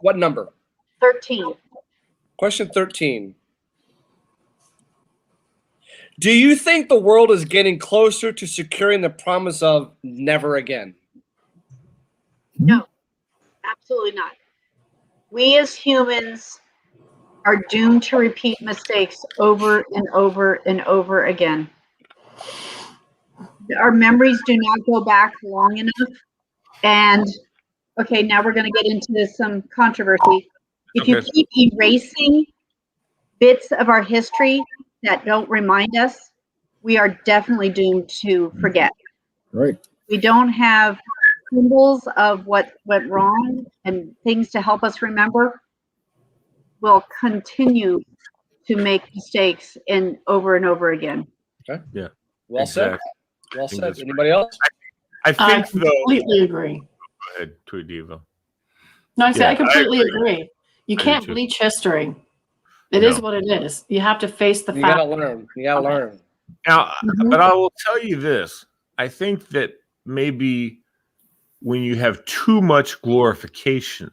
Speaker 3: What number?
Speaker 5: 13.
Speaker 3: Question 13. Do you think the world is getting closer to securing the promise of never again?
Speaker 5: No, absolutely not. We as humans are doomed to repeat mistakes over and over and over again. Our memories do not go back long enough. And okay, now we're going to get into some controversy. If you keep erasing bits of our history that don't remind us, we are definitely doomed to forget.
Speaker 2: Right.
Speaker 5: We don't have symbols of what went wrong and things to help us remember. We'll continue to make mistakes over and over again.
Speaker 3: Okay.
Speaker 1: Yeah.
Speaker 3: Well said. Well said. Anybody else?
Speaker 1: I think
Speaker 6: completely agree.
Speaker 1: Go ahead, Tweet Diva.
Speaker 6: No, I completely agree. You can't bleach history. It is what it is. You have to face the fact.
Speaker 3: You gotta learn. You gotta learn.
Speaker 1: Now, but I will tell you this. I think that maybe when you have too much glorification,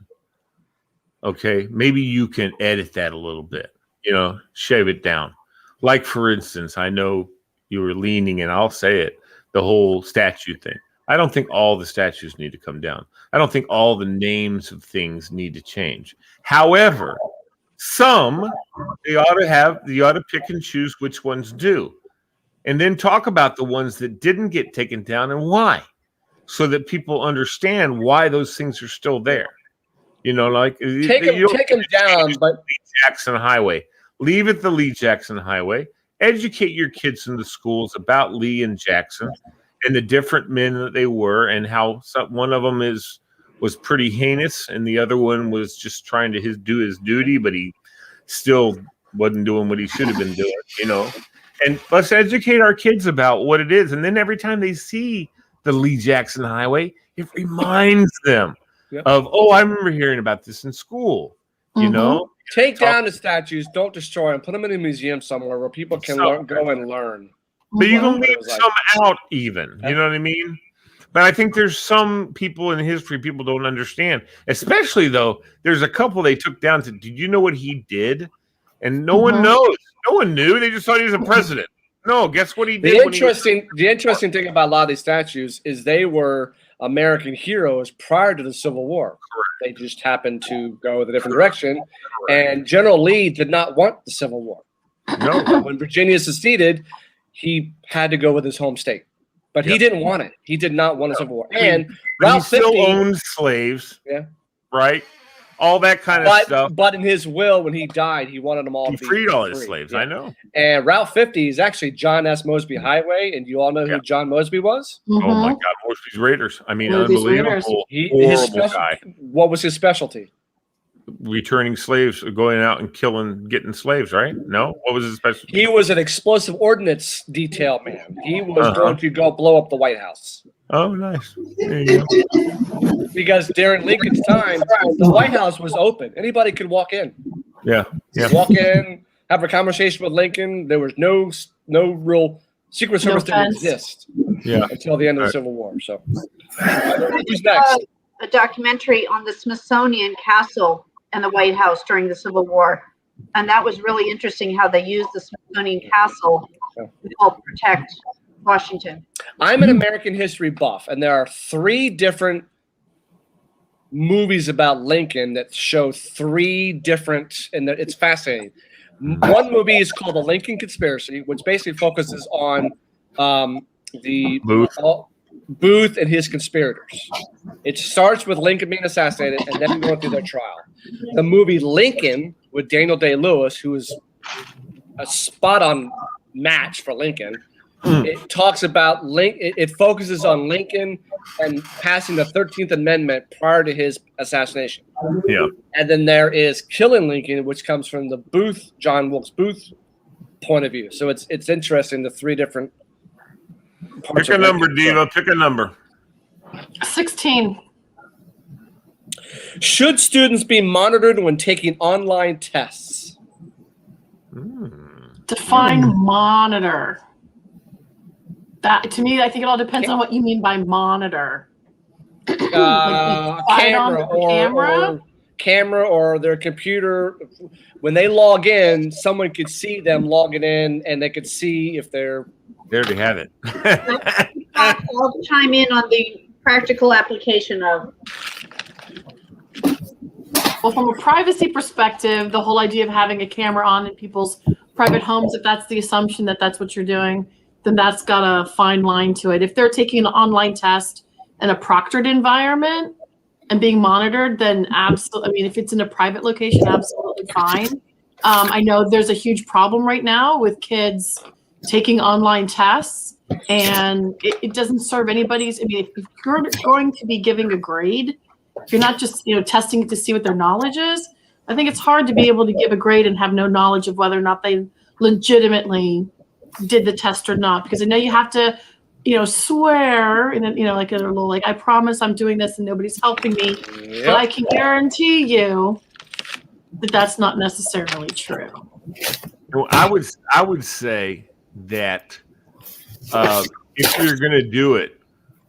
Speaker 1: okay, maybe you can edit that a little bit, shave it down. Like, for instance, I know you were leaning, and I'll say it, the whole statue thing. I don't think all the statues need to come down. I don't think all the names of things need to change. However, some you ought to pick and choose which ones do. And then talk about the ones that didn't get taken down and why, so that people understand why those things are still there. Like
Speaker 3: take them down, but
Speaker 1: Lee Jackson Highway. Leave it the Lee Jackson Highway. Educate your kids in the schools about Lee and Jackson and the different men that they were, and how one of them was pretty heinous, and the other one was just trying to do his duty, but he still wasn't doing what he should have been doing. And let's educate our kids about what it is. And then every time they see the Lee Jackson Highway, it reminds them of, I remember hearing about this in school,
Speaker 3: Take down the statues. Don't destroy them. Put them in a museum somewhere where people can go and learn.
Speaker 1: But you can leave some out even. You know what I mean? But I think there's some people in history people don't understand. Especially, though, there's a couple they took down. Did you know what he did? And no one knows. No one knew. They just thought he was a president. No, guess what he did?
Speaker 3: The interesting thing about a lot of these statues is they were American heroes prior to the Civil War.
Speaker 1: Correct.
Speaker 3: They just happened to go in a different direction. Correct. And General Lee did not want the Civil War.
Speaker 1: No.
Speaker 3: When Virginia seceded, he had to go with his home state. But he didn't want it. He did not want a Civil War. And
Speaker 1: he still owned slaves.
Speaker 3: Yeah.
Speaker 1: Right? All that kind of stuff.
Speaker 3: But in his will, when he died, he wanted them all to be
Speaker 1: freed all his slaves. Yeah. I know.
Speaker 3: And Route 50 is actually John S. Mosby Highway. And you all know who John Mosby was?
Speaker 1: Oh, my God. Mosby's Raiders. I mean, unbelievable. Horrible guy.
Speaker 3: What was his specialty?
Speaker 1: Returning slaves, going out and getting slaves, right? No? What was his specialty?
Speaker 3: He was an explosive ordnance detail man. He was going to go blow up the White House.
Speaker 1: Oh, nice. There you go.
Speaker 3: Because during Lincoln's time, the White House was open. Anybody could walk in.
Speaker 1: Yeah.
Speaker 3: Walk in, have a conversation with Lincoln. There was no real Secret Service didn't exist until the end of the Civil War. So, who's next?
Speaker 5: A documentary on the Smithsonian Castle and the White House during the Civil War. And that was really interesting how they used the Smithsonian Castle to help protect Washington.
Speaker 3: I'm an American history buff, and there are 3 different movies about Lincoln that show 3 different, and it's fascinating. One movie is called The Lincoln Conspiracy, which basically focuses on the Booth and his conspirators. It starts with Lincoln being assassinated and then going through their trial. The movie Lincoln with Daniel Day-Lewis, who is a spot-on match for Lincoln, it talks about it focuses on Lincoln and passing the 13th Amendment prior to his assassination.
Speaker 1: Yeah.
Speaker 3: And then there is Killing Lincoln, which comes from the John Wilkes Booth point of view. So it's interesting, the 3 different parts.
Speaker 1: Pick a number, Diva. Pick a number.
Speaker 6: 16.
Speaker 3: Should students be monitored when taking online tests?
Speaker 6: Define monitor. That, to me, I think it all depends on what you mean by monitor.
Speaker 3: Camera or their computer. When they log in, someone could see them logging in, and they could see if they're
Speaker 1: there to have it.
Speaker 5: I'll chime in on the practical application of.
Speaker 6: Well, from a privacy perspective, the whole idea of having a camera on in people's private homes, if that's the assumption that that's what you're doing, then that's got a fine line to it. If they're taking an online test in a proctored environment and being monitored, then absolutely. I mean, if it's in a private location, absolutely fine. I know there's a huge problem right now with kids taking online tests, and it doesn't serve anybody's. I mean, if you're going to be giving a grade, if you're not just testing it to see what their knowledge is, I think it's hard to be able to give a grade and have no knowledge of whether or not they legitimately did the test or not. Because I know you have to, swear and like a little like, I promise I'm doing this and nobody's helping me. Yep. But I can guarantee you that that's not necessarily true.
Speaker 1: Well, I would say that if you're going to do it,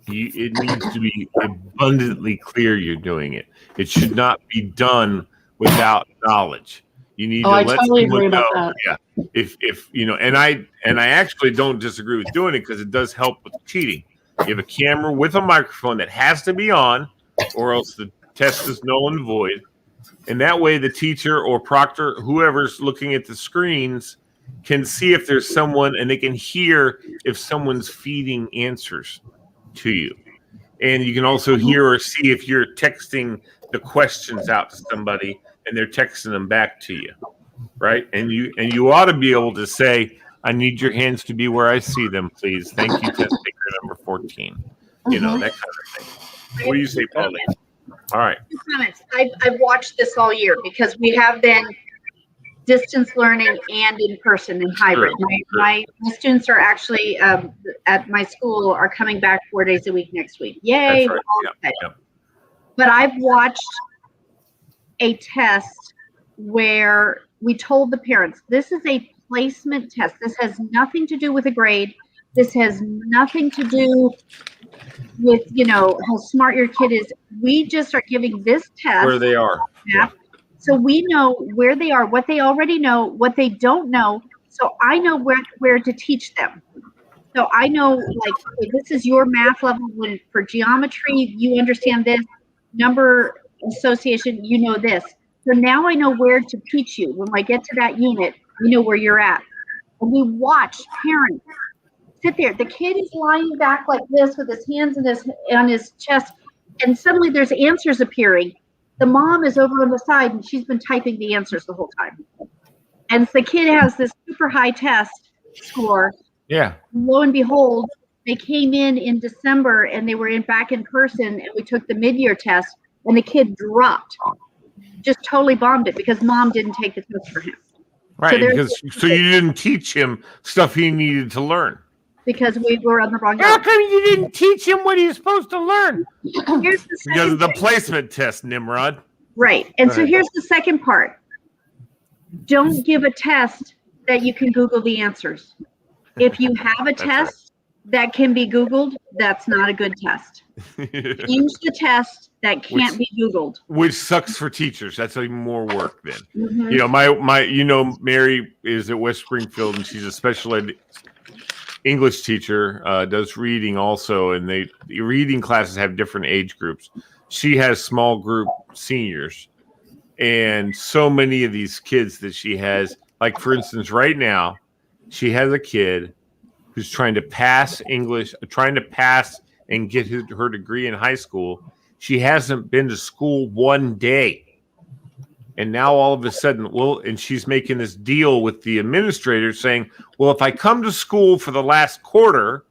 Speaker 1: it needs to be abundantly clear you're doing it. It should not be done without knowledge. You need to let
Speaker 6: totally
Speaker 1: someone know.
Speaker 6: That.
Speaker 1: Yeah, if and I actually don't disagree with doing it because it does help with cheating. You have a camera with a microphone that has to be on, or else the test is null and void. And that way, the teacher or proctor, whoever's looking at the screens, can see if there's someone, and they can hear if someone's feeding answers to you. And you can also hear or see if you're texting the questions out to somebody and they're texting them back to you, right? And you ought to be able to say, I need your hands to be where I see them, please. Thank you, test taker number 14. That kind of thing. What do you say, Pauline? All right.
Speaker 5: Comments. I've watched this all year because we have been distance learning and in person and hybrid. My students are actually at my school are coming back 4 days a week next week. Yay!
Speaker 1: That's right. Yep.
Speaker 5: But I've watched a test where we told the parents, this is a placement test. This has nothing to do with a grade. This has nothing to do with, how smart your kid is. We just are giving this test.
Speaker 1: Where they are.
Speaker 5: Yeah. So we know where they are, what they already know, what they don't know. So I know where to teach them. So I know, like, okay, this is your math level. When for geometry, you understand this. Number association, you know this. So now I know where to teach you. When I get to that unit, I know where you're at. And we watch parents sit there. The kid is lying back like this with his hands on his chest, and suddenly there's answers appearing. The mom is over on the side, and she's been typing the answers the whole time. And the kid has this super high test score.
Speaker 1: Yeah.
Speaker 5: Lo and behold, they came in December, and they were back in person, and we took the mid-year test, and the kid dropped. Just totally bombed it because mom didn't take the test for him.
Speaker 1: Right, so you didn't teach him stuff he needed to learn.
Speaker 5: Because we were on the wrong.
Speaker 9: How come you didn't teach him what he's supposed to learn?
Speaker 1: Because of the placement test, Nimrod.
Speaker 5: Right. And so here's the second part. Don't give a test that you can Google the answers. If you have a test that can be Googled, that's not a good test. Change the test that can't be Googled.
Speaker 1: Which sucks for teachers. That's even more work then. Mm-hmm. Mary is at West Springfield, and she's a special ed English teacher, does reading also, and the reading classes have different age groups. She has small group seniors, and so many of these kids that she has, like for instance, right now, she has a kid who's trying to pass English, trying to pass and get her degree in high school. She hasn't been to school one day. And now all of a sudden, and she's making this deal with the administrator saying, well, if I come to school for the last quarter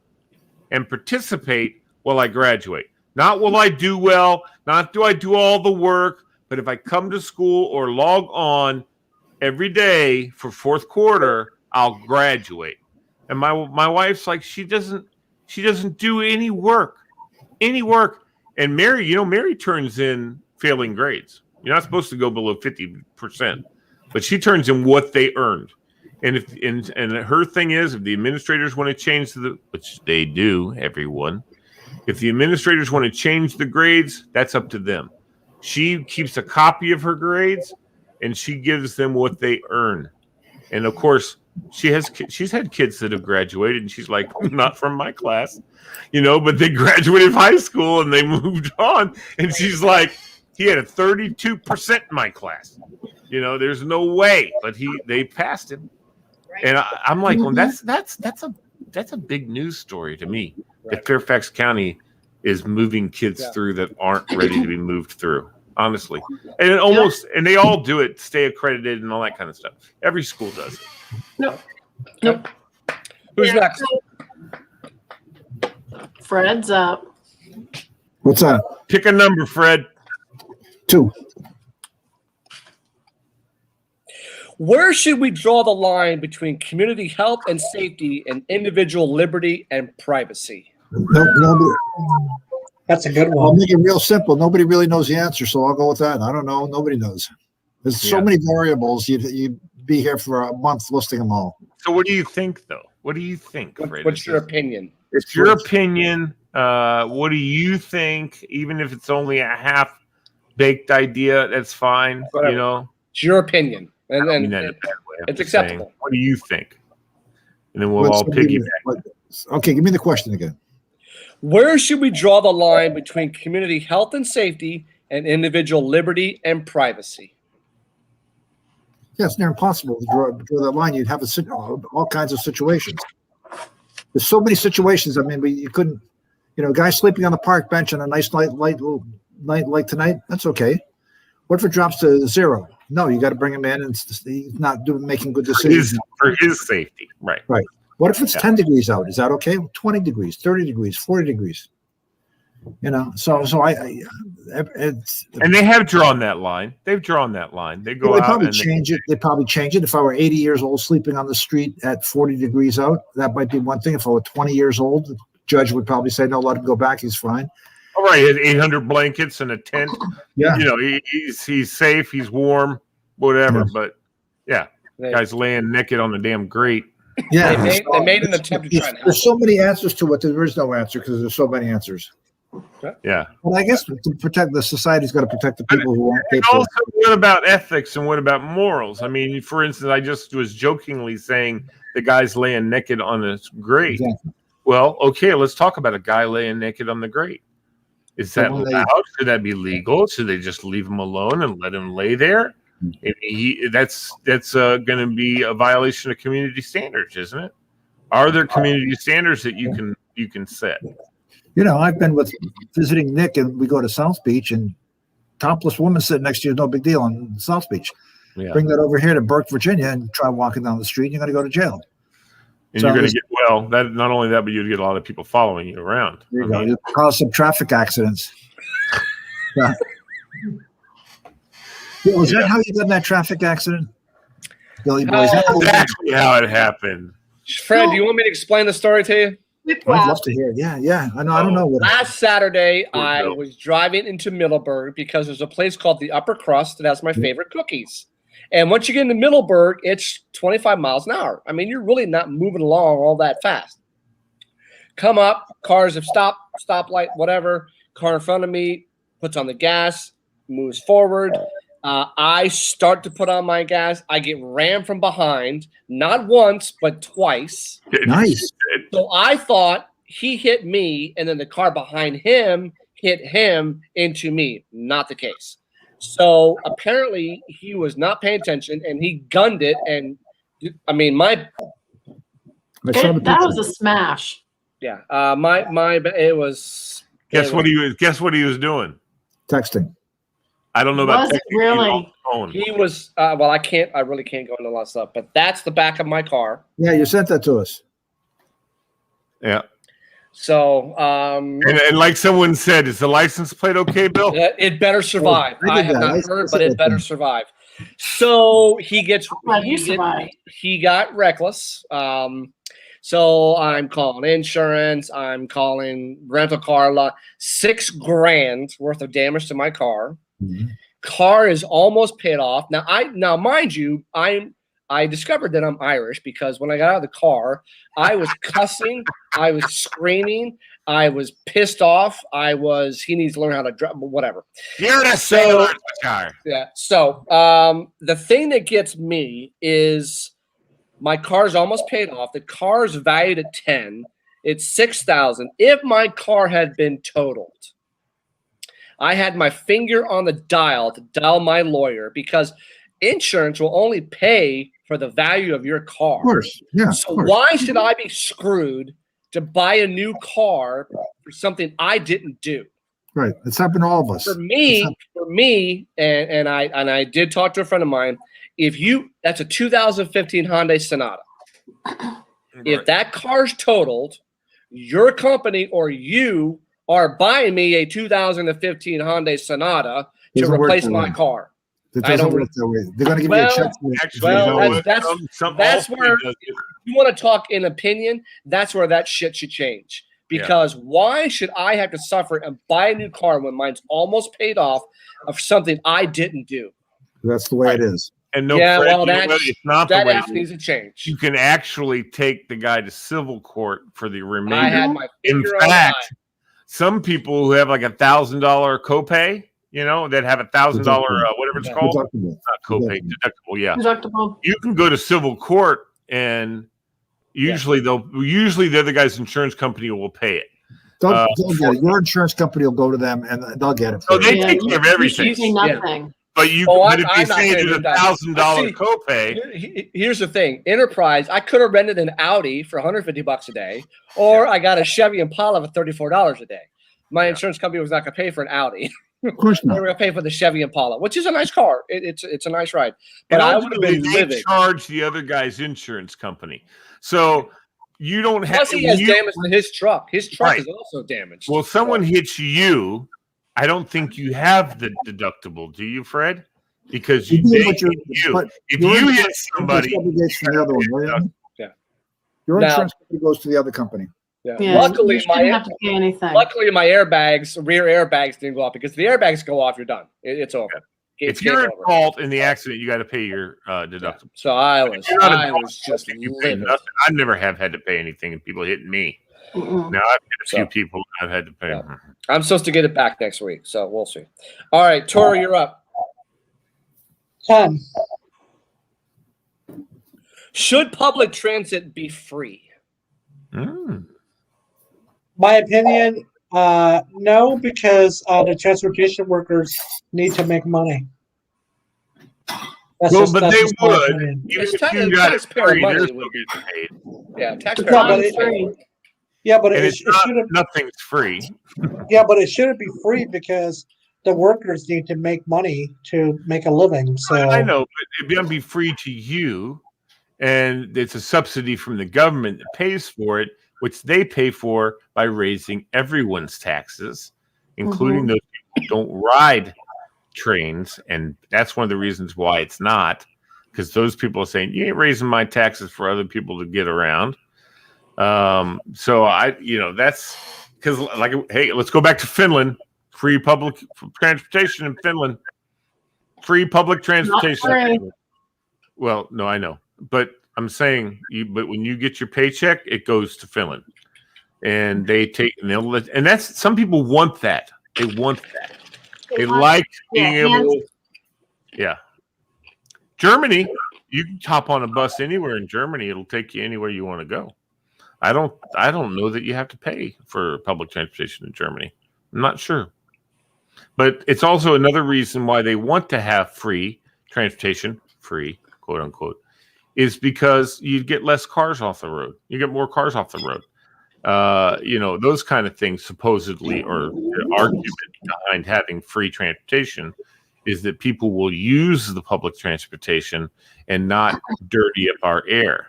Speaker 1: and participate, will I graduate? Not will I do well, not do I do all the work, but if I come to school or log on every day for fourth quarter, I'll graduate. And my wife's like, she doesn't do any work. And Mary turns in failing grades. You're not supposed to go below 50%, but she turns in what they earned. And her thing is, if the administrators want to change which they do, everyone, if the administrators want to change the grades, that's up to them. She keeps a copy of her grades, and she gives them what they earn. And of course, she's had kids that have graduated, and she's like, not from my class, but they graduated high school and they moved on, and she's like, He had a 32% in my class. You know, there's no way, but they passed him. And I'm like, well, that's a big news story to me. That Fairfax County is moving kids through that aren't ready to be moved through. Honestly, and and they all do it, stay accredited and all that kind of stuff. Every school does it.
Speaker 3: Nope. Who's next?
Speaker 6: Fred's up.
Speaker 2: What's that?
Speaker 1: Pick a number, Fred.
Speaker 2: 2.
Speaker 3: Where should we draw the line between community health and safety and individual liberty and privacy?
Speaker 2: Nobody.
Speaker 4: That's a good
Speaker 2: I'll
Speaker 4: one.
Speaker 2: make it real simple. Nobody really knows the answer, so I'll go with that. I don't know. Nobody knows. There's so many variables. You'd be here for a month listing them all.
Speaker 1: So what do you think, though? What do you think, Fred?
Speaker 3: What's your opinion?
Speaker 1: It's your opinion. What do you think? Even if it's only a half-baked idea, that's fine.
Speaker 3: Whatever.
Speaker 1: You know,
Speaker 3: It's your opinion, and
Speaker 1: I mean that in a bad way. I'm
Speaker 3: it's
Speaker 1: just saying,
Speaker 3: acceptable.
Speaker 1: what do you think? And then we'll all piggyback.
Speaker 2: Okay, give me the question again.
Speaker 3: Where should we draw the line between community health and safety and individual liberty and privacy?
Speaker 2: Yeah, it's near impossible to draw that line. You'd have all kinds of situations. There's so many situations. I mean, you couldn't, a guy sleeping on the park bench on a nice night like tonight. That's okay. What if it drops to 0? No, you got to bring him in, and he's not making good decisions
Speaker 1: For his safety, right?
Speaker 2: Right. What if it's 10 degrees out? Is that okay? 20 degrees, 30 degrees, 40 degrees.
Speaker 1: And they have drawn that line. They've drawn that line. They go
Speaker 2: they
Speaker 1: out
Speaker 2: probably
Speaker 1: and
Speaker 2: change it. They probably change it. If I were 80 years old sleeping on the street at 40 degrees out, that might be one thing. If I were 20 years old, the judge would probably say, no, let him go back. He's fine.
Speaker 1: All right, he had 800 blankets and a tent.
Speaker 2: Yeah.
Speaker 1: He's safe. He's warm, whatever.
Speaker 2: Yeah.
Speaker 1: But guy's laying naked on the damn grate.
Speaker 2: Yeah.
Speaker 3: They made an attempt to try and help.
Speaker 2: There's so many answers to it. There is no answer because there's so many answers.
Speaker 1: Yeah.
Speaker 2: Well, I guess to protect the society's got to protect the people who aren't
Speaker 1: And
Speaker 2: capable.
Speaker 1: also, what about ethics and what about morals? I mean, for instance, I just was jokingly saying the guy's laying naked on his grate.
Speaker 2: Exactly.
Speaker 1: Well, okay, let's talk about a guy laying naked on the grate. Is that allowed? Should that be legal? Should they just leave him alone and let him lay there? That's going to be a violation of community standards, isn't it? Are there community standards that you can set?
Speaker 2: I've been visiting Nick, and we go to South Beach, and topless woman sitting next to you is no big deal on South Beach.
Speaker 1: Yeah.
Speaker 2: Bring that over here to Burke, Virginia, and try walking down the street, and you're going to go to jail.
Speaker 1: And you're going to get that. Not only that, but you'd get a lot of people following you around.
Speaker 2: There you go. You cause some traffic accidents. Yeah. Is that how you got in that traffic accident, Billy Boy?
Speaker 1: That's actually how it happened.
Speaker 3: Fred, do you want me to explain the story to you?
Speaker 2: I'd love to hear it. Yeah. I don't know.
Speaker 3: Last Saturday, I was driving into Middleburg because there's a place called the Upper Crust that has my favorite cookies. And once you get into Middleburg, it's 25 miles an hour. I mean, you're really not moving along all that fast. Come up, cars have stopped, stoplight, whatever. Car in front of me puts on the gas, moves forward. I start to put on my gas. I get rammed from behind, not once, but twice.
Speaker 2: Nice.
Speaker 3: So I thought he hit me, and then the car behind him hit him into me. Not the case. So apparently he was not paying attention, and he gunned it. And I mean,
Speaker 6: that was a smash.
Speaker 3: Yeah. It was.
Speaker 1: Guess what he was doing?
Speaker 2: Texting.
Speaker 1: I don't know about
Speaker 6: Was it really?
Speaker 3: He was. I really can't go into a lot of stuff, but that's the back of my car.
Speaker 2: Yeah, you sent that to us.
Speaker 1: Yeah.
Speaker 3: So,
Speaker 1: and like someone said, is the license plate okay, Bill?
Speaker 3: It better survive. I have not heard, but it better survive. So he got reckless. So I'm calling insurance. I'm calling rental car lot. $6,000 worth of damage to my car. Mm-hmm. Car is almost paid off. Now, mind you, I discovered that I'm Irish because when I got out of the car, I was cussing, I was screaming, I was pissed off. He needs to learn how to drive, whatever.
Speaker 1: You're the sailor in the car.
Speaker 3: Yeah. So the thing that gets me is my car's almost paid off. The car's valued at $10,000. It's $6,000. If my car had been totaled, I had my finger on the dial to dial my lawyer because insurance will only pay for the value of your car.
Speaker 2: Of course. Yeah.
Speaker 3: So why should I be screwed to buy a new car for something I didn't do?
Speaker 2: Right. It's happened to all of us.
Speaker 3: For me, and I did talk to a friend of mine. That's a 2015 Hyundai Sonata. If that car's totaled, your company or you are buying me a 2015 Hyundai Sonata to replace my car.
Speaker 2: It doesn't work that way. They're going to give you a check.
Speaker 3: That's where you want to talk in opinion. That's where that shit should change. Because why should I have to suffer and buy a new car when mine's almost paid off of something I didn't do?
Speaker 2: That's the way it is.
Speaker 1: And no, Fred, it's not the way.
Speaker 3: That needs to change.
Speaker 1: You can actually take the guy to civil court for the remainder.
Speaker 3: I had my
Speaker 1: In fact, some people who have like $1,000 copay, that have $1,000 whatever it's called, not copay, deductible. Yeah,
Speaker 6: deductible.
Speaker 1: You can go to civil court, and usually the other guy's insurance company will pay it.
Speaker 2: They'll get it. Your insurance company will go to them and they'll get it.
Speaker 1: So they take care of everything.
Speaker 6: You pay nothing.
Speaker 1: But but if they say there's $1,000 copay.
Speaker 3: Here's the thing. Enterprise, I could have rented an Audi for $150 a day, or I got a Chevy Impala for $34 a day. My insurance company was not going to pay for an Audi.
Speaker 2: Of course not.
Speaker 3: They were going to pay for the Chevy Impala, which is a nice car. It's a nice ride. But I would have been living.
Speaker 1: Charge the other guy's insurance company. So you don't have.
Speaker 3: Plus, he has damage to his truck. His truck is also damaged.
Speaker 1: Well, someone hits you. I don't think you have the deductible, do you, Fred? Because if you hit somebody,
Speaker 2: the other one, your insurance company goes to the other company.
Speaker 3: Yeah. Luckily,
Speaker 6: have to pay anything.
Speaker 3: Luckily, my rear airbags didn't go off, because if the airbags go off, you're done. It's over.
Speaker 1: If you're at fault in the accident, you got to pay your deductible.
Speaker 3: So I was just living.
Speaker 1: I never have had to pay anything, and people hitting me. Now I've hit a few people I've had to pay.
Speaker 3: Yeah. I'm supposed to get it back next week, so we'll see. All right, Tora, you're up.
Speaker 4: 10.
Speaker 3: Should public transit be free?
Speaker 4: My opinion, no, because the transportation workers need to make money.
Speaker 1: But they would. Even if you got it free, they're still getting paid.
Speaker 3: Yeah, taxpayer.
Speaker 4: Yeah, but it shouldn't.
Speaker 1: Nothing's free.
Speaker 4: Yeah, but it shouldn't be free because the workers need to make money to make a living. So
Speaker 1: I know, but it'd be going to be free to you, and it's a subsidy from the government that pays for it, which they pay for by raising everyone's taxes, including those people who don't ride trains, and that's one of the reasons why it's not, because those people are saying you ain't raising my taxes for other people to get around. So that's because, like, hey, let's go back to Finland. Free public transportation in Finland. Free public transportation. Well, no, I know, but I'm saying but when you get your paycheck, it goes to Finland, and they take and that's, some people want that. They want that. They like being able. Yeah. Germany, you can hop on a bus anywhere in Germany. It'll take you anywhere you want to go. I don't know that you have to pay for public transportation in Germany. I'm not sure. But it's also another reason why they want to have free transportation, free, quote unquote, is because you get less cars off the road. You get more cars off the road. Those kind of things supposedly, or the argument behind having free transportation is that people will use the public transportation and not dirty up our air.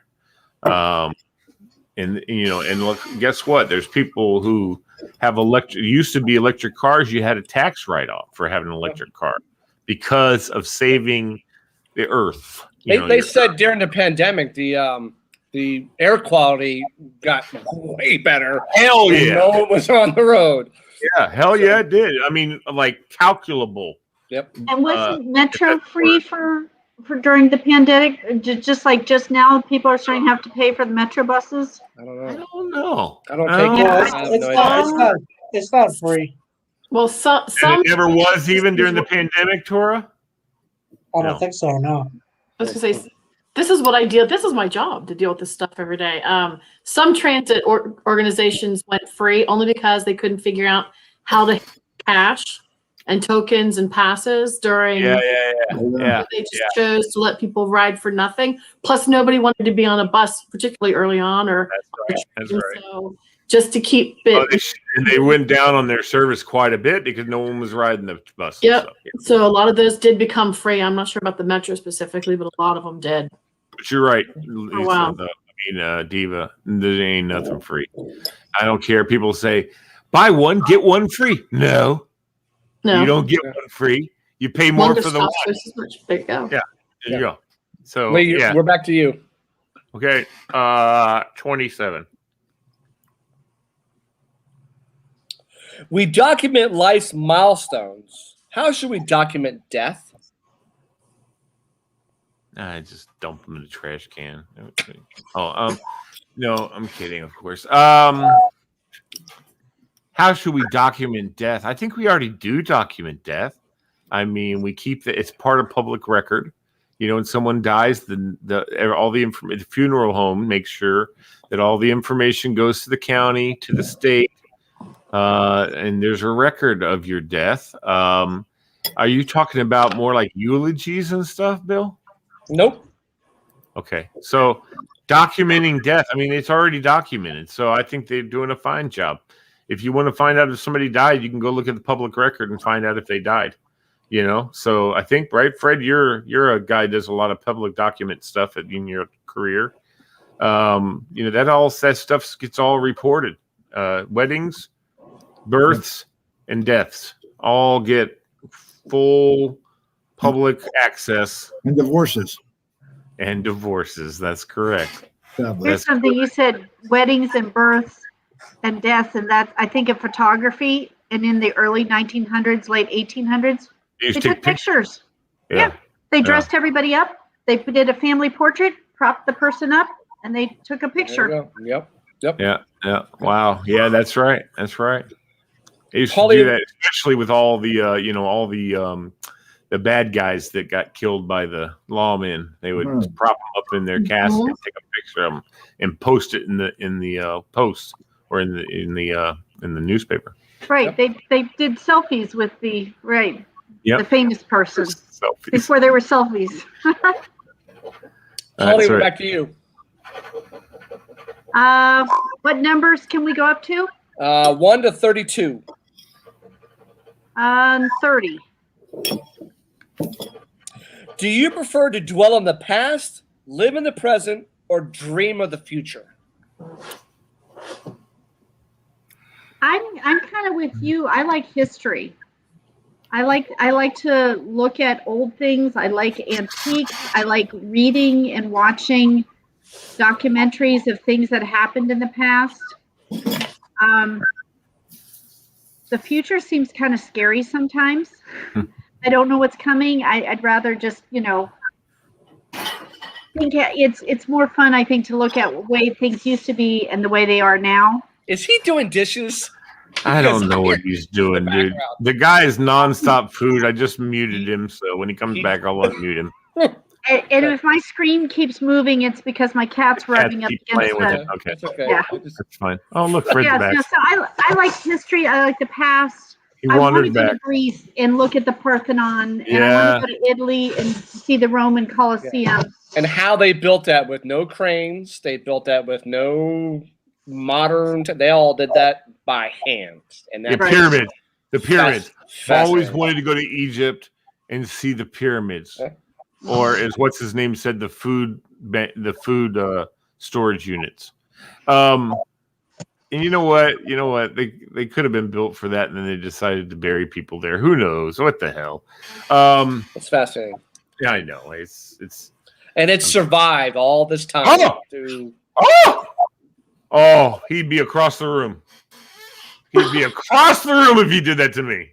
Speaker 1: And look, guess what? There's people who have used to be electric cars. You had a tax write-off for having an electric car because of saving the earth.
Speaker 3: They said during the pandemic, the air quality got way better.
Speaker 1: Hell yeah.
Speaker 3: No one was on the road.
Speaker 1: Yeah, hell yeah, it did. I mean, like, calculable.
Speaker 3: Yep.
Speaker 5: And wasn't Metro free for during the pandemic? Just now, people are starting to have to pay for the Metro buses.
Speaker 1: I don't know.
Speaker 3: I don't think
Speaker 4: it's not free.
Speaker 6: Well, some
Speaker 1: it never was, even during the pandemic, Tora.
Speaker 4: I don't think so. No.
Speaker 6: I was gonna say, this is what I deal. This is my job, to deal with this stuff every day. Some transit organizations went free only because they couldn't figure out how to cash. and tokens and passes during.
Speaker 1: Yeah.
Speaker 6: They just chose to let people ride for nothing. Plus, nobody wanted to be on a bus, particularly early on, or
Speaker 1: That's right.
Speaker 6: so just to keep it.
Speaker 1: And they went down on their service quite a bit because no one was riding the bus.
Speaker 6: Yep. So a lot of those did become free. I'm not sure about the metro specifically, but a lot of them did.
Speaker 1: But you're right, Lisa.
Speaker 6: Oh, wow.
Speaker 1: Diva, there ain't nothing free. I don't care. People say, buy one, get one free. No, you don't get one free. You pay more for the one.
Speaker 6: There you go.
Speaker 1: Yeah, there you go. So
Speaker 3: we're back to you.
Speaker 1: Okay, 27.
Speaker 3: We document life's milestones. How should we document death?
Speaker 1: I just dump them in the trash can. No, I'm kidding, of course. How should we document death? I think we already do document death. I mean, we keep it's part of public record. You know, when someone dies, all the the funeral home makes sure that all the information goes to the county, to the state, and there's a record of your death. Are you talking about more like eulogies and stuff, Bill?
Speaker 3: Nope.
Speaker 1: Okay, so documenting death, I mean, it's already documented, so I think they're doing a fine job. If you want to find out if somebody died, you can go look at the public record and find out if they died. You know, so I think, right, Fred, you're a guy who does a lot of public document stuff in your career. You know, that stuff gets all reported. Weddings, births, and deaths all get full public access.
Speaker 2: And divorces.
Speaker 1: That's correct.
Speaker 5: Here's something you said: weddings and births and deaths, and that's, I think, of photography. And in the early 1900s, late 1800s, they took pictures. Yeah. They dressed everybody up. They did a family portrait, propped the person up, and they took a picture.
Speaker 3: Yep.
Speaker 1: Yeah. Wow. Yeah, that's right. They used to do that, especially with all the the bad guys that got killed by the lawmen. They would prop them up in their casket, and take a picture of them, and post it in the post or in the newspaper.
Speaker 5: Right. Yep. They did selfies with the the famous person before there were selfies.
Speaker 3: Holly, we're back to you.
Speaker 5: What numbers can we go up to?
Speaker 3: 1 to 32.
Speaker 5: 30.
Speaker 3: Do you prefer to dwell on the past, live in the present, or dream of the future?
Speaker 5: I'm kind of with you. I like history. I like to look at old things. I like antiques. I like reading and watching documentaries of things that happened in the past. The future seems kind of scary sometimes. I don't know what's coming. I'd rather just, think it's more fun, I think, to look at the way things used to be and the way they are now.
Speaker 3: Is he doing dishes?
Speaker 1: I don't know what he's doing, dude. The guy is nonstop food. I just muted him, so when he comes back, I'll unmute him.
Speaker 5: And if my screen keeps moving, it's because my cat's rubbing up against
Speaker 1: it. Okay.
Speaker 3: That's okay.
Speaker 5: Yeah.
Speaker 1: That's fine. Oh, look, Fred's back.
Speaker 5: So I like history. I like the past.
Speaker 1: He wandered back.
Speaker 5: I want to go to Greece and look at the Parthenon. And I want to go to Italy and see the Roman Colosseum.
Speaker 3: And how they built that with no cranes. They built that with no modern. They all did that by hand. And
Speaker 1: the pyramids. The pyramids. Always wanted to go to Egypt and see the pyramids. Or as what's his name said, the food storage units. And you know what? They could have been built for that, and then they decided to bury people there. Who knows? What the hell?
Speaker 3: It's fascinating.
Speaker 1: Yeah, I know. It's
Speaker 3: and it's survived all this time.
Speaker 1: Oh, he'd be across the room. He'd be across the room if he did that to me.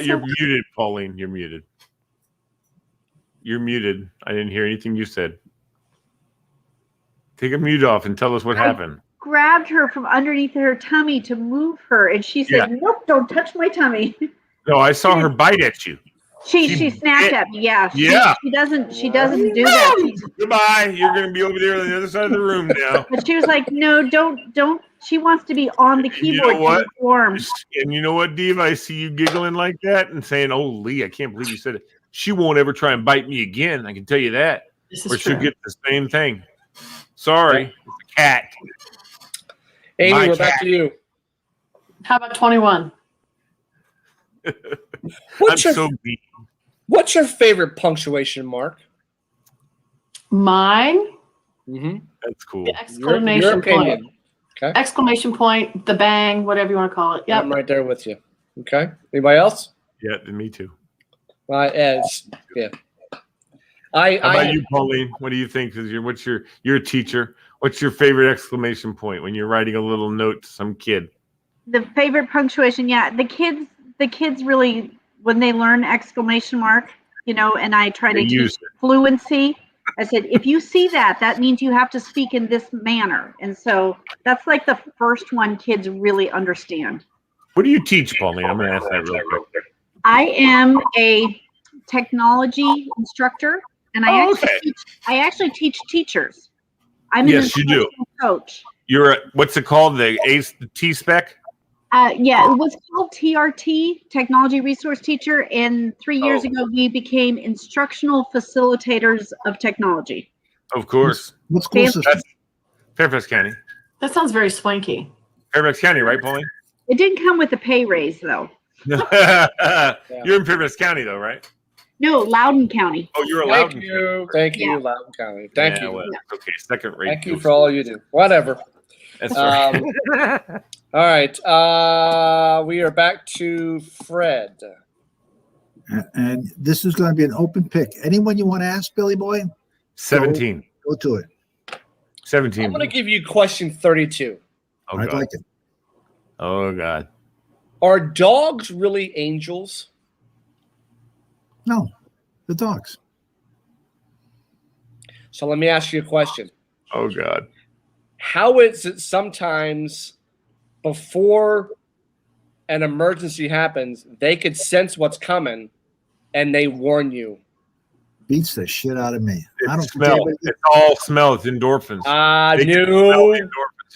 Speaker 1: You're muted, Pauline. You're muted. You're muted. I didn't hear anything you said. Take a mute off and tell us what happened.
Speaker 5: Grabbed her from underneath her tummy to move her, and she said, "Nope, don't touch my tummy."
Speaker 1: No, I saw her bite at you.
Speaker 5: She snapped at me. Yeah. She doesn't do that.
Speaker 1: Goodbye. You're going to be over there on the other side of the room now.
Speaker 5: But she was like, no, don't. She wants to be on the keyboard.
Speaker 1: You know what?
Speaker 5: To perform.
Speaker 1: And you know what, Dave? I see you giggling like that and saying, "Oh, Lee, I can't believe you said it." She won't ever try and bite me again. I can tell you that. Or she'll get the same thing. Sorry, it's a cat.
Speaker 3: Amy, we're back to you.
Speaker 6: How about 21?
Speaker 3: What's your favorite punctuation mark?
Speaker 6: Mine?
Speaker 3: Mm-hmm.
Speaker 1: That's cool.
Speaker 6: The exclamation point.
Speaker 3: Okay.
Speaker 6: Exclamation point, the bang, whatever you want to call it. Yep.
Speaker 3: I'm right there with you. Okay. Anybody else?
Speaker 1: Yeah, me too.
Speaker 3: Yeah.
Speaker 1: How about you, Pauline? What do you think? You're a teacher. What's your favorite exclamation point when you're writing a little note to some kid?
Speaker 5: The favorite punctuation, yeah. The kids really, when they learn exclamation mark, and I try to teach fluency. I said, if you see that, that means you have to speak in this manner. And so that's like the first one kids really understand.
Speaker 1: What do you teach, Pauline? I'm going to ask that real quick.
Speaker 5: I am a technology instructor, and I actually teach teachers. I'm an instructional coach.
Speaker 1: You're what's it called? The T-Spec?
Speaker 5: Yeah, it was called TRT, Technology Resource Teacher, and 3 years ago we became instructional facilitators of technology.
Speaker 1: Of course.
Speaker 2: What school system?
Speaker 1: That's Fairfax County.
Speaker 6: That sounds very swanky.
Speaker 1: Fairfax County, right, Pauline?
Speaker 5: It didn't come with a pay raise, though.
Speaker 1: You're in Fairfax County, though, right?
Speaker 5: No, Loudon County.
Speaker 1: Oh, you're a Loudon County.
Speaker 3: Thank you, Loudon County. Thank you.
Speaker 1: Well, okay, second rate.
Speaker 3: Thank you for all you do. Whatever.
Speaker 1: That's right.
Speaker 3: All right. We are back to Fred.
Speaker 2: And this is going to be an open pick. Anyone you want to ask, Billy Boy?
Speaker 1: 17.
Speaker 2: Go to it.
Speaker 1: 17.
Speaker 3: I'm going to give you question 32.
Speaker 1: Oh,
Speaker 2: I'd like it.
Speaker 1: Oh, God.
Speaker 3: Are dogs really angels?
Speaker 2: No, the dogs.
Speaker 3: So let me ask you a question.
Speaker 1: Oh, God.
Speaker 3: How is it sometimes before an emergency happens, they could sense what's coming and they warn you?
Speaker 2: Beats the shit out of me.
Speaker 1: I don't smell. It's all smell. It's endorphins.
Speaker 3: Endorphins.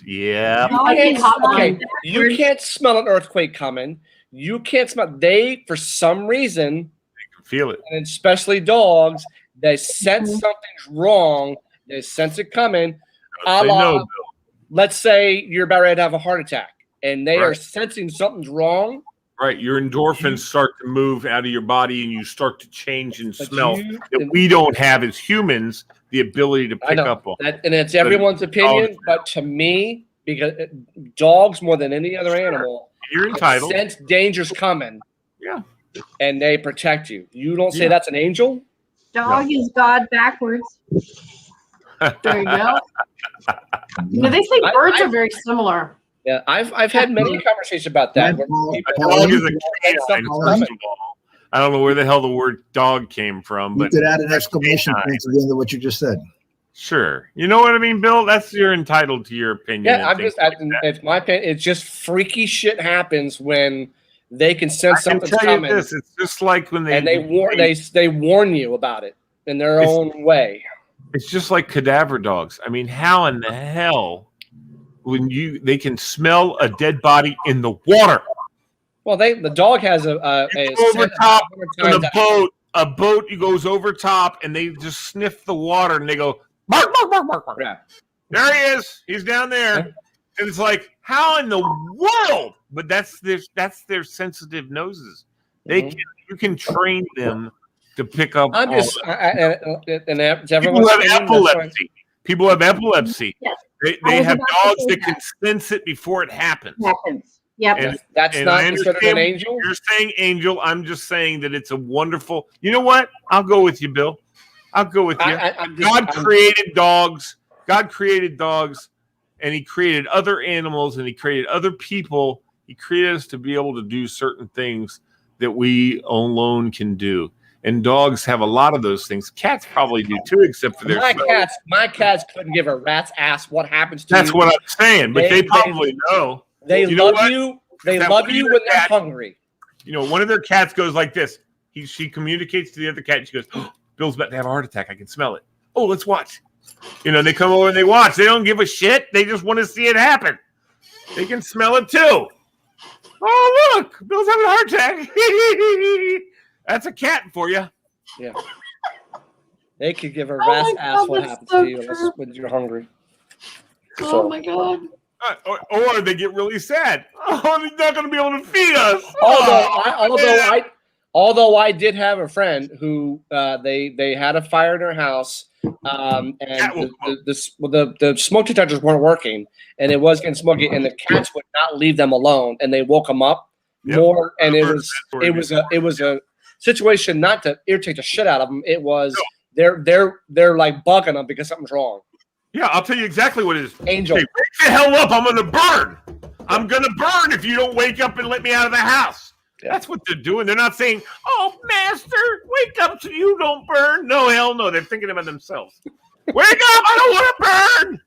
Speaker 1: Yeah.
Speaker 3: You can't smell an earthquake coming. You can't smell. They, for some reason,
Speaker 1: they can feel it.
Speaker 3: And especially dogs, they sense something's wrong. They sense it coming. Let's say you're about ready to have a heart attack, and they are sensing something's wrong.
Speaker 1: Right, your endorphins start to move out of your body, and you start to change and smell that we don't have as humans the ability to pick up on.
Speaker 3: And it's everyone's opinion, but to me, because dogs more than any other animal,
Speaker 1: you're entitled.
Speaker 3: Sense danger's coming.
Speaker 1: Yeah,
Speaker 3: and they protect you. You don't say that's an angel.
Speaker 5: Dog is God backwards.
Speaker 6: There you go. They say birds are very similar.
Speaker 3: Yeah, I've had many conversations about that.
Speaker 1: Dog is a canine, first of all. I don't know where the hell the word dog came from, but
Speaker 2: you could add an exclamation point to the end of what you just said.
Speaker 1: Sure, you know what I mean, Bill. You're entitled to your opinion.
Speaker 3: Yeah, it's my opinion. It's just freaky shit happens when they can sense something's coming.
Speaker 1: It's just like when
Speaker 3: they warn you about it in their own way.
Speaker 1: It's just like cadaver dogs. I mean, how in the hell? When they can smell a dead body in the water.
Speaker 3: Well, the dog has a
Speaker 1: over top on a boat goes over top and they just sniff the water and they go bark, bark, bark, bark, bark.
Speaker 3: Yeah.
Speaker 1: There he is. He's down there. And it's like, how in the world? But that's their sensitive noses. You can train them to pick up. People have epilepsy.
Speaker 5: Yes.
Speaker 1: They have dogs that can sense it before it happens.
Speaker 5: Yep.
Speaker 1: And
Speaker 3: that's not considered an angel?
Speaker 1: You're saying angel. I'm just saying that it's a wonderful. You know what? I'll go with you, Bill. I'll go with you. God created dogs. God created dogs, and He created other animals, and He created other people. He created us to be able to do certain things that we alone can do. And dogs have a lot of those things. Cats probably do too, except for their
Speaker 3: my cats couldn't give a rat's ass what happens to you.
Speaker 1: That's what I'm saying, but they probably know.
Speaker 3: They love you. They love you when they're hungry.
Speaker 1: You know, one of their cats goes like this. She communicates to the other cat. And she goes, oh, Bill's about to have a heart attack. I can smell it. Oh, let's watch. You know, they come over and they watch. They don't give a shit. They just want to see it happen. They can smell it too. Oh, look, Bill's having a heart attack. That's a cat for you.
Speaker 3: Yeah. They could give a rat's ass what happens to you when you're hungry.
Speaker 6: Oh my God.
Speaker 1: Or they get really sad. Oh, they're not going to be able to feed us.
Speaker 3: Although I did have a friend who they had a fire in her house, and the smoke detectors weren't working, and it was getting smoky, and the cats would not leave them alone, and they woke them up more, and it was a situation not to irritate the shit out of them. It was they're like bugging them because something's wrong.
Speaker 1: Yeah, I'll tell you exactly what it is.
Speaker 3: Angel,
Speaker 1: hey, wake the hell up! I'm gonna burn. I'm gonna burn if you don't wake up and let me out of the house. Yeah. That's what they're doing. They're not saying, "Oh, master, wake up so you don't burn." No, hell no. They're thinking about themselves. Wake up! I don't want to burn.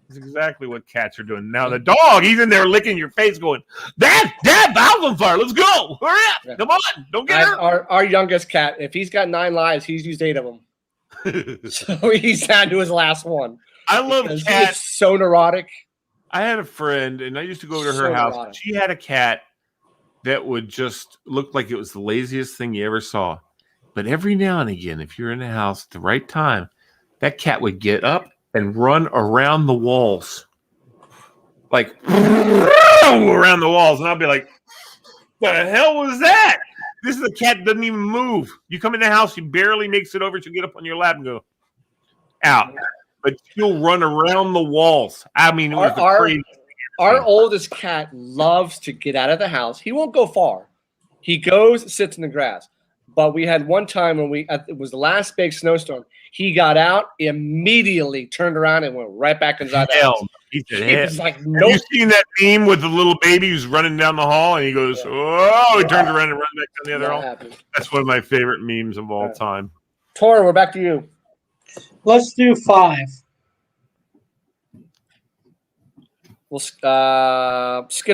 Speaker 1: That's exactly what cats are doing. Now the dog, he's in there licking your face, going, "Dad, the house on fire. Let's go! Hurry up! Yeah. Come on! Don't get hurt."
Speaker 3: Our youngest cat, if he's got 9 lives, he's used 8 of them. So he's down to his last one.
Speaker 1: I love cats.
Speaker 3: So neurotic.
Speaker 1: I had a friend, and I used to go to her house. Neurotic. She had a cat that would just look like it was the laziest thing you ever saw. But every now and again, if you're in the house at the right time, that cat would get up and run around the walls. Like, around the walls. And I'll be like, what the hell was that? This is a cat that doesn't even move. You come in the house, she barely makes it over. She'll get up on your lap and go, out. But she'll run around the walls. I mean, it was the craziest thing.
Speaker 3: Our oldest cat loves to get out of the house. He won't go far. He goes, sits in the grass. But we had one time when it was the last big snowstorm. He got out, immediately turned around and went right back inside the house.
Speaker 1: He was like, nope. Have you seen that meme with the little baby who's running down the hall and he goes, oh, he turns around and runs back down the other hall? That's one of my favorite memes of all time.
Speaker 3: Tor, we're back to you.
Speaker 4: Let's do 5.
Speaker 3: We'll skip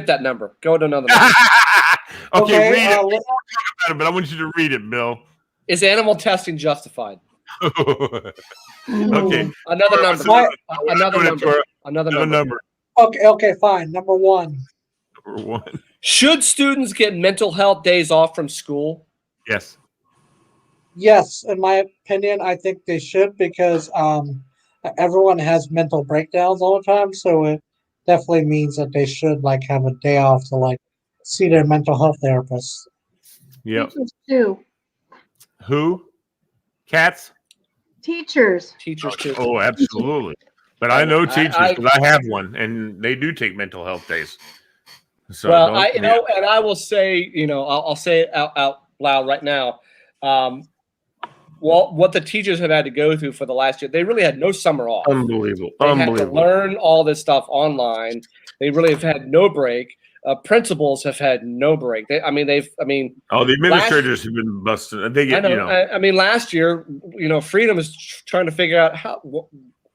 Speaker 3: that number. Go to another number.
Speaker 1: Okay, read it. We'll talk about it, but I want you to read it, Bill.
Speaker 3: Is animal testing justified?
Speaker 1: Okay.
Speaker 3: Another number. Another number.
Speaker 4: Okay, fine. Number 1.
Speaker 1: Number 1.
Speaker 3: Should students get mental health days off from school?
Speaker 1: Yes.
Speaker 4: Yes, in my opinion, I think they should because everyone has mental breakdowns all the time, so it definitely means that they should have a day off to see their mental health therapist.
Speaker 1: Yep.
Speaker 5: Teachers too.
Speaker 1: Who? Cats?
Speaker 5: Teachers.
Speaker 3: Teachers too.
Speaker 1: Oh, absolutely. But I know teachers because I have one, and they do take mental health days. So
Speaker 3: well, and I will say, I'll say it out loud right now. Well, what the teachers have had to go through for the last year, they really had no summer off.
Speaker 1: Unbelievable.
Speaker 3: They had to learn all this stuff online. They really have had no break. Principals have had no break. The
Speaker 1: administrators have been busted. They get,
Speaker 3: last year, Freedom is trying to figure out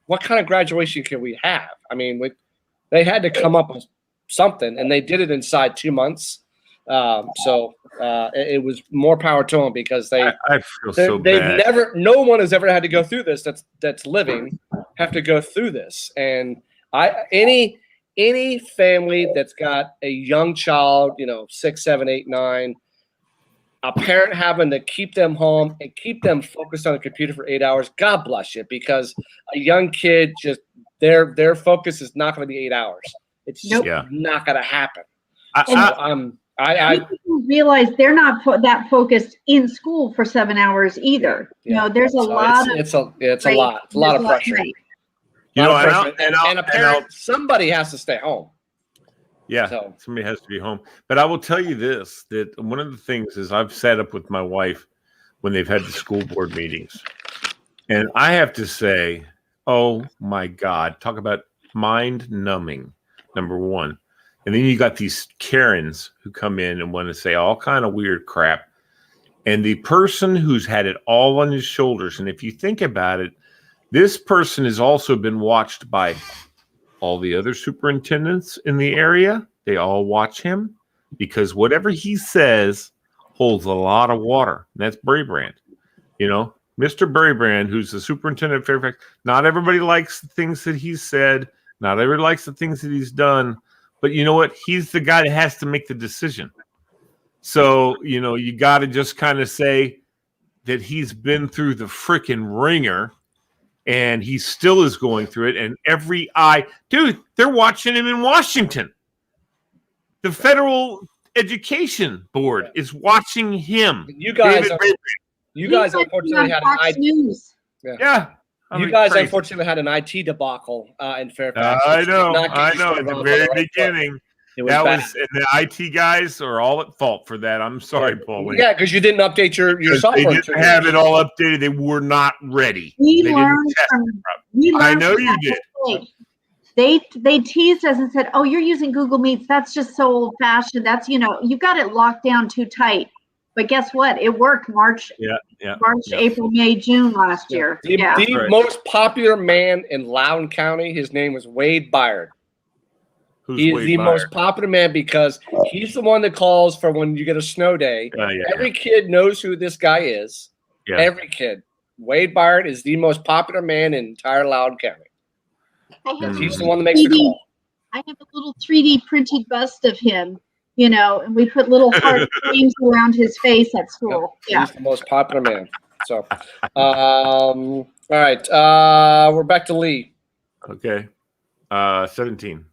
Speaker 3: what kind of graduation can we have. I mean, they had to come up with something, and they did it inside 2 months. It was more power to them because
Speaker 1: I feel so bad.
Speaker 3: No one has ever had to go through this. That's living have to go through this, and any family that's got a young child, 6, 7, 8, 9, a parent having to keep them home and keep them focused on the computer for 8 hours. God bless you, because a young kid just their focus is not going to be 8 hours. It's just not going to happen.
Speaker 5: I realize they're not that focused in school for 7 hours either. There's a lot of
Speaker 3: it's a lot of pressure. Somebody has to stay home.
Speaker 1: Yeah, somebody has to be home. But I will tell you this, that one of the things is I've sat up with my wife when they've had the school board meetings. And I have to say, oh my God, talk about mind numbing, number 1. And then you got these Karens who come in and want to say all kind of weird crap. And the person who's had it all on his shoulders, and if you think about it, this person has also been watched by all the other superintendents in the area. They all watch him because whatever he says holds a lot of water. And that's Brabrand. You know, Mr. Brabrand, who's the superintendent of Fairfax. Not everybody likes the things that he's said. Not everybody likes the things that he's done. But you know what? He's the guy that has to make the decision. So, you know, you got to just kind of say that he's been through the freaking ringer and he still is going through it. And every eye, dude, they're watching him in Washington. The Federal Education Board is watching him.
Speaker 3: You guys unfortunately had an IT.
Speaker 5: News.
Speaker 1: Yeah.
Speaker 3: You guys unfortunately had an IT debacle in Fairfax.
Speaker 1: I know. At the very beginning. And the IT guys are all at fault for that. I'm sorry, Paul.
Speaker 3: Yeah, because you didn't update your software.
Speaker 1: They didn't have it all updated. They were not ready.
Speaker 5: I
Speaker 1: know you did.
Speaker 5: They teased us and said, "Oh, you're using Google Meets. That's just so old fashioned. That's, you know, you got it locked down too tight." But guess what? It worked March, April, May, June last year.
Speaker 3: The most popular man in Loudoun County, his name was Wade Byard. He's the most popular man because he's the one that calls for when you get a snow day. Every kid knows who this guy is. Yeah. Every kid. Wade Byard is the most popular man in entire Loudoun County. He's the one that makes the call.
Speaker 5: I have a little 3D printed bust of him. You know, and we put little heart frames around his face at school. Yeah.
Speaker 3: He's the most popular man. So, all right. We're back to Lee.
Speaker 1: Okay. 17.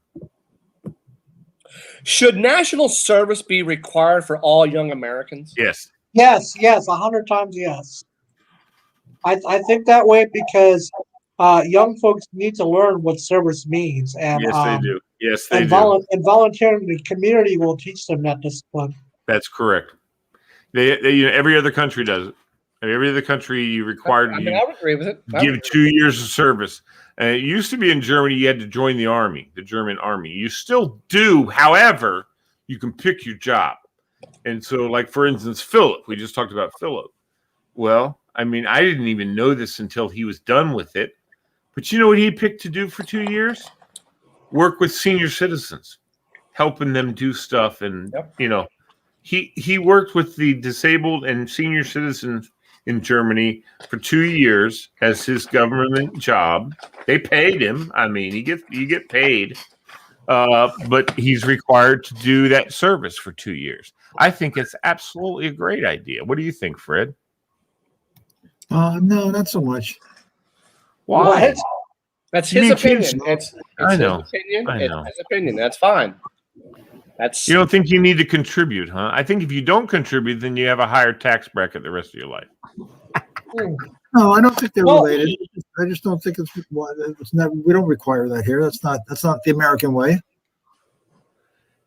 Speaker 3: Should national service be required for all young Americans?
Speaker 1: Yes.
Speaker 4: Yes, 100 times yes. I think that way because young folks need to learn what service means. And,
Speaker 1: yes, they do. Yes, they do.
Speaker 4: And volunteering in the community will teach them that discipline.
Speaker 1: That's correct. They you know, every other country does it. Every other country you required
Speaker 3: I would agree with it.
Speaker 1: Give 2 years of service. It used to be in Germany you had to join the army, the German army. You still do, however, you can pick your job. And so, like for instance, Philip. We just talked about Philip. Well, I mean, I didn't even know this until he was done with it. But you know what he picked to do for 2 years? Work with senior citizens, helping them do stuff. And, you know, he worked with the disabled and senior citizens in Germany for 2 years as his government job. They paid him. I mean, you get paid, but he's required to do that service for 2 years. I think it's absolutely a great idea. What do you think, Fred?
Speaker 2: No, not so much.
Speaker 1: Why?
Speaker 3: That's his opinion. It's
Speaker 1: I know.
Speaker 3: His opinion. It's his opinion. That's fine.
Speaker 1: You don't think you need to contribute, huh? I think if you don't contribute, then you have a higher tax bracket the rest of your life.
Speaker 2: No, I don't think they're related. I just don't think it's not. We don't require that here. That's not the American way.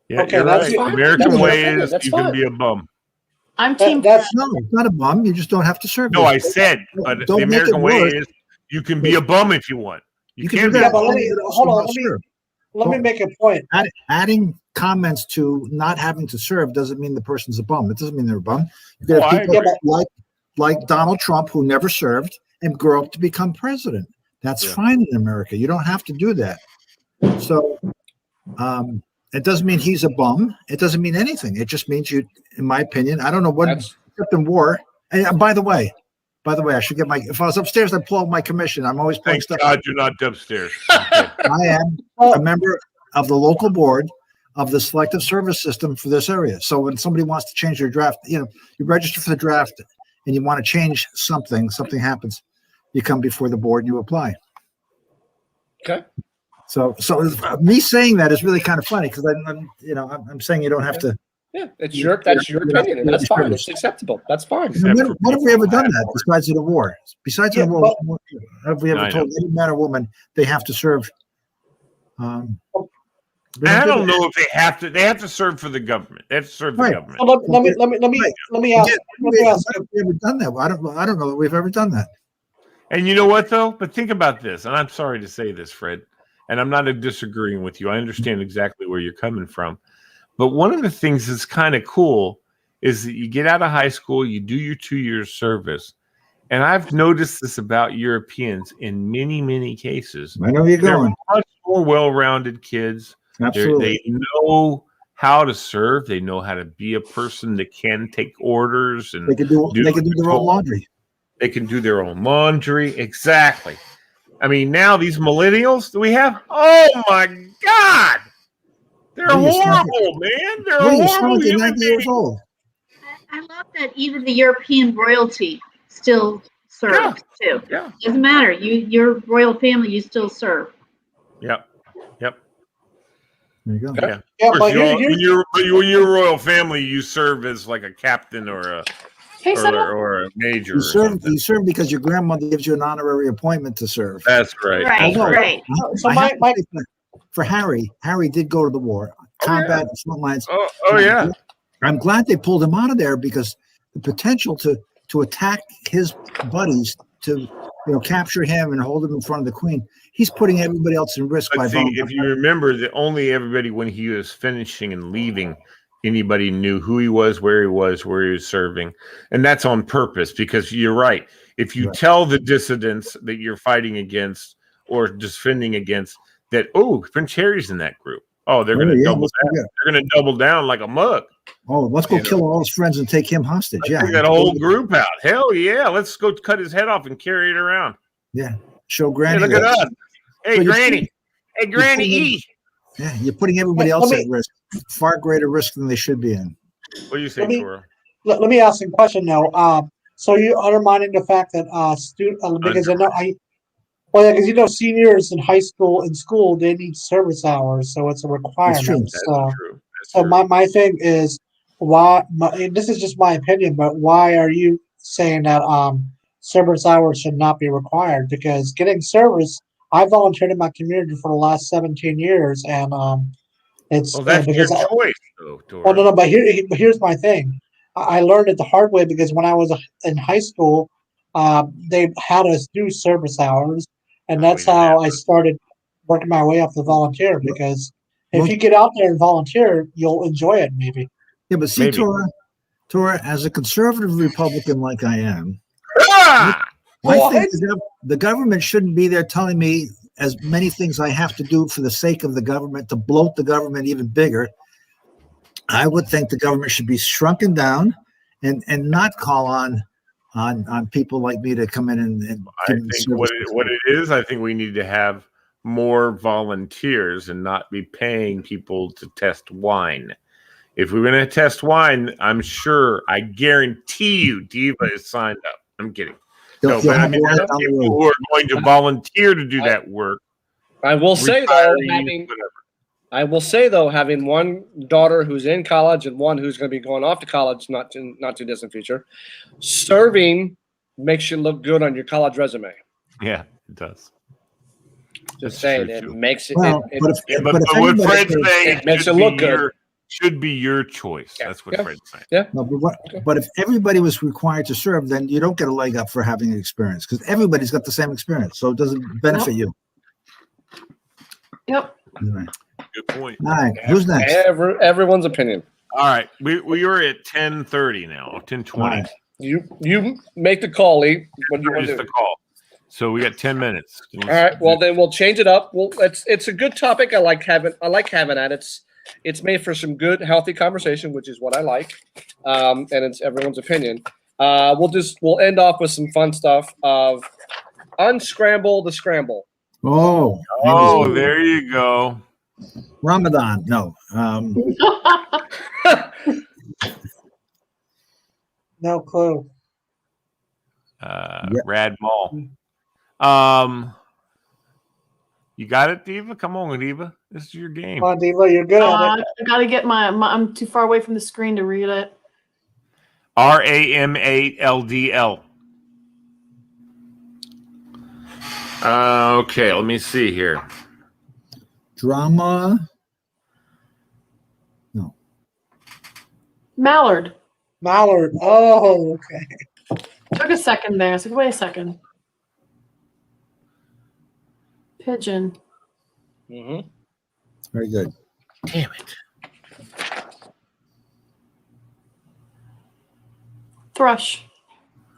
Speaker 1: Yeah, okay, that's right. American way is you can be a bum.
Speaker 6: I'm team.
Speaker 2: No, it's not a bum. You just don't have to serve.
Speaker 1: No, I said, but the American way is you can be a bum if you want. You can be a bum.
Speaker 4: Let me make a point.
Speaker 2: Adding comments to not having to serve doesn't mean the person's a bum. It doesn't mean they're a bum. You could have people like Donald Trump who never served and grow up to become president. That's fine in America. You don't have to do that. So it doesn't mean he's a bum. It doesn't mean anything. It just means you, in my opinion, I don't know what except in war. And by the way, I should get if I was upstairs, I'd pull out my commission. I'm always pulling stuff.
Speaker 1: Thank God you're not upstairs.
Speaker 2: Okay. I am a member of the local board of the selective service system for this area. So when somebody wants to change their draft, you register for the draft and you want to change something happens, you come before the board and you apply.
Speaker 3: Okay.
Speaker 2: So me saying that is really kind of funny because I'm saying you don't have to.
Speaker 3: Yeah, that's your opinion, and that's fine. It's acceptable. That's fine.
Speaker 2: What have we ever done that besides in a war? Besides in a war, have we ever told any man or woman they have to serve?
Speaker 1: I don't know if they have to. They have to serve for the government. They have to serve the government.
Speaker 4: So let me ask.
Speaker 2: Have we ever done that? I don't know that we've ever done that.
Speaker 1: And you know what though? But think about this. And I'm sorry to say this, Fred. And I'm not disagreeing with you. I understand exactly where you're coming from. But one of the things that's kind of cool is that you get out of high school, you do your 2 years service. And I've noticed this about Europeans in many, many cases.
Speaker 2: I know you're going.
Speaker 1: They're much more well-rounded kids.
Speaker 2: Absolutely.
Speaker 1: They know how to serve. They know how to be a person that can take orders, and
Speaker 2: They can do their own laundry.
Speaker 1: They can do their own laundry. Exactly. I mean, now these millennials that we have, oh my God, they're horrible, man. They're horrible human
Speaker 2: 90 years
Speaker 1: beings.
Speaker 2: old.
Speaker 5: I love that even the European royalty still serves too.
Speaker 1: Yeah.
Speaker 5: Doesn't matter. Your royal family, you still serve.
Speaker 1: Yep. Yep.
Speaker 2: There you go.
Speaker 1: Yeah.
Speaker 4: Yeah,
Speaker 1: Of course,
Speaker 4: but
Speaker 1: when you're a royal family, you serve as like a captain or a or a major.
Speaker 2: You serve because your grandmother gives you an honorary appointment to serve.
Speaker 1: That's right.
Speaker 5: Right.
Speaker 1: That's
Speaker 5: Right.
Speaker 4: So
Speaker 2: for Harry did go to the war, combat the front lines.
Speaker 1: Oh yeah.
Speaker 2: I'm glad they pulled him out of there because the potential to attack his buddies, to capture him and hold him in front of the Queen, he's putting everybody else in risk.
Speaker 1: But see, if you remember that only everybody, when he was finishing and leaving, anybody knew who he was, where he was serving. And that's on purpose, because you're right. If you tell the dissidents that you're fighting against or defending against that, Prince Harry's in that group. Oh, they're going to double down. They're going to double down like a mug.
Speaker 2: Oh, let's go kill all his friends and take him hostage. Yeah.
Speaker 1: Take that whole group out. Hell yeah. Let's go cut his head off and carry it around.
Speaker 2: Yeah. Show Granny.
Speaker 1: Hey, look at us. Hey, Granny. Hey, Granny E.
Speaker 2: Yeah, you're putting everybody else at risk. Far greater risk than they should be in.
Speaker 1: What do you say, Tora?
Speaker 4: Let me ask you a question now. So you're undermining the fact that because because seniors in high school they need service hours, so it's a requirement.
Speaker 1: That's true.
Speaker 4: So my thing is why? This is just my opinion, but why are you saying that service hours should not be required? Because getting service, I volunteered in my community for the last 17 years, and it's
Speaker 1: that's your choice, though, Tora.
Speaker 4: Well, no, but here's my thing. I learned it the hard way because when I was in high school, they had us do service hours, and that's how I started working my way up to volunteer. Because if you get out there and volunteer, you'll enjoy it, maybe.
Speaker 2: Yeah, but see, Tora, as a conservative Republican like I am, I think the government shouldn't be there telling me as many things I have to do for the sake of the government to bloat the government even bigger. I would think the government should be shrunken down and not call on people like me to come in and
Speaker 1: I think what it is, I think we need to have more volunteers and not be paying people to test wine. If we're going to test wine, I guarantee you Diva is signed up. I'm kidding. No, but I mean, there's people who are going to volunteer to do that work.
Speaker 3: I will say though, having one daughter who's in college and one who's going to be going off to college, not too distant future, serving makes you look good on your college resume.
Speaker 1: Yeah, it does.
Speaker 3: Just saying, it makes it.
Speaker 2: Well,
Speaker 1: but what Fred's saying,
Speaker 3: it makes it look good.
Speaker 1: Should be your choice.
Speaker 3: Yeah.
Speaker 1: That's what Fred's saying.
Speaker 3: Yeah.
Speaker 2: No, but if everybody was required to serve, then you don't get a leg up for having an experience because everybody's got the same experience, so it doesn't benefit you.
Speaker 6: Yep.
Speaker 2: Anyway.
Speaker 1: Good point.
Speaker 2: All right, who's next?
Speaker 3: Everyone's opinion.
Speaker 1: All right, we are at 10:30 now, 10:20.
Speaker 2: Right.
Speaker 3: You make the call, Lee. What do you want to do?
Speaker 1: The call. So we got 10 minutes.
Speaker 3: All right. Well, then we'll change it up. Well, it's a good topic. I like having that. It's made for some good, healthy conversation, which is what I like. And it's everyone's opinion. We'll end off with some fun stuff of unscramble the scramble.
Speaker 2: Oh,
Speaker 1: there you go.
Speaker 2: Ramadan. No.
Speaker 4: No clue.
Speaker 1: Rad Mall. You got it, Diva? Come on, Diva. This is your game.
Speaker 4: Come on, Diva, you're good at it.
Speaker 6: I gotta get I'm too far away from the screen to read it.
Speaker 1: RAMALDL. Okay, let me see here.
Speaker 2: Drama. No.
Speaker 6: Mallard.
Speaker 4: Oh, okay.
Speaker 6: Took a second there. I was like, wait a second. Pigeon.
Speaker 3: Mm-hmm.
Speaker 2: Very good.
Speaker 1: Damn it.
Speaker 6: Thrush.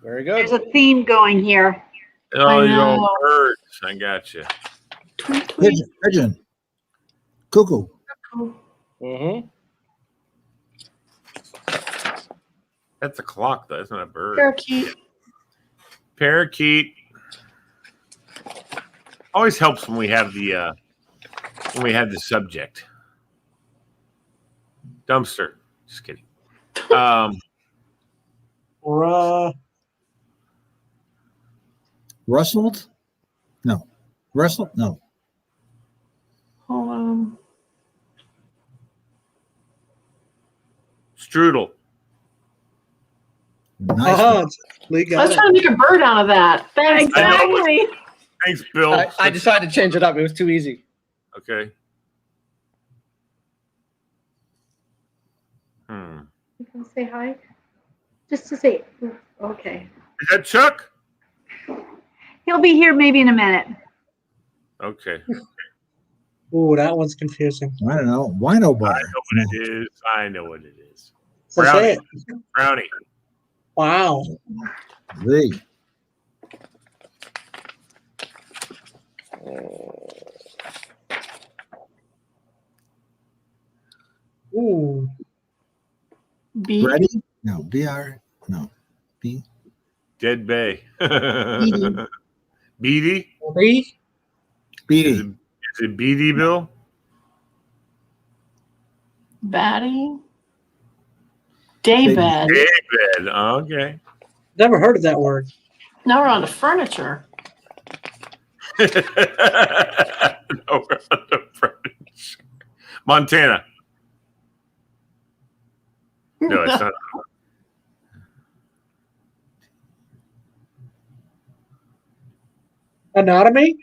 Speaker 3: Very good.
Speaker 5: There's a theme going here.
Speaker 1: Oh, you don't hurt. I got you.
Speaker 6: Tweet, tweet.
Speaker 2: Pigeon. Cuckoo.
Speaker 3: Mm-hmm.
Speaker 1: That's a clock, though. That's not a bird.
Speaker 6: Parakeet.
Speaker 1: Parakeet. Always helps when we have the subject. Dumpster. Just kidding.
Speaker 2: Rustled? No. Rustled? No.
Speaker 6: Hold on.
Speaker 1: Strudel.
Speaker 2: Nice.
Speaker 6: I was trying to make a bird out of that. Thanks.
Speaker 5: Exactly.
Speaker 1: Thanks, Bill.
Speaker 3: I decided to change it up. It was too easy.
Speaker 1: Okay.
Speaker 5: You can say hi. Just to say, okay.
Speaker 1: Is that Chuck?
Speaker 5: He'll be here maybe in a minute.
Speaker 1: Okay.
Speaker 4: Ooh, that one's confusing.
Speaker 2: I don't know. Wino bar.
Speaker 1: I know what it is.
Speaker 4: So say
Speaker 1: Brownie.
Speaker 4: it.
Speaker 1: Brownie.
Speaker 4: Wow.
Speaker 2: The.
Speaker 4: Ooh.
Speaker 6: B.
Speaker 2: Ready? No. BR. No. B.
Speaker 1: Dead Bay.
Speaker 6: Beady.
Speaker 1: Beady?
Speaker 4: B?
Speaker 2: Beady.
Speaker 1: Is it Beady, Bill?
Speaker 6: Batty. Daybed.
Speaker 1: Daybed. Okay.
Speaker 4: Never heard of that word.
Speaker 6: Now we're on to furniture.
Speaker 1: No, we're on the French. Montana. No, it's not.
Speaker 4: Anatomy?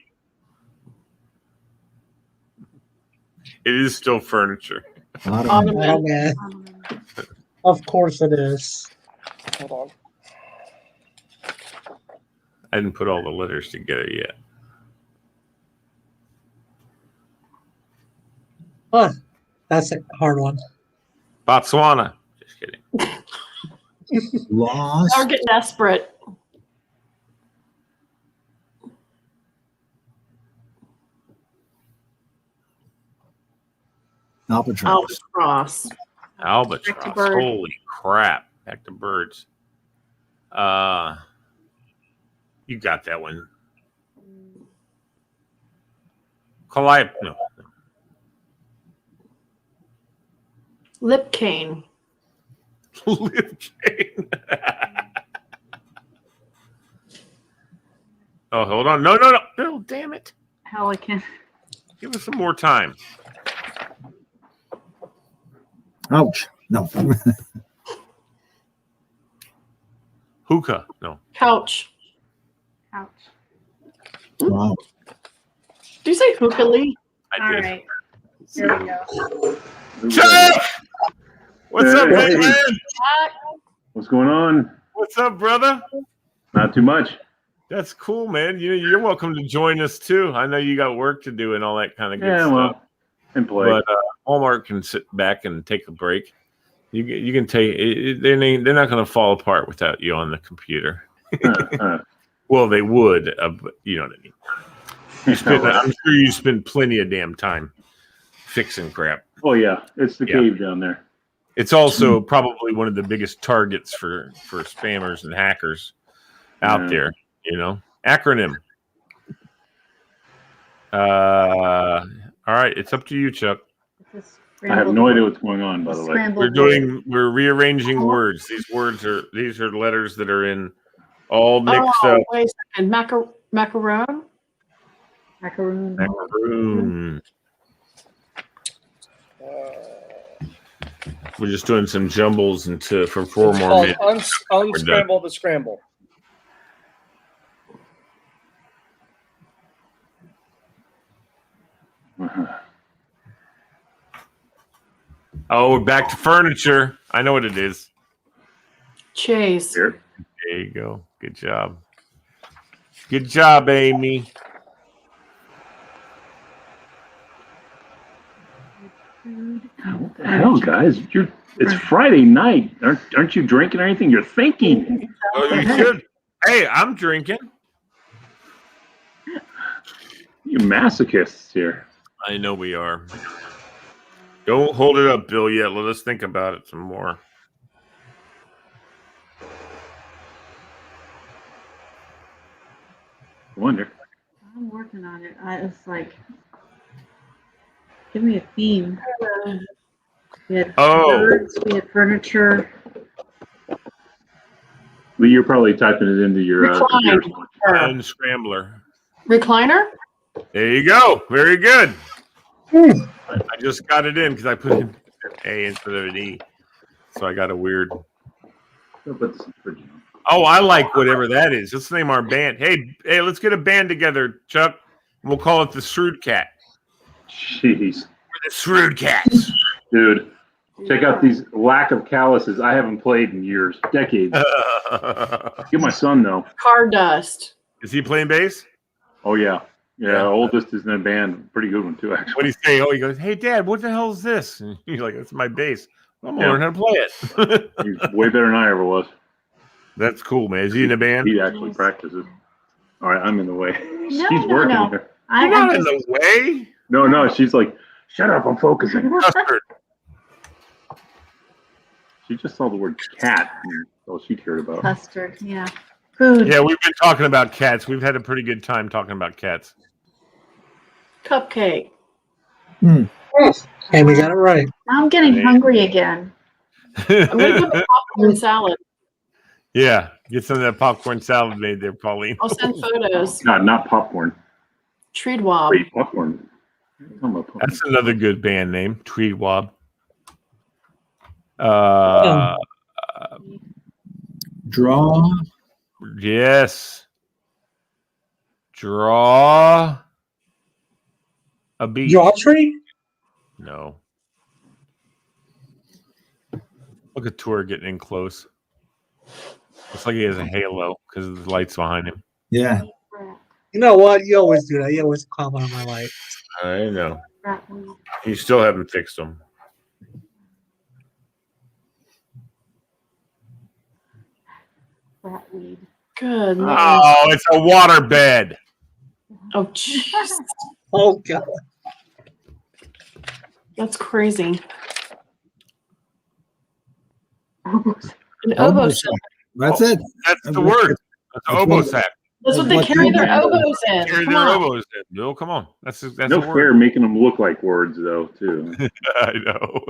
Speaker 1: It is still furniture.
Speaker 4: Oh, man. Of course it is.
Speaker 3: Hold on.
Speaker 1: I didn't put all the letters together yet.
Speaker 4: Huh. That's a hard one.
Speaker 1: Botswana. Just kidding.
Speaker 2: Lost.
Speaker 6: Now we're getting desperate.
Speaker 2: Albatross.
Speaker 6: Albatross.
Speaker 1: Albatross.
Speaker 6: bird.
Speaker 1: Holy crap. Back to birds. You got that one. Calliope. No.
Speaker 6: Lip cane.
Speaker 1: Lip cane. Oh, hold on. No. Bill, damn it.
Speaker 5: Pelican.
Speaker 1: Give us some more time.
Speaker 2: Ouch. No.
Speaker 1: Hookah. No.
Speaker 6: Couch.
Speaker 5: Ouch.
Speaker 2: Wow.
Speaker 6: Do you say hookah-lee?
Speaker 1: I
Speaker 5: All
Speaker 1: did.
Speaker 5: right. There we go.
Speaker 1: Chuck! What's up,
Speaker 12: Hey.
Speaker 1: big man?
Speaker 12: What's going on?
Speaker 1: What's up, brother?
Speaker 12: Not too much.
Speaker 1: That's cool, man. You're welcome to join us too. I know you got work to do and all that kind of good
Speaker 12: Yeah,
Speaker 1: stuff.
Speaker 12: well, and play.
Speaker 1: But Walmart can sit back and take a break. You can take. They're not going to fall apart without you on the computer. Well, they would, but you know what I mean. I'm sure you spend plenty of damn time fixing crap.
Speaker 12: Oh yeah, it's the cave down there.
Speaker 1: It's also probably one of the biggest targets for spammers and hackers out there. You know, acronym. All right, it's up to you, Chuck.
Speaker 12: I have no idea what's going on, by the way.
Speaker 1: We're rearranging words. These are letters that are in all mixed up.
Speaker 6: Wait a second. Macaron?
Speaker 1: Macaroon. We're just doing some jumbles for 4 more minutes.
Speaker 3: Unscramble the scramble.
Speaker 1: Oh, we're back to furniture. I know what it is.
Speaker 6: Chase.
Speaker 1: There you go. Good job. Good job, Amy.
Speaker 12: What the hell, guys? It's Friday night. Aren't you drinking or anything? You're thinking.
Speaker 1: Oh, you should. Hey, I'm drinking.
Speaker 12: You masochists here.
Speaker 1: I know we are. Don't hold it up, Bill, yet. Let us think about it some more.
Speaker 5: I'm working on it. It's like, give me a theme. We had birds, we had furniture.
Speaker 12: Well, you're probably typing it into your computer.
Speaker 1: Unscrambler.
Speaker 6: Recliner?
Speaker 1: There you go. Very good. I just got it in because I put in an A instead of an E. So I got a weird. Oh, I like whatever that is. Let's name our band. Hey, let's get a band together, Chuck. We'll call it the Shrewd Cat.
Speaker 12: Jeez.
Speaker 1: We're the Shrewd Cats.
Speaker 12: Dude, check out these lack of calluses. I haven't played in years, decades. Get my son, though.
Speaker 6: Car dust.
Speaker 1: Is he playing bass?
Speaker 12: Oh, yeah. Yeah, oldest is in a band. Pretty good one, too, actually.
Speaker 1: What do you say? Oh, he goes, hey, Dad, what the hell is this? And you're like, that's my bass. I'm going to learn how to play it.
Speaker 12: He's way better than I ever was.
Speaker 1: That's cool, man. Is he in a band?
Speaker 12: He actually practices. All right, I'm in the way.
Speaker 5: No,
Speaker 12: She's working
Speaker 5: no.
Speaker 12: here.
Speaker 1: You're not in the way.
Speaker 12: No, she's like, shut up, I'm focusing.
Speaker 1: Custard.
Speaker 12: She just saw the word cat. And all she cared about.
Speaker 5: Custard, yeah. Food.
Speaker 1: Yeah, we've been talking about cats. We've had a pretty good time talking about cats.
Speaker 6: Cupcake.
Speaker 4: And we got it right.
Speaker 5: Now I'm getting hungry again.
Speaker 6: I'm going to put the popcorn salad.
Speaker 1: Yeah, get some of that popcorn salad made there, Pauline.
Speaker 6: I'll send photos.
Speaker 12: No, not popcorn.
Speaker 6: Treedwab.
Speaker 12: Wait, popcorn.
Speaker 1: That's another good band name, Treedwab.
Speaker 2: Draw.
Speaker 1: Yes. Draw a beat.
Speaker 4: Draw tree?
Speaker 1: No. Look at Tor getting in close. Looks like he has a halo because of the lights behind him.
Speaker 2: Yeah.
Speaker 4: You know what? You always do that. You always comment on my light.
Speaker 1: I know. You still haven't fixed them.
Speaker 6: Good.
Speaker 1: Oh, it's a water bed.
Speaker 6: Oh, jeez.
Speaker 4: Oh, God.
Speaker 6: That's crazy. An oboe sack.
Speaker 2: That's it.
Speaker 1: That's the word. That's an oboe sack.
Speaker 6: That's what they carry their oboes in.
Speaker 1: Carry
Speaker 6: Come
Speaker 1: their
Speaker 6: on.
Speaker 1: oboes in. No, come on. That's
Speaker 12: No
Speaker 1: a
Speaker 12: fair
Speaker 1: word.
Speaker 12: making them look like words, though, too.
Speaker 1: I know.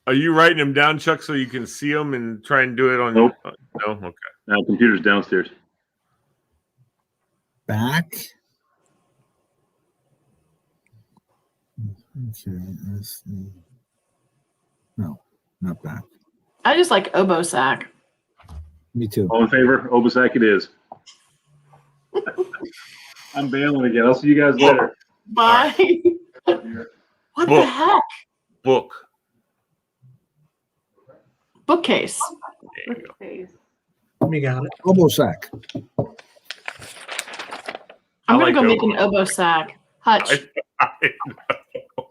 Speaker 1: Are you writing them down, Chuck, so you can see them and try and do it on?
Speaker 12: Nope.
Speaker 1: No. Okay.
Speaker 12: Now, computer's downstairs.
Speaker 2: Back. Okay. No, not back.
Speaker 6: I just like oboe sack.
Speaker 2: Me too.
Speaker 12: All in favor? Obasak it is. I'm bailing again. I'll see you guys later.
Speaker 6: Bye. What the heck?
Speaker 1: Book.
Speaker 6: Bookcase.
Speaker 1: There you go.
Speaker 4: We got it.
Speaker 2: Oboe sack.
Speaker 6: I'm
Speaker 1: like
Speaker 6: gonna go make
Speaker 1: oboe.
Speaker 6: an oboe sack. Hutch.
Speaker 1: I know.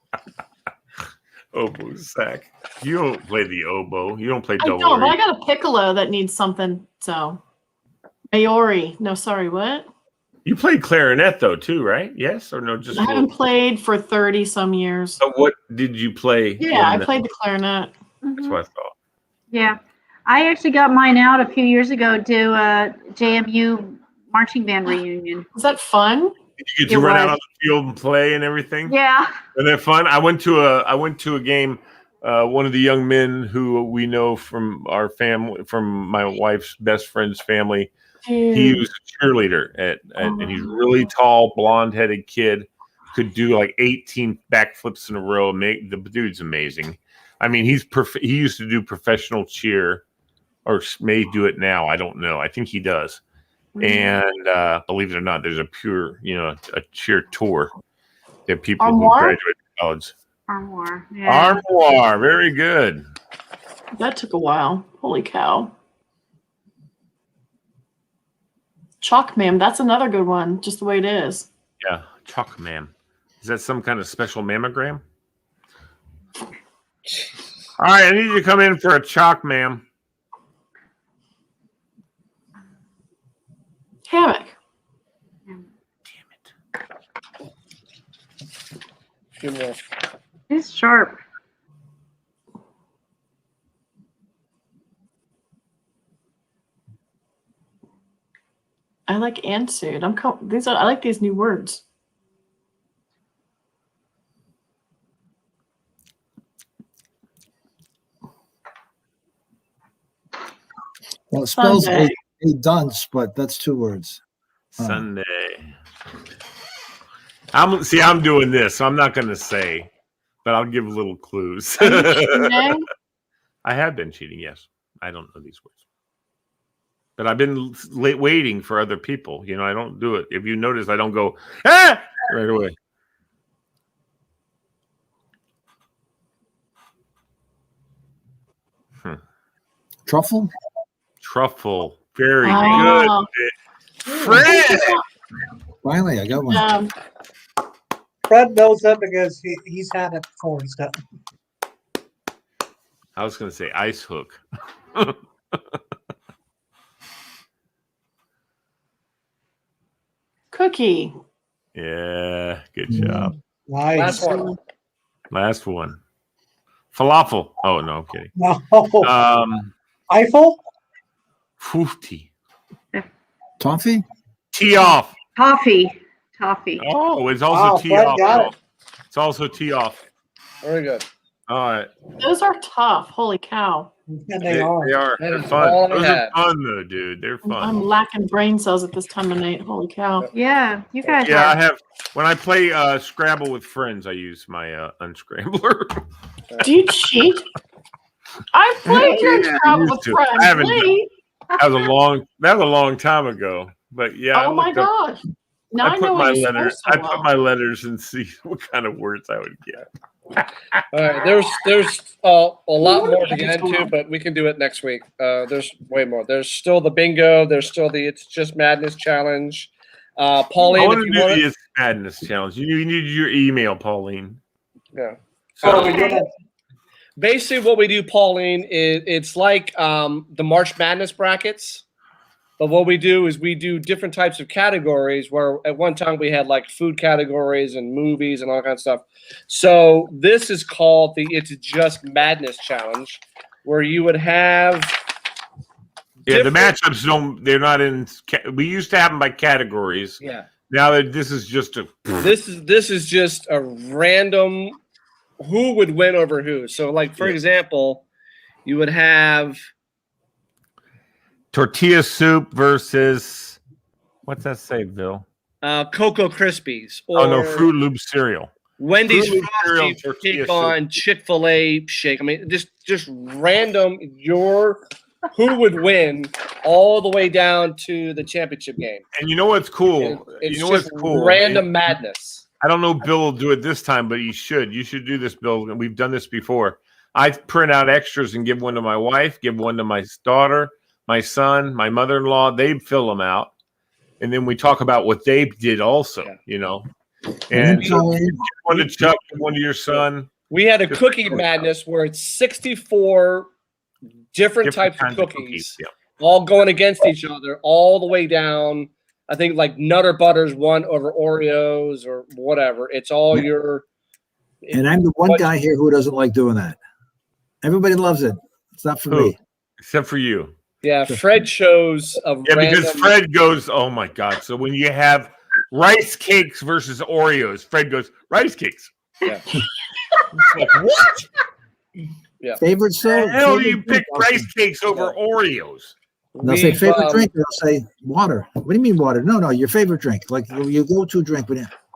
Speaker 1: Oboe sack. You don't play the oboe. You don't play
Speaker 6: I
Speaker 1: double.
Speaker 6: don't, but I got a piccolo that needs something. So, Maori. No, sorry, what?
Speaker 1: You played clarinet though, too, right? Yes or no? Just
Speaker 6: I haven't played for 30 some years.
Speaker 1: So what did you play?
Speaker 6: Yeah, I played the clarinet.
Speaker 1: That's what I thought.
Speaker 5: Yeah. I actually got mine out a few years ago to a JMU marching band reunion.
Speaker 6: Was that fun?
Speaker 1: Did you get to run out on the field and play and everything?
Speaker 5: Yeah.
Speaker 1: Wasn't that fun? I went to a game. One of the young men who we know from our family, from my wife's best friend's family, he was a cheerleader and he's really tall, blonde-headed kid. Could do like 18 backflips in a row. The dude's amazing. I mean, he used to do professional cheer, or may do it now. I don't know. I think he does. And believe it or not, there's a cheer tour. There are people who graduate college.
Speaker 5: Armoire. Yeah.
Speaker 1: Armoire, very good.
Speaker 6: That took a while. Holy cow. Chalk Ma'am, that's another good one, just the way it is.
Speaker 1: Yeah, Chalk Ma'am. Is that some kind of special mammogram? All right, I need you to come in for a Chalk Ma'am.
Speaker 6: Hammock.
Speaker 3: Few more.
Speaker 5: It's sharp.
Speaker 6: I like answered. I like these new words.
Speaker 2: Well, it spells
Speaker 6: Sunday.
Speaker 2: a dunce, but that's 2 words.
Speaker 1: Sunday. I'm doing this, so I'm not going to say, but I'll give little clues.
Speaker 6: Are you cheating?
Speaker 1: I have been cheating, yes. I don't know these words. But I've been waiting for other people. You know, I don't do it. If you notice, I don't go, ah! Right away.
Speaker 2: Truffle?
Speaker 1: Truffle. Very good. Fred!
Speaker 2: Finally, I got one.
Speaker 4: Fred knows that because he's had it before and stuff.
Speaker 1: I was going to say ice hook.
Speaker 6: Cookie.
Speaker 1: Yeah, good job.
Speaker 4: Nice.
Speaker 1: Last one. Falafel. Oh, no, I'm kidding.
Speaker 4: No. Eiffel?
Speaker 1: Fufti.
Speaker 2: Toffee?
Speaker 1: Tee off.
Speaker 5: Toffee.
Speaker 1: Oh, it's also tee
Speaker 4: Fred
Speaker 1: off.
Speaker 4: got it.
Speaker 1: It's also tee off.
Speaker 3: Very good.
Speaker 1: All right.
Speaker 6: Those are tough. Holy cow.
Speaker 4: And they are.
Speaker 1: They are.
Speaker 3: That
Speaker 1: They're
Speaker 3: is
Speaker 1: fun.
Speaker 3: all I
Speaker 1: Those
Speaker 3: had.
Speaker 1: are fun, though, dude. They're fun.
Speaker 6: I'm lacking brain cells at this time of night. Holy cow.
Speaker 5: Yeah, you guys
Speaker 1: Yeah,
Speaker 5: are.
Speaker 1: I have. When I play Scrabble with friends, I use my unscrambler.
Speaker 6: Do you cheat? I played your Scrabble with
Speaker 1: to.
Speaker 6: friends.
Speaker 1: I haven't done-
Speaker 6: Wait.
Speaker 1: That was a long time ago. But yeah.
Speaker 6: Oh my gosh. Now I know what you're supposed to
Speaker 1: I put my letters and see what kind of words I would get.
Speaker 3: All right, there's a lot more to get into, but we can do it next week. There's way more. There's still the bingo. There's still the It's Just Madness challenge. Pauline,
Speaker 1: I want
Speaker 3: if
Speaker 1: to
Speaker 3: you
Speaker 1: do
Speaker 3: want
Speaker 1: the It's Madness challenge. You need your email, Pauline.
Speaker 3: yeah.
Speaker 1: So,
Speaker 3: Basically, what we do, Pauline, is it's like the March Madness brackets. But what we do is we do different types of categories where at one time we had like food categories and movies and all kinds of stuff. So this is called the It's Just Madness challenge, where you would have.
Speaker 1: yeah, the matchups they're not in. We used to have them by categories.
Speaker 3: Yeah.
Speaker 1: Now that this is just a.
Speaker 3: This is just a random who would win over who. So like, for example, you would have.
Speaker 1: Tortilla soup versus what's that say, Bill?
Speaker 3: Cocoa Krispies. Or
Speaker 1: no, Fruit Loop cereal.
Speaker 3: Wendy's
Speaker 1: Fruit Loop cereal,
Speaker 3: Frosty
Speaker 1: tortilla
Speaker 3: take on Chick-fil-A shake. I mean, just random. Who would win all the way down to the championship game.
Speaker 1: And you know what's cool?
Speaker 3: It's
Speaker 1: you know what's
Speaker 3: just
Speaker 1: cool?
Speaker 3: random madness.
Speaker 1: I don't know if Bill will do it this time, but he should. You should do this, Bill. We've done this before. I print out extras and give one to my wife, give one to my daughter, my son, my mother-in-law. They fill them out. And then we talk about what they did also, you know. And give one to Chuck, give one to your son.
Speaker 3: We had a cookie madness where it's 64 different types of cookies all going against each other all the way down. I think like Nutter Butters won over Oreos or whatever. It's all your.
Speaker 2: And I'm the one guy here who doesn't like doing that. Everybody loves it. It's not for me.
Speaker 1: Except for you.
Speaker 3: Yeah, Fred shows a random.
Speaker 1: Because Fred goes, oh my God. So when you have rice cakes versus Oreos, Fred goes, rice cakes.
Speaker 3: Yeah.
Speaker 1: Like, what?
Speaker 3: Yeah.
Speaker 2: Favorite
Speaker 1: How the hell do you pick rice cakes over Oreos?
Speaker 2: They'll say favorite drink, or they'll say water. What do you mean water? No, your favorite drink. Like your go-to drink.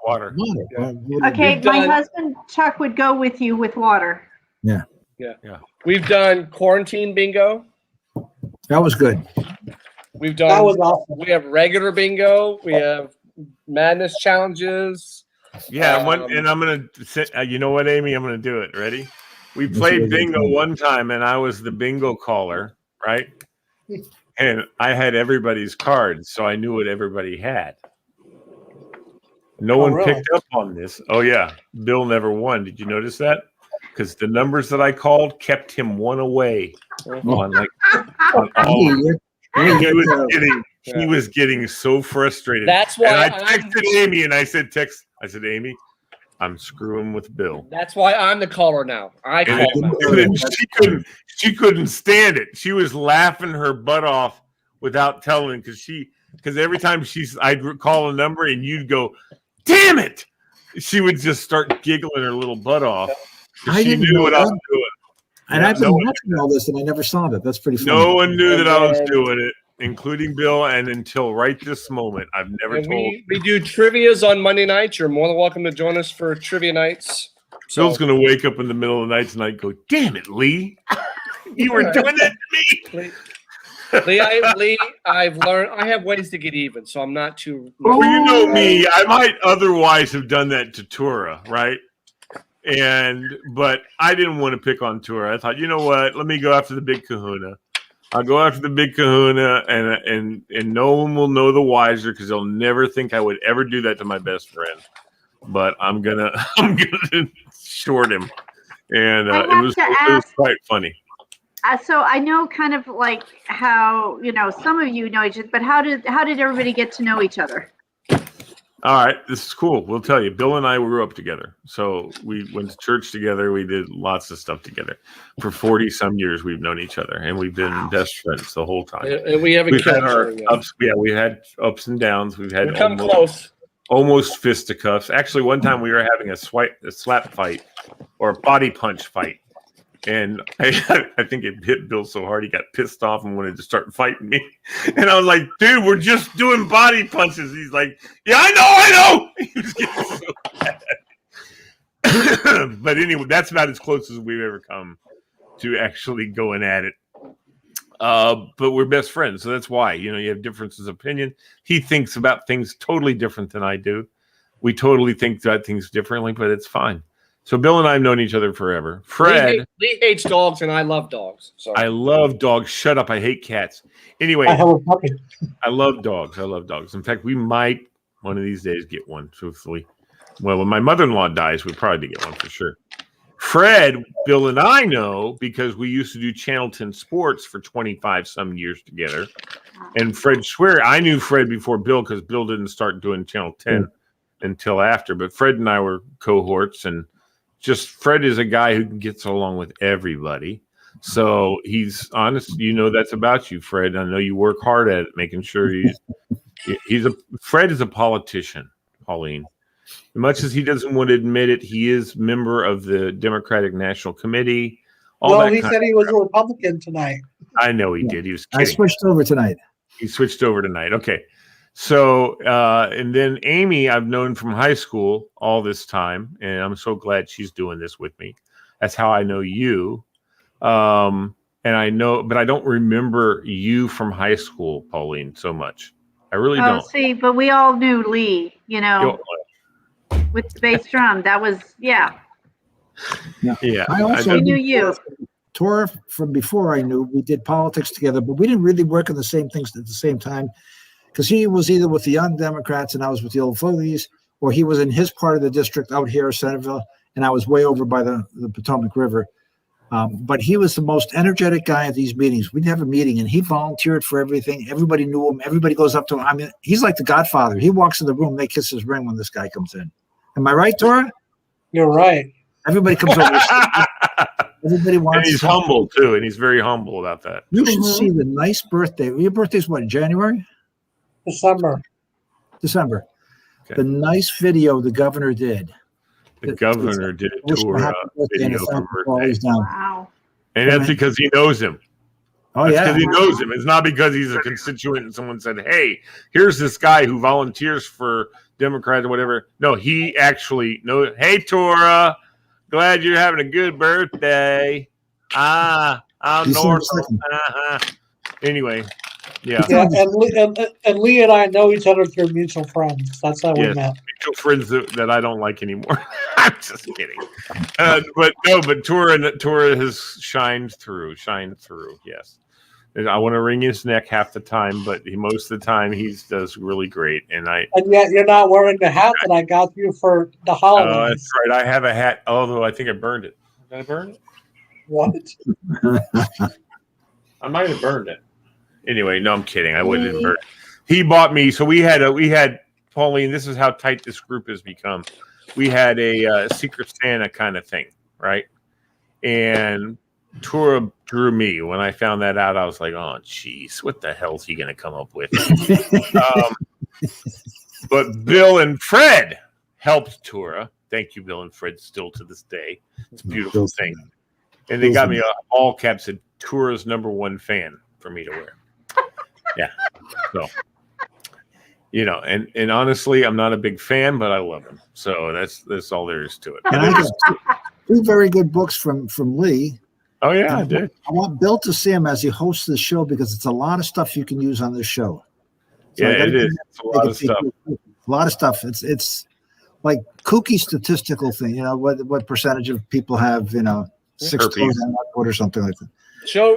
Speaker 1: Water.
Speaker 5: Okay, my husband Chuck would go with you with water.
Speaker 2: Yeah.
Speaker 3: We've done quarantine bingo.
Speaker 2: That was good.
Speaker 3: We've done.
Speaker 4: That was awesome.
Speaker 3: We have regular bingo. We have madness challenges.
Speaker 1: Yeah, and I'm gonna sit. You know what, Amy? I'm gonna do it. Ready? We played bingo one time, and I was the bingo caller, right? And I had everybody's cards, so I knew what everybody had. No one
Speaker 4: really?
Speaker 1: picked up on this. Oh yeah, Bill never won. Did you notice that? Because the numbers that I called kept him one away. On all. He was getting so frustrated.
Speaker 3: That's why
Speaker 1: and I texted Amy and I said, Amy, I'm screwing with Bill.
Speaker 3: That's why I'm the caller now. I call now.
Speaker 1: And she couldn't stand it. She was laughing her butt off without telling because because every time I'd call a number and you'd go, "Damn it!" She would just start giggling her little butt off. She knew what I was doing.
Speaker 2: And I've been watching all this, and I never saw that. That's pretty funny.
Speaker 1: No one knew that I was doing it, including Bill. And until right this moment, I've never told.
Speaker 3: We do trivias on Monday nights. You're more than welcome to join us for trivia nights.
Speaker 1: Bill's going to wake up in the middle of the night tonight and go, "Damn it, Lee. You were doing that to me."
Speaker 3: Lee, I've learned I have ways to get even, so I'm not too.
Speaker 1: Well, you know me. I might otherwise have done that to Tura, right? But I didn't want to pick on Tura. I thought, you know what? Let me go after the big kahuna. I'll go after the big kahuna, and no one will know the wiser because they'll never think I would ever do that to my best friend. But I'm gonna short him, and it was quite funny.
Speaker 5: So I know kind of like how some of you know each other, but how did everybody get to know each other?
Speaker 1: All right, this is cool. We'll tell you. Bill and I grew up together. So we went to church together. We did lots of stuff together. For 40 some years, we've known each other, and we've been best friends the whole time.
Speaker 3: And we haven't
Speaker 1: had our ups. Yeah, we had ups and downs. We've had
Speaker 3: almost
Speaker 1: fisticuffs. Actually, one time we were having a slap fight or a body punch fight. And I think it hit Bill so hard he got pissed off and wanted to start fighting me. And I was like, "Dude, we're just doing body punches." He's like, "Yeah, I know." He was getting so mad. But anyway, that's about as close as we've ever come to actually going at it. But we're best friends, so that's why you have differences of opinion. He thinks about things totally different than I do. We totally think about things differently, but it's fine. So Bill and I have known each other forever. Fred,
Speaker 3: Lee hates dogs, and I love dogs. So
Speaker 1: I love dogs. Shut up! I hate cats. Anyway,
Speaker 4: I have a puppy.
Speaker 1: I love dogs. In fact, we might one of these days get one. Truthfully, well, when my mother-in-law dies, we'll probably get one for sure. Fred, Bill, and I know because we used to do Channel 10 Sports for 25 some years together. And Fred swear I knew Fred before Bill because Bill didn't start doing Channel 10 until after. But Fred and I were cohorts, and just Fred is a guy who gets along with everybody. So he's honest. That's about you, Fred. I know you work hard at it, making sure Fred is a politician, Pauline. As much as he doesn't want to admit it, he is member of the Democratic National Committee.
Speaker 4: He said he was a Republican tonight.
Speaker 1: I know he did. He was kidding.
Speaker 2: I switched over tonight.
Speaker 1: He switched over tonight. Okay. So, and then Amy, I've known from high school all this time, and I'm so glad she's doing this with me. That's how I know you. And I know, but I don't remember you from high school, Pauline, so much. I really don't.
Speaker 5: See, but we all knew Lee, with the bass drum. That was, yeah.
Speaker 2: I also
Speaker 5: knew you.
Speaker 2: Tora from before I knew. We did politics together, but we didn't really work on the same things at the same time. Because he was either with the Young Democrats and I was with the Old Fogies, or he was in his part of the district out here, Centerville, and I was way over by the Potomac River. But he was the most energetic guy at these meetings. We'd have a meeting, and he volunteered for everything. Everybody knew him. Everybody goes up to him. I mean, he's like the Godfather. He walks in the room, they kiss his ring when this guy comes in. Am I right, Tora?
Speaker 4: You're right.
Speaker 2: Everybody comes over. Everybody wants.
Speaker 1: And he's humble, too, and he's very humble about that.
Speaker 2: You should see the nice birthday. Your birthday's what, in January?
Speaker 4: December.
Speaker 1: Okay.
Speaker 2: The nice video the governor did.
Speaker 1: The governor did a tour video for birthday.
Speaker 5: Wow.
Speaker 1: And that's because he knows him.
Speaker 2: Oh,
Speaker 1: that's
Speaker 2: yeah.
Speaker 1: because he knows him. It's not because he's a constituent and someone said, "Hey, here's this guy who volunteers for Democrats or whatever." No, he actually knows. "Hey, Tora, glad you're having a good birthday." I'm north. Anyway. Yeah,
Speaker 4: and Lee and I know each other through mutual friends. That's how we met.
Speaker 1: Mutual friends that I don't like anymore. I'm just kidding. But Tora has shined through. Yes, and I want to wring his neck half the time, but most of the time he does really great. And
Speaker 4: yet you're not wearing the hat that I got you for the holidays.
Speaker 1: That's right. I have a hat, although I think I burned it. Did I burn it?
Speaker 4: What?
Speaker 1: I might have burned it. Anyway, no, I'm kidding. I wouldn't invert. He bought me. So we had Pauline. This is how tight this group has become. We had a Secret Santa kind of thing, right? And Tura drew me. When I found that out, I was like, oh, jeez, what the hell is he going to come up with? But Bill and Fred helped Tura. Thank you, Bill and Fred, still to this day. It's a beautiful thing. And they got me all caps said Tura's #1 fan for me to wear. Yeah. So, you know, and honestly, I'm not a big fan, but I love him. So that's all there is to it.
Speaker 2: And I got two very good books from Lee.
Speaker 1: Oh, yeah, I did.
Speaker 2: I want Bill to see him as he hosts the show because it's a lot of stuff you can use on this show. So
Speaker 1: yeah, it is. It's a lot of stuff.
Speaker 2: A lot of stuff. It's like kooky statistical thing. You know, what percentage of people have, you know, 6 toes on that foot or something like that.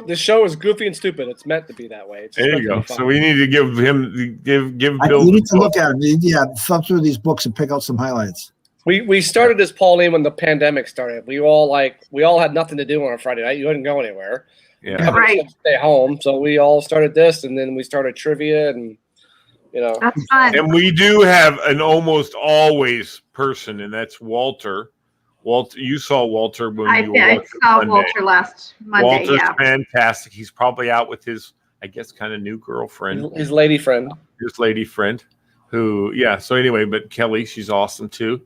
Speaker 3: The show is goofy and stupid. It's meant to be that way. It's
Speaker 1: there you go. So we need to give Bill.
Speaker 2: You need to look at him. Yeah, thumb through these books and pick out some highlights.
Speaker 3: We started this, Pauline, when the pandemic started. We all had nothing to do on a Friday night. You couldn't go anywhere.
Speaker 1: Yeah,
Speaker 5: right.
Speaker 3: Stay home. So we all started this, and then we started trivia, and you know,
Speaker 5: that's fun.
Speaker 1: And we do have an almost always person, and that's Walter. Walter, you saw Walter when you were
Speaker 5: I saw Monday. Walter last Monday.
Speaker 1: Walter's fantastic. He's probably out with his, I guess, kind of new girlfriend.
Speaker 3: His lady friend.
Speaker 1: His lady friend, who, yeah. So anyway, but Kelly, she's awesome too,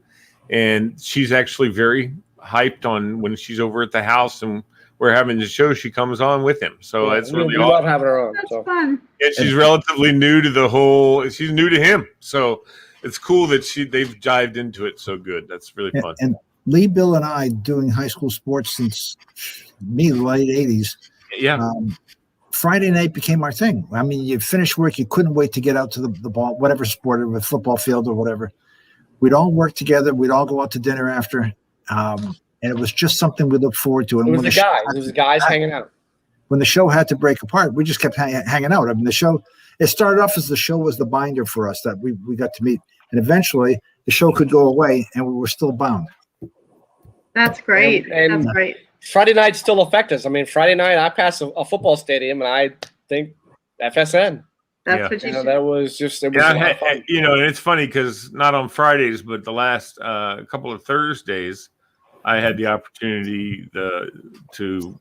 Speaker 1: and she's actually very hyped on when she's over at the house and we're having the show. She comes on with him, so that's really awesome.
Speaker 3: We love having her on.
Speaker 5: That's fun.
Speaker 1: And she's relatively new to the whole. She's new to him, so it's cool that they've dived into it so good. That's really fun.
Speaker 2: And Lee, Bill, and I doing high school sports since the late 80s.
Speaker 1: Yeah.
Speaker 2: Friday night became our thing. I mean, you finish work, you couldn't wait to get out to the ball, whatever sport, or football field or whatever. We'd all work together. We'd all go out to dinner after. And it was just something we looked forward to. And
Speaker 3: it was the guys. It was the guys hanging out.
Speaker 2: When the show had to break apart, we just kept hanging out. I mean, it started off as the show was the binder for us that we got to meet. And eventually the show could go away and we were still bound.
Speaker 5: That's great.
Speaker 3: And
Speaker 5: that's great.
Speaker 3: Friday nights still affect us. I mean, Friday night I passed a football stadium and I think FSN.
Speaker 5: That's what you
Speaker 3: know, that was just it was fun.
Speaker 1: You know, and it's funny because not on Fridays, but the last couple of Thursdays, I had the opportunity to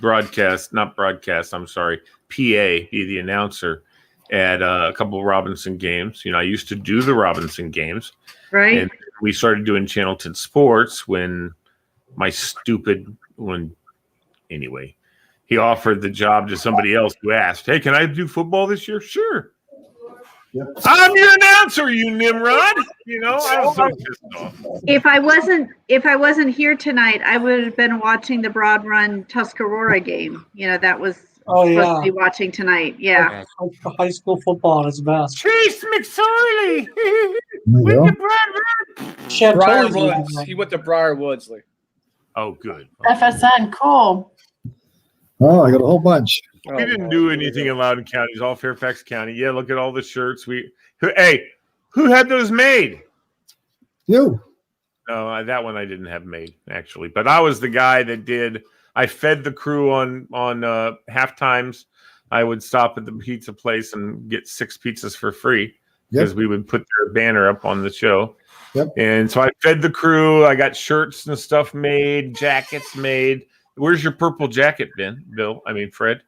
Speaker 1: broadcast, not broadcast, I'm sorry, PA, be the announcer at a couple of Robinson games. You know, I used to do the Robinson games.
Speaker 5: Right.
Speaker 1: And we started doing Channel 10 Sports when anyway, he offered the job to somebody else who asked, hey, can I do football this year? Sure. Yep. I'm your announcer, you Nimrod. You know, I was so pissed off.
Speaker 5: If I wasn't here tonight, I would have been watching the Broad Run Tuscarora game. You know, that was supposed to be watching tonight. Yeah.
Speaker 4: High school football is best.
Speaker 9: Chase McSorley with the Broad
Speaker 3: Run. Woods. He went to Briar Woodsley.
Speaker 1: Oh, good.
Speaker 6: FSN, cool.
Speaker 2: Oh, I got a whole bunch.
Speaker 1: We didn't do anything in Loudoun County. It's all Fairfax County. Yeah, look at all the shirts. Who had those made?
Speaker 2: You.
Speaker 1: No, that one I didn't have made, actually. But I was the guy that I fed the crew on half times. I would stop at the pizza place and get 6 pizzas for free because we would put their banner up on the show.
Speaker 2: Yep.
Speaker 1: And so I fed the crew. I got shirts and stuff made, jackets made. Where's your purple jacket, Fred?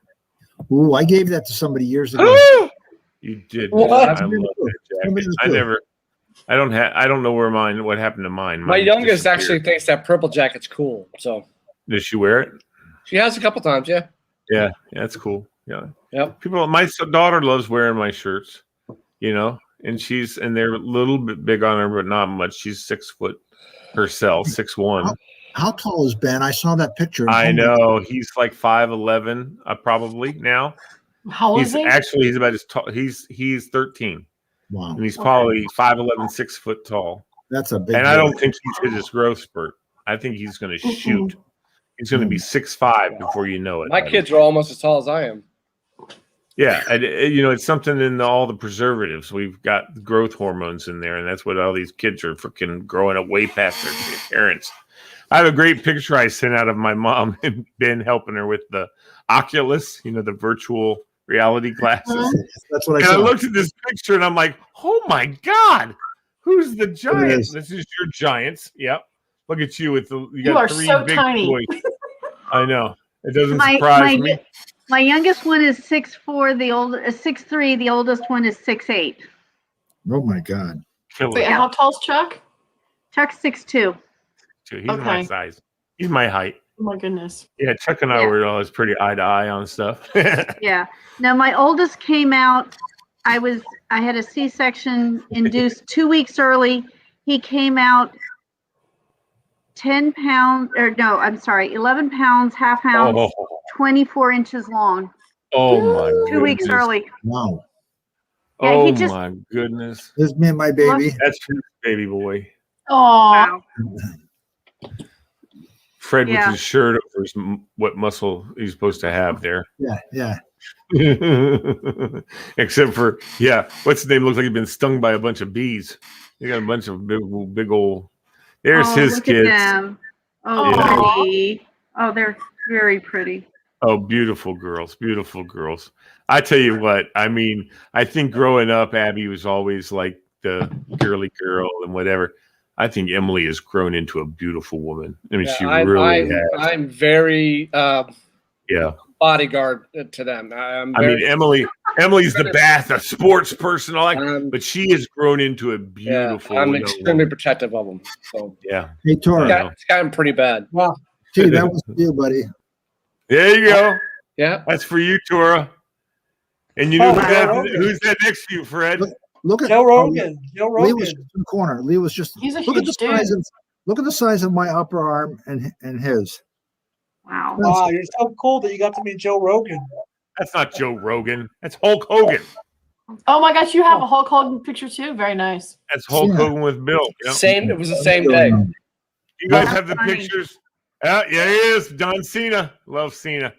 Speaker 2: Ooh, I gave that to somebody years ago.
Speaker 1: You did.
Speaker 2: What?
Speaker 1: I love that jacket. I don't know what happened to mine.
Speaker 3: My youngest actually thinks that purple jacket's cool. So
Speaker 1: does she wear it?
Speaker 3: She has a couple times, yeah.
Speaker 1: Yeah, that's cool. Yeah.
Speaker 3: Yep.
Speaker 1: My daughter loves wearing my shirts, you know, and they're a little bit big on her, but not much. She's 6 foot herself, 6'1".
Speaker 2: How tall is Ben? I saw that picture.
Speaker 1: I know he's like 5'11", probably now.
Speaker 6: How old is he?
Speaker 1: Actually, he's about as tall. He's 13.
Speaker 2: Wow.
Speaker 1: And he's probably 5'11", 6 foot tall.
Speaker 2: That's a big.
Speaker 1: And I don't think he's hit his growth spurt. I think he's going to shoot. He's going to be 6'5" before you know it.
Speaker 3: My kids are almost as tall as I am.
Speaker 1: Yeah, it's something in all the preservatives. We've got growth hormones in there, and that's what all these kids are freaking growing up way past their parents. I have a great picture I sent out of my mom and Ben helping her with the Oculus, the virtual reality glasses.
Speaker 2: That's what I saw.
Speaker 1: I looked at this picture and I'm like, oh my God, who's the giant? This is your Giants. Yep. Look at you you got
Speaker 6: are
Speaker 1: 3
Speaker 6: so
Speaker 1: big
Speaker 6: tiny.
Speaker 1: boys. I know. It doesn't
Speaker 5: My
Speaker 1: surprise me.
Speaker 5: my youngest one is 6'4", the old 6'3", the oldest one is 6'8".
Speaker 2: Oh my God.
Speaker 6: Wait, and how tall's Chuck?
Speaker 5: Chuck's 6'2".
Speaker 1: He's my size. He's my height.
Speaker 6: Oh my goodness.
Speaker 1: Yeah, Chuck and I were always pretty eye to eye on stuff.
Speaker 5: Yeah. Now my oldest came out. I had a C-section induced 2 weeks early. He came out 10 pounds, or no, I'm sorry, 11 pounds, half ounce, 24 inches long.
Speaker 1: Oh my
Speaker 5: 2 weeks early.
Speaker 2: Wow.
Speaker 5: Yeah,
Speaker 1: oh
Speaker 5: he just-
Speaker 1: my goodness.
Speaker 2: This is me and my baby.
Speaker 1: That's his baby boy.
Speaker 6: Oh.
Speaker 1: Fred with his shirt over his, what muscle he's supposed to have there.
Speaker 2: Yeah.
Speaker 1: Except for, what's his name? Looks like he's been stung by a bunch of bees. He got a bunch of big old. There's his
Speaker 5: look
Speaker 1: kids.
Speaker 5: At them. Oh, pretty. Oh, they're very pretty.
Speaker 1: Oh, beautiful girls. Beautiful girls. I tell you what, I mean, I think growing up, Abby was always like the girly girl and whatever. I think Emily has grown into a beautiful woman. I mean, she really has.
Speaker 3: I'm very bodyguard to them.
Speaker 1: I mean, Emily's the sports person, but she has grown into a beautiful.
Speaker 3: I'm extremely protective of them. So
Speaker 2: Hey, Tora.
Speaker 3: It's gotten pretty bad.
Speaker 4: Wow.
Speaker 2: Gee, that was you, buddy.
Speaker 1: There you go.
Speaker 3: Yeah,
Speaker 1: that's for you, Tora. And you know who's that next to you, Fred?
Speaker 2: Look at
Speaker 4: Joe Rogan. Joe Rogan.
Speaker 2: Lee was in the corner. Lee was just.
Speaker 6: He's a
Speaker 2: look at the
Speaker 6: huge
Speaker 2: size
Speaker 6: dude.
Speaker 2: of. Look at the size of my upper arm and his.
Speaker 5: Wow.
Speaker 4: Wow, you're so cool that you got to meet Joe Rogan.
Speaker 1: That's not Joe Rogan. That's Hulk Hogan.
Speaker 6: Oh my gosh, you have a Hulk Hogan picture too. Very nice.
Speaker 1: That's Hulk Hogan with Bill. Yep.
Speaker 3: It was the same day.
Speaker 1: You guys have the pictures? Yeah, he is. John Cena. Love Cena.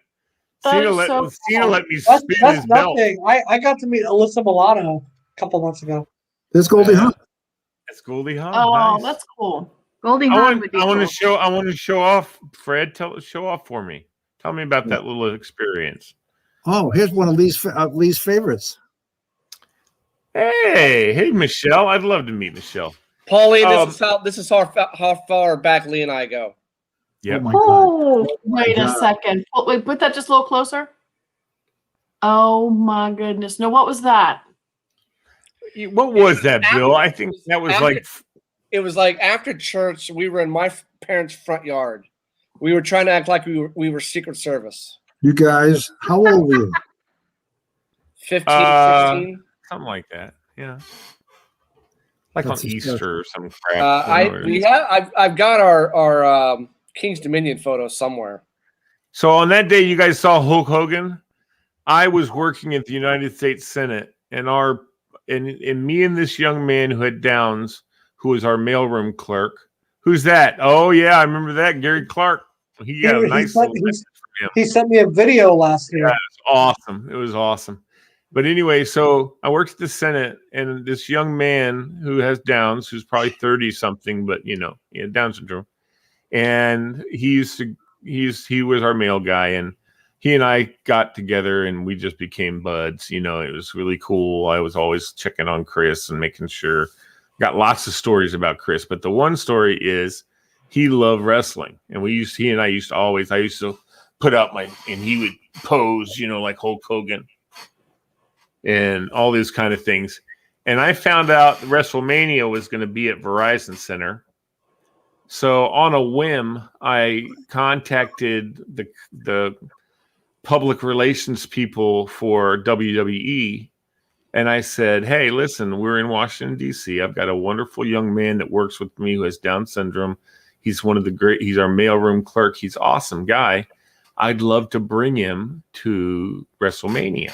Speaker 1: Cena let me spin his belt.
Speaker 4: Nothing. I got to meet Alyssa Milano a couple months ago.
Speaker 2: There's Goldie Hawn.
Speaker 1: That's Goldie Hawn.
Speaker 6: Oh,
Speaker 1: nice.
Speaker 6: that's cool.
Speaker 5: Goldie Hawn would be cool.
Speaker 1: I want to show off. Fred, show off for me. Tell me about that little experience.
Speaker 2: Oh, here's one of Lee's favorites.
Speaker 1: Hey, Michelle. I'd love to meet Michelle.
Speaker 3: Pauline, this is how far back Lee and I go.
Speaker 1: Yep.
Speaker 6: Oh, wait a second. Wait, put that just a little closer. Oh my goodness. No, what was that?
Speaker 1: What was that, Bill? I think that was
Speaker 3: It was like after church, we were in my parents' front yard. We were trying to act like we were Secret Service.
Speaker 2: You guys, how old were you?
Speaker 3: 15, 16.
Speaker 1: Something like that. Yeah. Like
Speaker 2: That's
Speaker 1: on
Speaker 2: disgusting.
Speaker 1: Easter or some crap.
Speaker 3: I've got our King's Dominion photo somewhere.
Speaker 1: So on that day, you guys saw Hulk Hogan. I was working at the United States Senate, and me and this young man who had Downs, who was our mailroom clerk. Who's that? Oh yeah, I remember that. Gary Clark. He got a nice.
Speaker 4: He sent me a video last year.
Speaker 1: Yeah, it was awesome. It was awesome. But anyway, so I worked at the Senate, and this young man who has Downs, who's probably 30 something, but he had Down syndrome, and he was our mail guy, and he and I got together and we just became buds. It was really cool. I was always checking on Chris and making sure. Got lots of stories about Chris, but the one story is he loved wrestling, and he and I used to put out and he would pose, like Hulk Hogan and all these kind of things. And I found out WrestleMania was going to be at Verizon Center. So on a whim, I contacted the public relations people for WWE. And I said, hey, listen, we're in Washington, D.C. I've got a wonderful young man that works with me who has Down syndrome. He's he's our mailroom clerk. He's an awesome guy. I'd love to bring him to WrestleMania,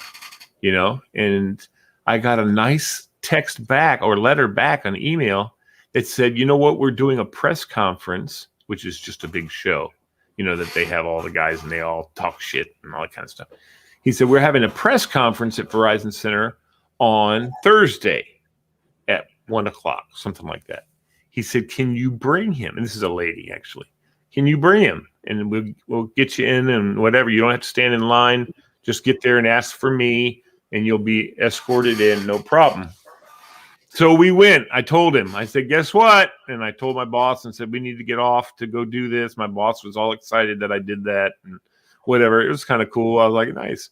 Speaker 1: And I got a nice text back or letter back on email that said, you know what, we're doing a press conference, which is just a big show, that they have all the guys and they all talk shit and all that kind of stuff. He said, we're having a press conference at Verizon Center on Thursday at 1:00, something like that. He said, can you bring him? And this is a lady, actually. Can you bring him? And we'll get you in and whatever. You don't have to stand in line. Just get there and ask for me, and you'll be escorted in, no problem. So we went. I told him. I said, guess what? And I told my boss and said, we need to get off to go do this. My boss was all excited that I did that and whatever. It was kind of cool. I was like, nice.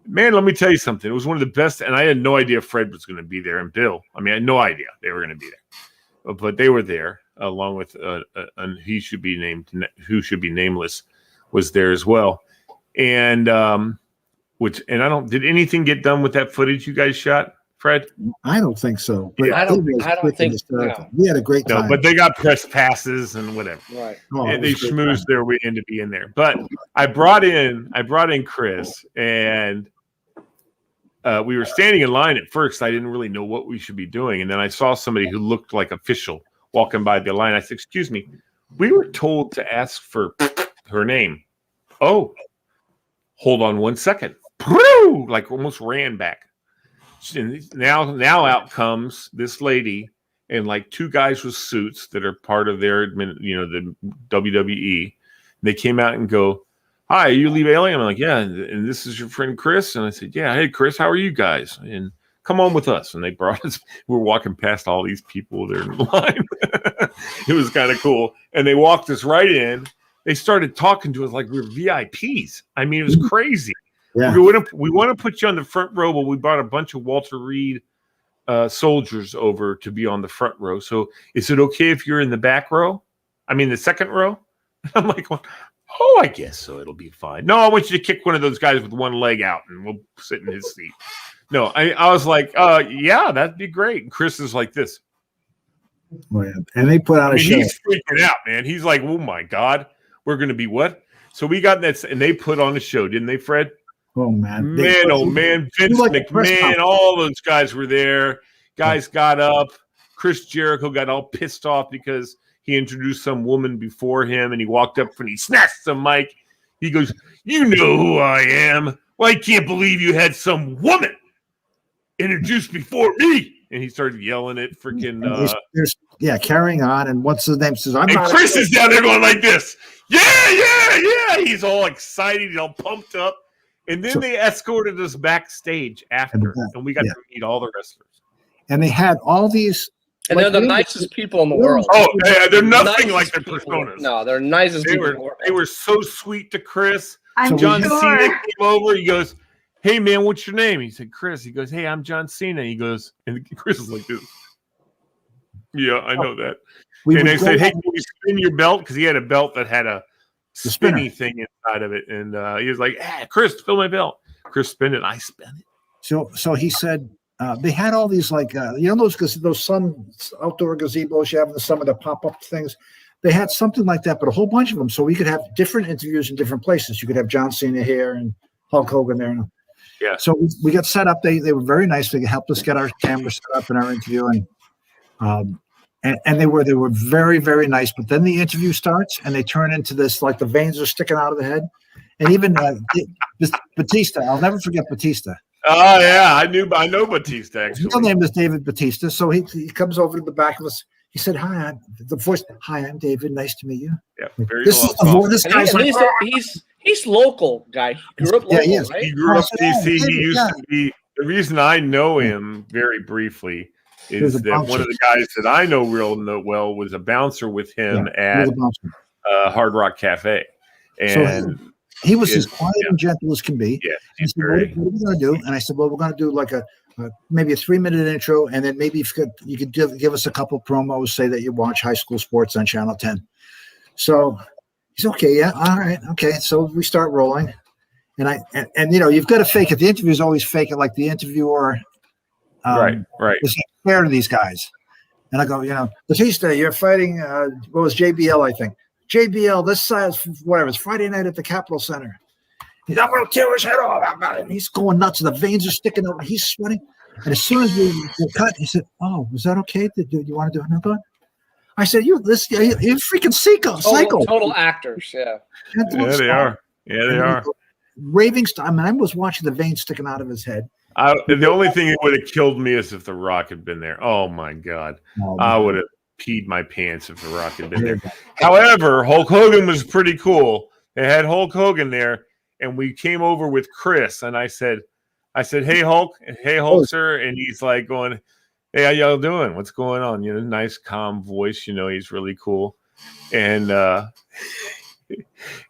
Speaker 1: Man, let me tell you something. It was one of the best. And I had no idea Fred was going to be there and Bill. I mean, I had no idea they were going to be there. But they were there along with and who should be nameless was there as well. And I don't, did anything get done with that footage you guys shot? Fred?
Speaker 2: I don't think so. But
Speaker 3: I don't think no.
Speaker 2: We had a great time.
Speaker 1: No, but they got press passes and whatever.
Speaker 3: Right.
Speaker 1: And they schmoozed their way in to be in there. But I brought in Chris, and we were standing in line at first. I didn't really know what we should be doing. And then I saw somebody who looked like official walking by the line. I said, excuse me, we were told to ask for her name. Oh, hold on one second. Like almost ran back. And now out comes this lady and like two guys with suits that are part of their, the WWE. They came out and go, "Hi, are you Lee Bailey?" I'm like, "Yeah." And this is your friend Chris. And I said, "Yeah, hey Chris, how are you guys? And come on with us." And they brought us. We're walking past all these people. They're in line. It was kind of cool. And they walked us right in. They started talking to us like we were VIPs. I mean, it was crazy.
Speaker 2: Yeah.
Speaker 1: We want to put you on the front row, but we brought a bunch of Walter Reed soldiers over to be on the front row. So is it okay if you're in the back row? I mean, the second row? I'm like, oh, I guess so. It'll be fine. No, I want you to kick one of those guys with one leg out and we'll sit in his seat. No, I was like, yeah, that'd be great. And Chris is like this.
Speaker 2: Oh, yeah. And they put on a show.
Speaker 1: He's freaking out, man. He's like, oh my God, we're going to be what? So we got that, and they put on a show, didn't they, Fred?
Speaker 2: Oh man,
Speaker 1: man, Vince McMahon, all those guys were there. Guys got up. Chris Jericho got all pissed off because he introduced some woman before him, and he walked up and he snatched the mic. He goes, "You know who I am. Well, I can't believe you had some woman introduced before me." And he started yelling at freaking
Speaker 2: carrying on. And what's his name says,
Speaker 1: and Chris is down there going like this. Yeah. He's all excited. He's all pumped up. And then they escorted us backstage after, and we got to meet all the wrestlers.
Speaker 2: And they had all these.
Speaker 3: And they're the nicest people in the world.
Speaker 1: Oh, yeah, they're nothing like their personas.
Speaker 3: No, they're nicest
Speaker 1: people. They were so sweet to Chris.
Speaker 5: I'm
Speaker 1: John
Speaker 5: sure.
Speaker 1: Cena came over. He goes, "Hey, man, what's your name?" He said, "Chris." He goes, "Hey, I'm John Cena." He goes, and Chris is like this. Yeah, I know that. And they said, "Hey, can you spin your belt?" Because he had a belt that had a spinny thing inside of it, and he was like, "Chris, fill my belt." Chris spin it, I spin it.
Speaker 2: So he said they had all these like those sun outdoor gazebos you have in the summer, the pop up things. They had something like that, but a whole bunch of them, so we could have different interviews in different places. You could have John Cena here and Hulk Hogan there.
Speaker 1: Yeah.
Speaker 2: So we got set up. They were very nice. They helped us get our camera set up in our interview, and they were very, very nice. But then the interview starts, and they turn into this like the veins are sticking out of the head, and even Batista. I'll never forget Batista.
Speaker 1: Oh yeah, I know Batista. Actually,
Speaker 2: his real name is David Batista. So he comes over to the back of us. He said, "Hi, I'm David. Nice to meet you."
Speaker 1: Yeah, very
Speaker 2: this guy's like,
Speaker 3: he's local guy. He grew up local,
Speaker 2: he is.
Speaker 3: right?
Speaker 1: He grew up DC. He used to be. The reason I know him very briefly is that one of the guys that I know real well was a bouncer with him at Hard Rock Cafe, and
Speaker 2: so he was as quiet and gentle as can be.
Speaker 1: Yeah,
Speaker 2: he said, what are we going to do? And I said, well, we're going to do like maybe a 3-minute intro, and then maybe you could give us a couple promos, say that you watch high school sports on Channel 10. So he's okay, yeah, all right, okay. So we start rolling, and you've got to fake it. The interview is always fake it, like the interviewer.
Speaker 1: Right.
Speaker 2: Is fair to these guys. And I go, Batista, you're fighting, what was JBL, I think. JBL, this size, whatever, it's Friday night at the Capitol Center. He's, I'm going to tear his head off. And he's going nuts. The veins are sticking out. He's sweating. And as soon as we cut, he said, "Oh, was that okay? Do you want to do another one?" I said, you're freaking psycho.
Speaker 3: Total actors, yeah.
Speaker 1: Yeah, they are. Yeah, they are.
Speaker 2: Raving stuff. I mean, I was watching the veins sticking out of his head.
Speaker 1: The only thing that would have killed me is if The Rock had been there. Oh my God. I would have peed my pants if The Rock had been there. However, Hulk Hogan was pretty cool. They had Hulk Hogan there, and we came over with Chris, and I said, "Hey Hulk, sir," and he's like going, Hey, how y'all doing? What's going on? You know, nice, calm voice. You know, he's really cool. And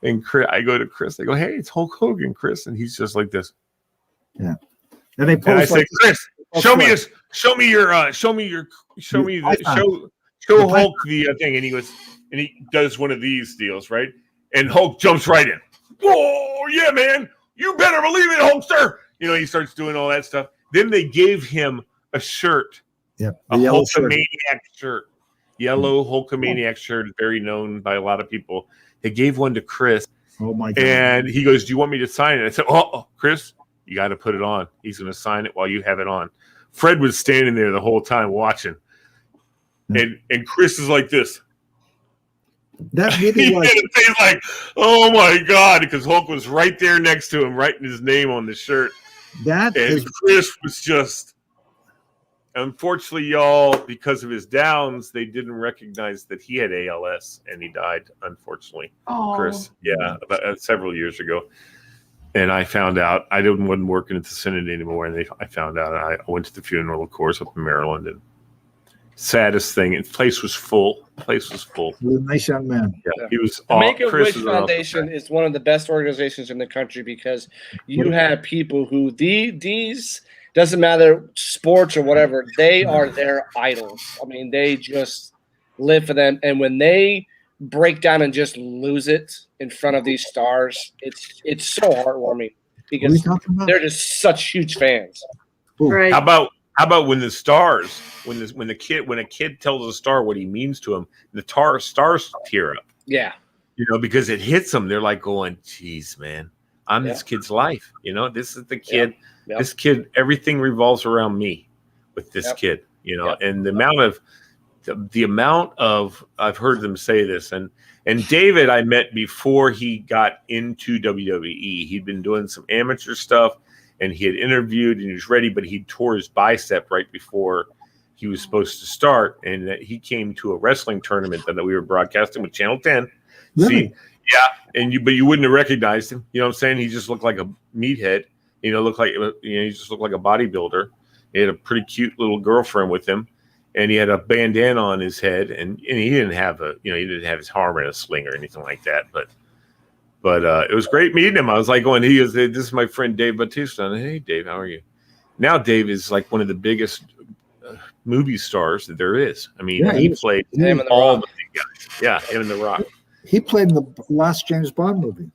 Speaker 1: and Chris, I go to Chris. I go, hey, it's Hulk Hogan, Chris, and he's just like this.
Speaker 2: Yeah. And they
Speaker 1: And I say,
Speaker 2: like
Speaker 1: Chris, show me Hulk the thing. And he goes, and he does one of these deals, right? And Hulk jumps right in. Oh yeah, man! You better believe it, Hulkster. You know, he starts doing all that stuff. Then they gave him a shirt.
Speaker 2: Yep.
Speaker 1: A Hulkamaniac shirt. Yellow Hulkamaniac shirt, very known by a lot of people. They gave one to Chris.
Speaker 2: Oh my God.
Speaker 1: And he goes, do you want me to sign it? I said, oh Chris, you got to put it on. He's going to sign it while you have it on. Fred was standing there the whole time watching. And Chris is like this.
Speaker 2: That really was.
Speaker 1: He's like, oh my God, because Hulk was right there next to him, writing his name on the shirt. Chris was just, unfortunately, y'all, because of his downs, they didn't recognize that he had ALS and he died, unfortunately.
Speaker 6: Oh.
Speaker 1: Chris, yeah, about several years ago. And I found out, wasn't working at the Synod anymore, and I found out. I went to the funeral, of course, up in Maryland, and saddest thing, the place was full. He was a
Speaker 2: nice young man.
Speaker 1: Yeah, he was.
Speaker 3: The Make-A-Wish Foundation is one of the best organizations in the country because you have people who these doesn't matter sports or whatever, they are their idols. I mean, they just live for them, and when they break down and just lose it in front of these stars, it's so heartwarming because they're just such huge fans.
Speaker 5: Right.
Speaker 1: How about when the stars, when a kid tells a star what he means to him, the stars tear up.
Speaker 3: Yeah.
Speaker 1: You know, because it hits them. They're like going, geez, man, I'm this kid's life. You know, this is the kid.
Speaker 3: Yep.
Speaker 1: This kid, everything revolves around me with this kid, you know, and the amount of, I've heard them say this, and David I met before he got into WWE. He'd been doing some amateur stuff and he had interviewed and he was ready, but he tore his bicep right before he was supposed to start. And that he came to a wrestling tournament that we were broadcasting with Channel 10.
Speaker 2: Really?
Speaker 1: See, yeah. But you wouldn't have recognized him. You know what I'm saying? He just looked like a meathead. He just looked like a bodybuilder. He had a pretty cute little girlfriend with him, and he had a bandana on his head, and he didn't have his arm in a sling or anything like that. But it was great meeting him. I was like going, this is my friend Dave Bautista. And, hey, Dave, how are you? Now Dave is like one of the biggest movie stars that there is. I mean, he played all the big guys. Yeah, him and The Rock.
Speaker 2: He played in the last James Bond movie.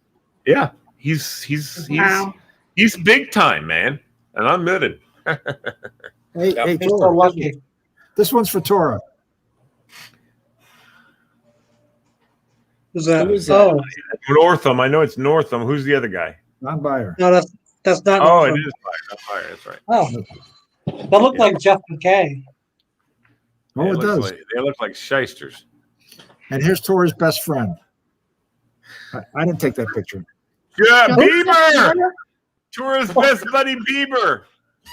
Speaker 1: Yeah, he's big time, man, and I'm admitted.
Speaker 2: Hey, Tora, this one's for Tora.
Speaker 4: Who's that?
Speaker 1: Northam. I know it's Northam. Who's the other guy?
Speaker 2: Not Byer.
Speaker 4: No, that's not.
Speaker 1: Oh, it is Byer. Not Byer. That's right.
Speaker 4: Oh, that looked like Jeff McKay.
Speaker 2: Oh, it does.
Speaker 1: They look like shysters.
Speaker 2: And here's Tora's best friend. I didn't take that picture.
Speaker 1: Yeah, Bieber. Tora's best buddy, Bieber.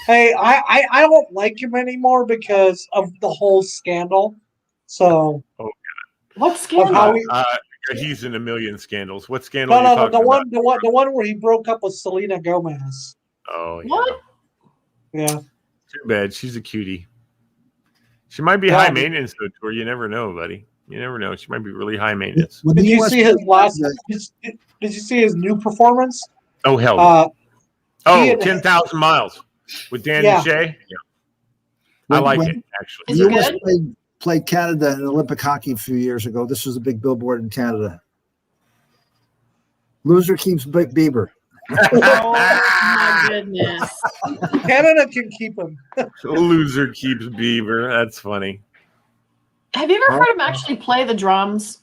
Speaker 4: Hey, I don't like him anymore because of the whole scandal. So,
Speaker 6: what scandal?
Speaker 1: He's in a million scandals. What scandal?
Speaker 4: No, the one where he broke up with Selena Gomez.
Speaker 1: Oh, yeah.
Speaker 6: What?
Speaker 4: Yeah.
Speaker 1: Too bad. She's a cutie. She might be high maintenance, though, Tor. You never know, buddy. You never know. She might be really high maintenance.
Speaker 4: Did you see his Did you see his new performance?
Speaker 1: Oh hell! 10,000 miles with Danny Shea. Yeah. I like it actually.
Speaker 2: The U.S. played Canada in Olympic hockey a few years ago. This was a big billboard in Canada. Loser keeps Bieber.
Speaker 6: Oh my goodness!
Speaker 4: Canada can keep him.
Speaker 1: Loser keeps Bieber. That's funny.
Speaker 6: Have you ever heard him actually play the drums?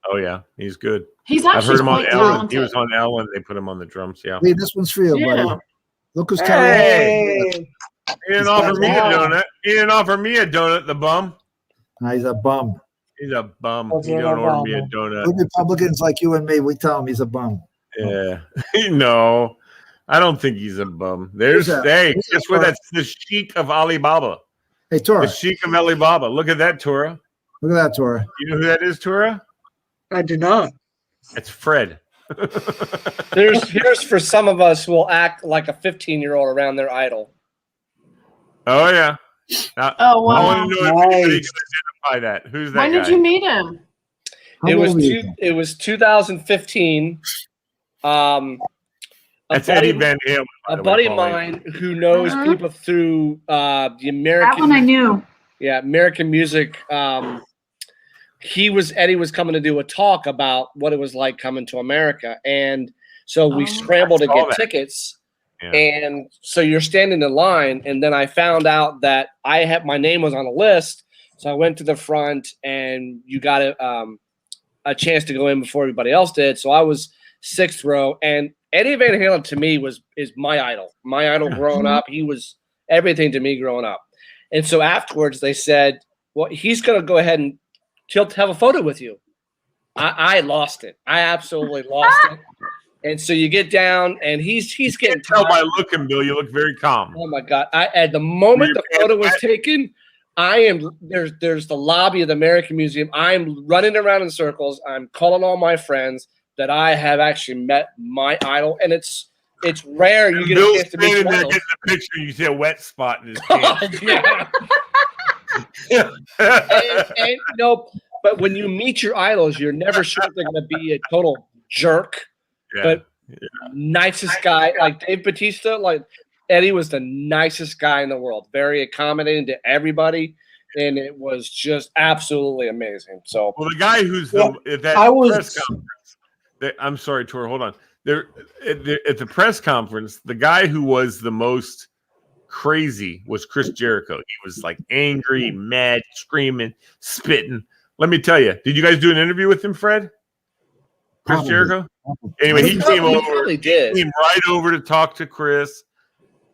Speaker 1: Oh yeah, he's good.
Speaker 6: He's actually
Speaker 1: I've heard him on
Speaker 6: quite
Speaker 1: Ellen.
Speaker 6: talented.
Speaker 1: He was on Ellen. They put him on the drums. Yeah.
Speaker 2: Hey, this one's for you, buddy. Look who's
Speaker 1: He didn't offer me a donut. He didn't offer me a donut. The bum.
Speaker 2: No, he's a bum.
Speaker 1: He's a bum. He don't order me a donut.
Speaker 2: Good Republicans like you and me, we tell him he's a bum.
Speaker 1: Yeah. No, I don't think he's a bum. Guess what? That's the Sheik of Alibaba.
Speaker 2: Hey, Tora.
Speaker 1: The Sheik of Alibaba. Look at that, Tora.
Speaker 2: Look at that, Tora.
Speaker 1: You know who that is, Tora?
Speaker 4: I do not.
Speaker 1: It's Fred.
Speaker 3: Here's for some of us who will act like a 15-year-old around their idol.
Speaker 1: Oh yeah. Now,
Speaker 6: Oh,
Speaker 1: I
Speaker 6: wow.
Speaker 1: want to know if anybody can identify that. Who's that
Speaker 6: When
Speaker 1: guy?
Speaker 6: did you meet him?
Speaker 3: It was 2015.
Speaker 1: That's Eddie Van Halen.
Speaker 3: A buddy of mine who knows people through the American.
Speaker 5: That one I knew.
Speaker 3: Yeah, American music. Eddie was coming to do a talk about what it was like coming to America, and so we scrambled to get tickets. Yeah. And so you're standing in line, and then I found out that my name was on a list, so I went to the front, and you got a chance to go in before everybody else did. So I was 6th row, and Eddie Van Halen to me is my idol. My idol growing up. He was everything to me growing up. And so afterwards they said, well, he's going to go ahead and he'll have a photo with you. I lost it. I absolutely lost it. And so you get down, and he's getting
Speaker 1: tell by looking, Bill. You look very calm.
Speaker 3: Oh my God! At the moment the photo was taken, there's the lobby of the American Museum. I'm running around in circles. I'm calling all my friends that I have actually met my idol, and it's rare you get a chance to meet
Speaker 1: Bill's standing there
Speaker 3: one.
Speaker 1: getting the picture, and you see a wet spot in his pants.
Speaker 3: and but when you meet your idols, you're never sure if they're going to be a total jerk.
Speaker 1: Yeah.
Speaker 3: But nicest guy, like Dave Bautista, like Eddie was the nicest guy in the world. Very accommodating to everybody, and it was just absolutely amazing. So,
Speaker 1: well, the guy who's at that press conference, I'm sorry, Tor, hold on. There at the press conference, the guy who was the most crazy was Chris Jericho. He was like angry, mad, screaming, spitting. Let me tell you, did you guys do an interview with him, Fred? Chris Jericho? Anyway, he came over. He came right over to talk to Chris.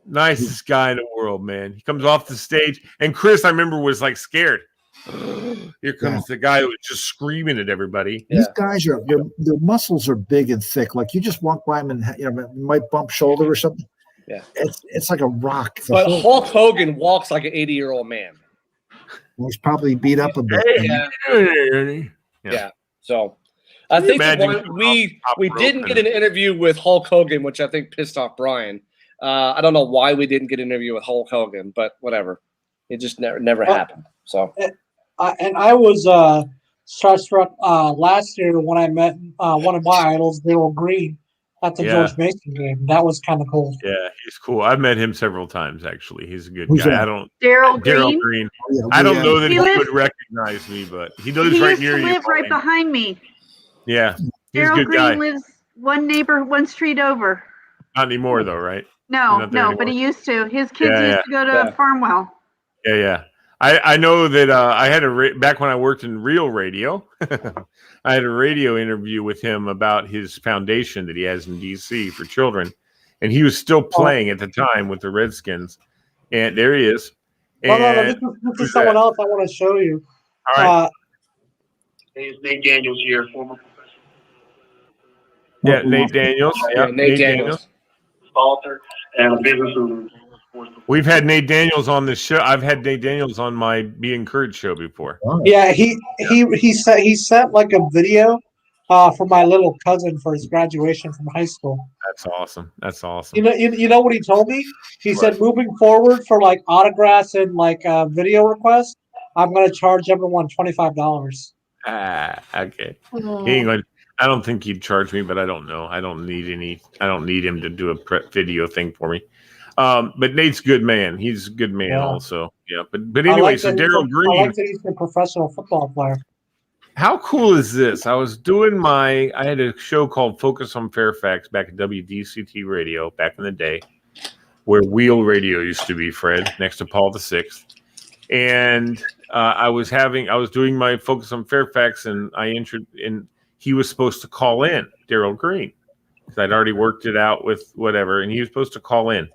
Speaker 1: Nicest guy in the world, man. He comes off the stage, and Chris, I remember, was like scared. Here comes the guy who was just screaming at everybody.
Speaker 2: These guys their muscles are big and thick. Like you just walk by them and you might bump shoulder or something.
Speaker 3: Yeah,
Speaker 2: it's like a rock.
Speaker 3: But Hulk Hogan walks like an 80-year-old man.
Speaker 2: He's probably beat up a bit.
Speaker 3: Yeah. So I think we didn't get an interview with Hulk Hogan, which I think pissed off Brian. I don't know why we didn't get an interview with Hulk Hogan, but whatever. It just never happened. So.
Speaker 4: And I was starstruck last year when I met one of my idols, Daryl Green, at the George Mason game. That was kind of cool.
Speaker 1: Yeah, he's cool. I've met him several times, actually. He's a good
Speaker 2: Who's
Speaker 1: guy.
Speaker 2: that?
Speaker 1: I don't.
Speaker 5: Daryl
Speaker 1: Green. I don't know that he would recognize me, but he lives right near you.
Speaker 5: He lives right behind me.
Speaker 1: Yeah, he's a
Speaker 5: Daryl
Speaker 1: good
Speaker 5: Green
Speaker 1: guy.
Speaker 5: lives one street over.
Speaker 1: Not anymore, though, right?
Speaker 5: No, but he used to. His kids used to go to Farmwell.
Speaker 1: Yeah. I know that I had back when I worked in real radio, I had a radio interview with him about his foundation that he has in D.C. for children, and he was still playing at the time with the Redskins. And there he is.
Speaker 4: And this is someone else I want to show you.
Speaker 1: All right.
Speaker 13: It's Nate Daniels here, former professional.
Speaker 1: Yeah, Nate Daniels. Yeah, Nate Daniels.
Speaker 13: Author and a business owner.
Speaker 1: We've had Nate Daniels on this show. I've had Nate Daniels on my Be Encouraged show before.
Speaker 4: Yeah, he sent like a video for my little cousin for his graduation from high school.
Speaker 1: That's awesome. That's awesome.
Speaker 4: You know what he told me? He said moving forward for like autographs and like video requests, I'm going to charge everyone $25.
Speaker 1: Okay. He ain't going. I don't think he'd charge me, but I don't know. I don't need him to do a video thing for me. But Nate's a good man. He's a good man also. Yeah. But anyway, so Daryl Green.
Speaker 4: I like that he's a professional football player.
Speaker 1: How cool is this? I was doing I had a show called Focus on Fairfax back at WDCT Radio back in the day, where Wheel Radio used to be, Fred, next to Paul VI. And I was doing my Focus on Fairfax, and he was supposed to call in, Daryl Green, because I'd already worked it out with whatever, and he was supposed to call in.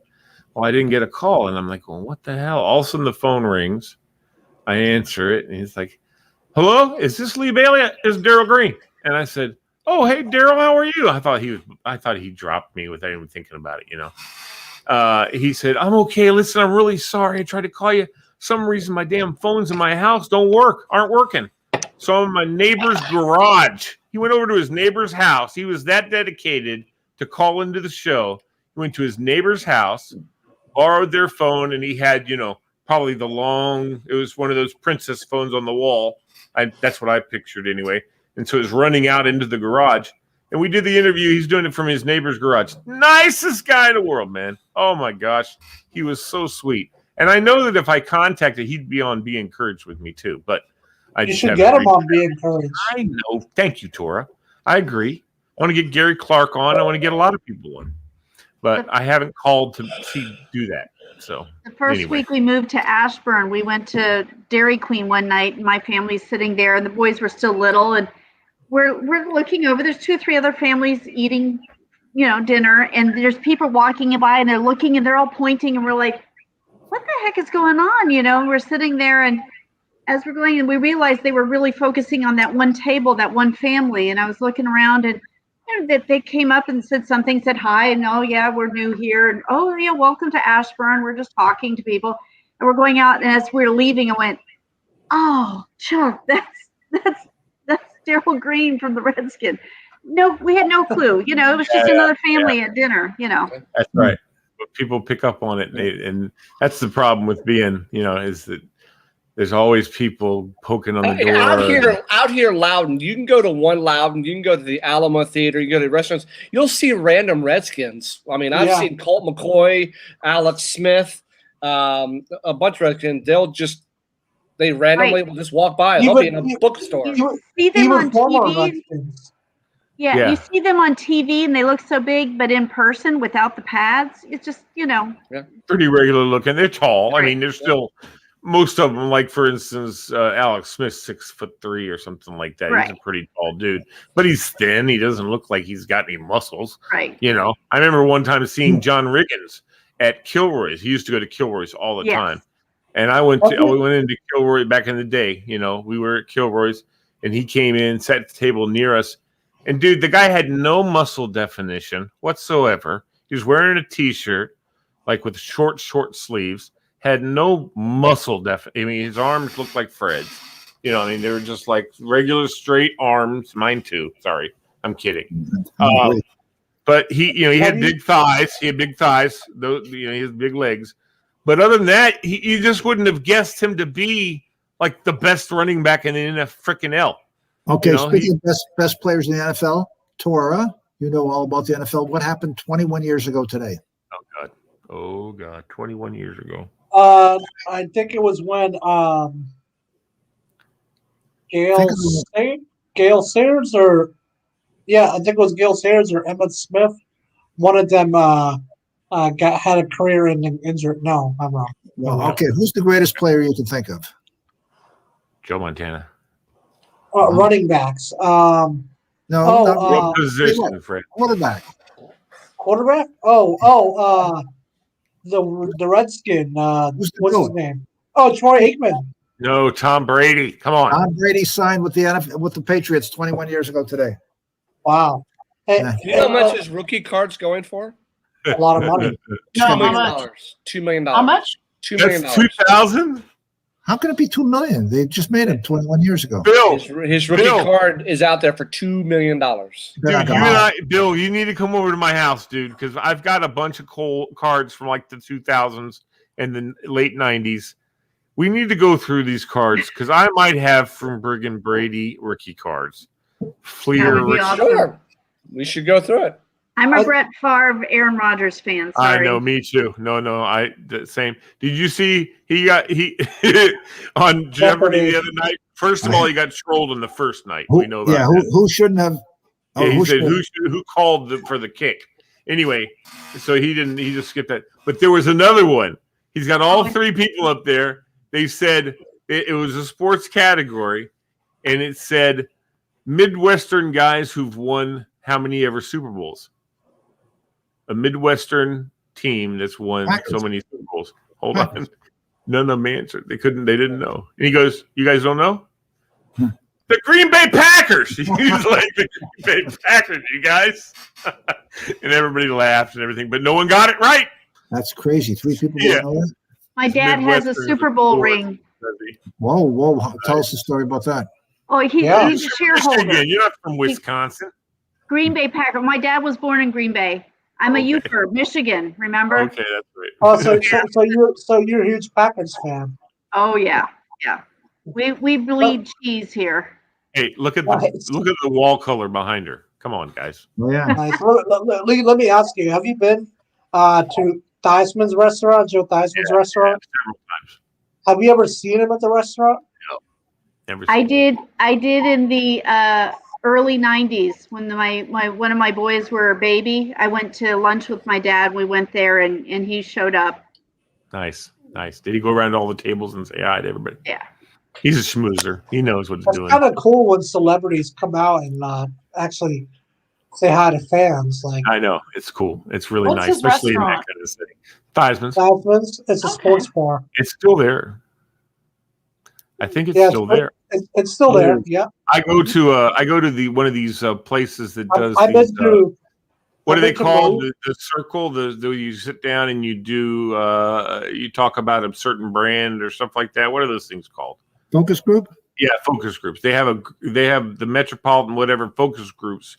Speaker 1: Well, I didn't get a call, and I'm like, well, what the hell? All of a sudden, the phone rings. I answer it, and he's like, hello, is this Lee Bailey? It's Daryl Green. And I said, oh, hey, Daryl, how are you? I thought he dropped me without even thinking about it, He said, I'm okay. Listen, I'm really sorry. I tried to call you. Some reason my damn phones in my house aren't working. So I'm in my neighbor's garage. He went over to his neighbor's house. He was that dedicated to call into the show. He went to his neighbor's house, borrowed their phone, and he had, probably it was one of those princess phones on the wall. That's what I pictured anyway. And so it's running out into the garage. And we did the interview. He's doing it from his neighbor's garage. Nicest guy in the world, man. Oh, my gosh. He was so sweet. And I know that if I contacted, he'd be on Be Encouraged with me, too. But
Speaker 4: you should get him on Be Encouraged.
Speaker 1: I know. Thank you, Tora. I agree. I want to get Gary Clark on. I want to get a lot of people on. But I haven't called to do that. So
Speaker 5: the first week we moved to Ashburn, we went to Dairy Queen one night, and my family's sitting there, and the boys were still little, and we're looking over. There's 2 or 3 other families eating, dinner, and there's people walking by, and they're looking, and they're all pointing, and we're like, what the heck is going on? We're sitting there, and as we're going, and we realized they were really focusing on that one table, that one family, and I was looking around, and that they came up and said something, said hi, and oh yeah, we're new here, and oh yeah, welcome to Ashburn. We're just talking to people, and we're going out, and as we're leaving, I went, oh Chuck, that's Daryl Green from the Redskins. No, we had no clue. It was just another family at dinner.
Speaker 1: That's right. But people pick up on it, and that's the problem with being, is that there's always people poking on the door.
Speaker 3: Out here, Loudon. You can go to one Loudon. You can go to the Alamo Theater. You go to restaurants. You'll see random Redskins. I mean, I've seen Colt McCoy, Alex Smith, a bunch of Redskins. They randomly will just walk by. They'll be in a bookstore.
Speaker 5: You see them on TV. Yeah, you see them on TV, and they look so big, but in person without the pads, it's just
Speaker 1: pretty regular looking. They're tall. I mean, they're still. Most of them, like for instance, Alex Smith, 6'3" or something like that. Right. He's a pretty tall dude, but he's thin. He doesn't look like he's got any muscles.
Speaker 5: Right.
Speaker 1: I remember one time seeing John Riggins at Kilroy's. He used to go to Kilroy's all the time, and we went into Kilroy back in the day. We were at Kilroy's, and he came in, sat at the table near us, and dude, the guy had no muscle definition whatsoever. He was wearing a T-shirt, like with short sleeves. Had no muscle his arms looked like Fred's. They were just like regular straight arms. Mine too. Sorry, I'm kidding. But he had big thighs. He had big thighs. Those, he has big legs. But other than that, you just wouldn't have guessed him to be like the best running back in the NFL.
Speaker 2: Okay, speaking of best players in the NFL, Tora, you know all about the NFL. What happened 21 years ago today?
Speaker 1: Oh God, 21 years ago.
Speaker 4: I think it was when Gale Sayers I think it was Gale Sayers or Emmitt Smith. One of them had a career-ending injury. No, I'm wrong.
Speaker 2: Okay, who's the greatest player you can think of?
Speaker 1: Joe Montana.
Speaker 4: Running backs.
Speaker 1: What position, Fred?
Speaker 2: Quarterback.
Speaker 4: The Redskin. What's his name? Oh, Troy Aikman.
Speaker 1: No, Tom Brady. Come on.
Speaker 2: Tom Brady signed with the NFL, with the Patriots 21 years ago today.
Speaker 4: Wow.
Speaker 3: You know how much his rookie card's going for?
Speaker 4: A lot of money.
Speaker 6: $2 million.
Speaker 3: $2 million.
Speaker 6: How much?
Speaker 3: $2 million.
Speaker 1: 2,000?
Speaker 2: How can it be $2 million? They just made him 21 years ago.
Speaker 1: Bill,
Speaker 3: his rookie card is out there for $2 million.
Speaker 1: Dude, Bill, you need to come over to my house, dude, because I've got a bunch of cards from like the 2000s and the late 90s. We need to go through these cards because I might have from Brigham Brady rookie cards.
Speaker 3: Sure. We should go through it.
Speaker 5: I'm a Brett Favre, Aaron Rodgers fan. Sorry.
Speaker 1: I know, me too. No, the same. Did you see he on Jeopardy the other night? First of all, he got trolled in the first night. We know that.
Speaker 2: Yeah, who shouldn't have?
Speaker 1: He said who called for the kick. Anyway, so he didn't. He just skipped that. But there was another one. He's got all three people up there. They said it was a sports category, and it said Midwestern guys who've won how many ever Super Bowls. A Midwestern team that's won so many Super Bowls. Hold on. None of them answered. They didn't know. And he goes, you guys don't know? The Green Bay Packers. He's like, the Green Bay Packers, you guys. And everybody laughed and everything, but no one got it right.
Speaker 2: That's crazy. Three people don't know that?
Speaker 5: My dad has a Super Bowl ring.
Speaker 2: Whoa. Tell us the story about that.
Speaker 5: Oh, he's a shareholder.
Speaker 1: You're not from Wisconsin.
Speaker 5: Green Bay Packer. My dad was born in Green Bay. I'm a Ufer, Michigan. Remember?
Speaker 1: Okay, that's right.
Speaker 4: Oh, so you're a huge Packers fan.
Speaker 5: Oh yeah, yeah. We bleed cheese here.
Speaker 1: Hey, look at
Speaker 4: Nice.
Speaker 1: the wall color behind her. Come on, guys.
Speaker 2: Oh, yeah.
Speaker 4: Nice. Let me ask you: have you been to Theismann's restaurant, Joe Theismann's restaurant?
Speaker 1: Several times.
Speaker 4: Have you ever seen him at the restaurant?
Speaker 1: No, never.
Speaker 5: I did in the early 90s when one of my boys were a baby. I went to lunch with my dad. We went there and he showed up.
Speaker 1: Nice. Did he go around all the tables and say hi to everybody?
Speaker 5: Yeah.
Speaker 1: He's a schmoozer. He knows what he's
Speaker 4: It's
Speaker 1: doing.
Speaker 4: kind of cool when celebrities come out and actually say hi to fans. Like,
Speaker 1: I know. It's cool. It's really
Speaker 6: What's
Speaker 1: nice,
Speaker 6: his
Speaker 1: especially in that
Speaker 6: restaurant?
Speaker 1: kind of setting. Theismann's.
Speaker 4: Theismann's, it's a sports bar.
Speaker 1: It's still there. I think it's
Speaker 4: Yeah,
Speaker 1: still there.
Speaker 4: It's still there. Yeah.
Speaker 1: I go to one of these places that does
Speaker 4: I've
Speaker 1: these,
Speaker 4: been to.
Speaker 1: what are
Speaker 4: I've
Speaker 1: they
Speaker 4: been to
Speaker 1: called?
Speaker 4: Rose.
Speaker 1: The circle. The you sit down and you do you talk about a certain brand or stuff like that. What are those things called?
Speaker 2: Focus group?
Speaker 1: Yeah, focus groups. They have the Metropolitan whatever focus groups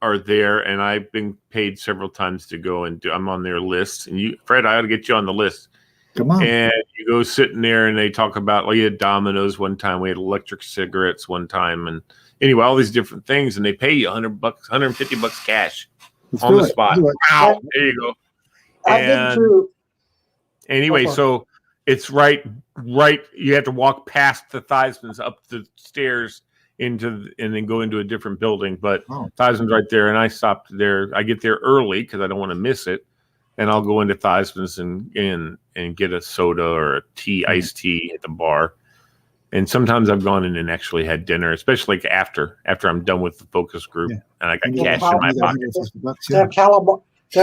Speaker 1: are there, and I've been paid several times to go and I'm on their list. And Fred, I ought to get you on the list.
Speaker 2: Come on.
Speaker 1: And you go sitting there and they talk about, we had Domino's one time, we had electric cigarettes one time, and anyway, all these different things, and they pay you $100, $150 cash on the spot. Wow, there you go.
Speaker 4: I've been to.
Speaker 1: Anyway, so it's right. You have to walk past the Theismann's up the stairs and then go into a different building. But Theismann's right there, and I stopped there. I get there early because I don't want to miss it, and I'll go into Theismann's and get a soda or a tea, iced tea at the bar. And sometimes I've gone in and actually had dinner, especially like after I'm done with the focus group, and I got cash in my pocket.
Speaker 4: Their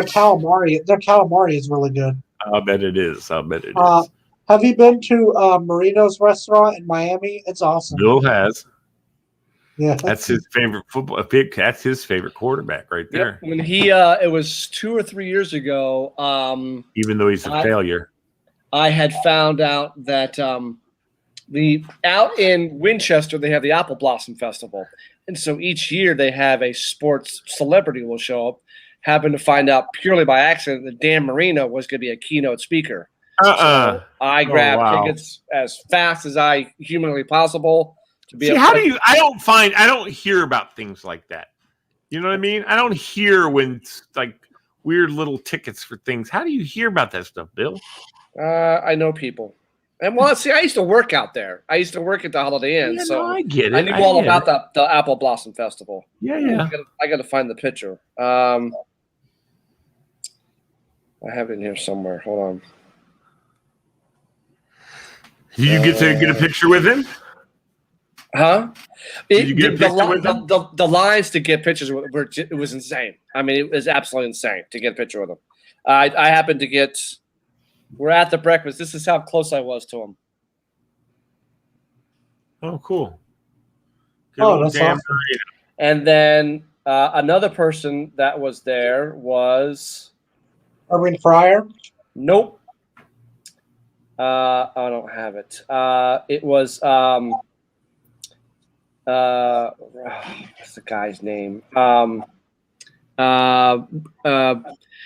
Speaker 4: calamari is really good.
Speaker 1: I'll bet it is.
Speaker 4: Have you been to Marino's restaurant in Miami? It's awesome.
Speaker 1: Bill has.
Speaker 4: Yeah,
Speaker 1: that's his favorite football. That's his favorite quarterback right there.
Speaker 3: When he, it was 2 or 3 years ago.
Speaker 1: Even though he's a failure,
Speaker 3: I had found out that out in Winchester they have the Apple Blossom Festival, and so each year they have a sports celebrity will show up. Happened to find out purely by accident that Dan Marino was going to be a keynote speaker. So I grabbed tickets as fast as I humanly possible to be.
Speaker 1: See, I don't hear about things like that. You know what I mean? I don't hear when like weird little tickets for things. How do you hear about that stuff, Bill?
Speaker 3: I know people. And well, see, I used to work out there. I used to work at the Holiday Inn, so
Speaker 1: I get it.
Speaker 3: I knew all about the Apple Blossom Festival.
Speaker 1: Yeah.
Speaker 3: I got to find the picture. I have it in here somewhere. Hold on.
Speaker 1: Did you get to get a picture with him?
Speaker 3: Huh?
Speaker 1: Did you get a picture with him?
Speaker 3: The lines to get pictures with it was insane. I mean, it was absolutely insane to get a picture with him. I happened to get. We're at the breakfast. This is how close I was to him.
Speaker 1: Oh, cool.
Speaker 4: That's awesome.
Speaker 3: And then another person that was there was
Speaker 4: Irving Fryer.
Speaker 3: Nope. I don't have it. It was what's the guy's name?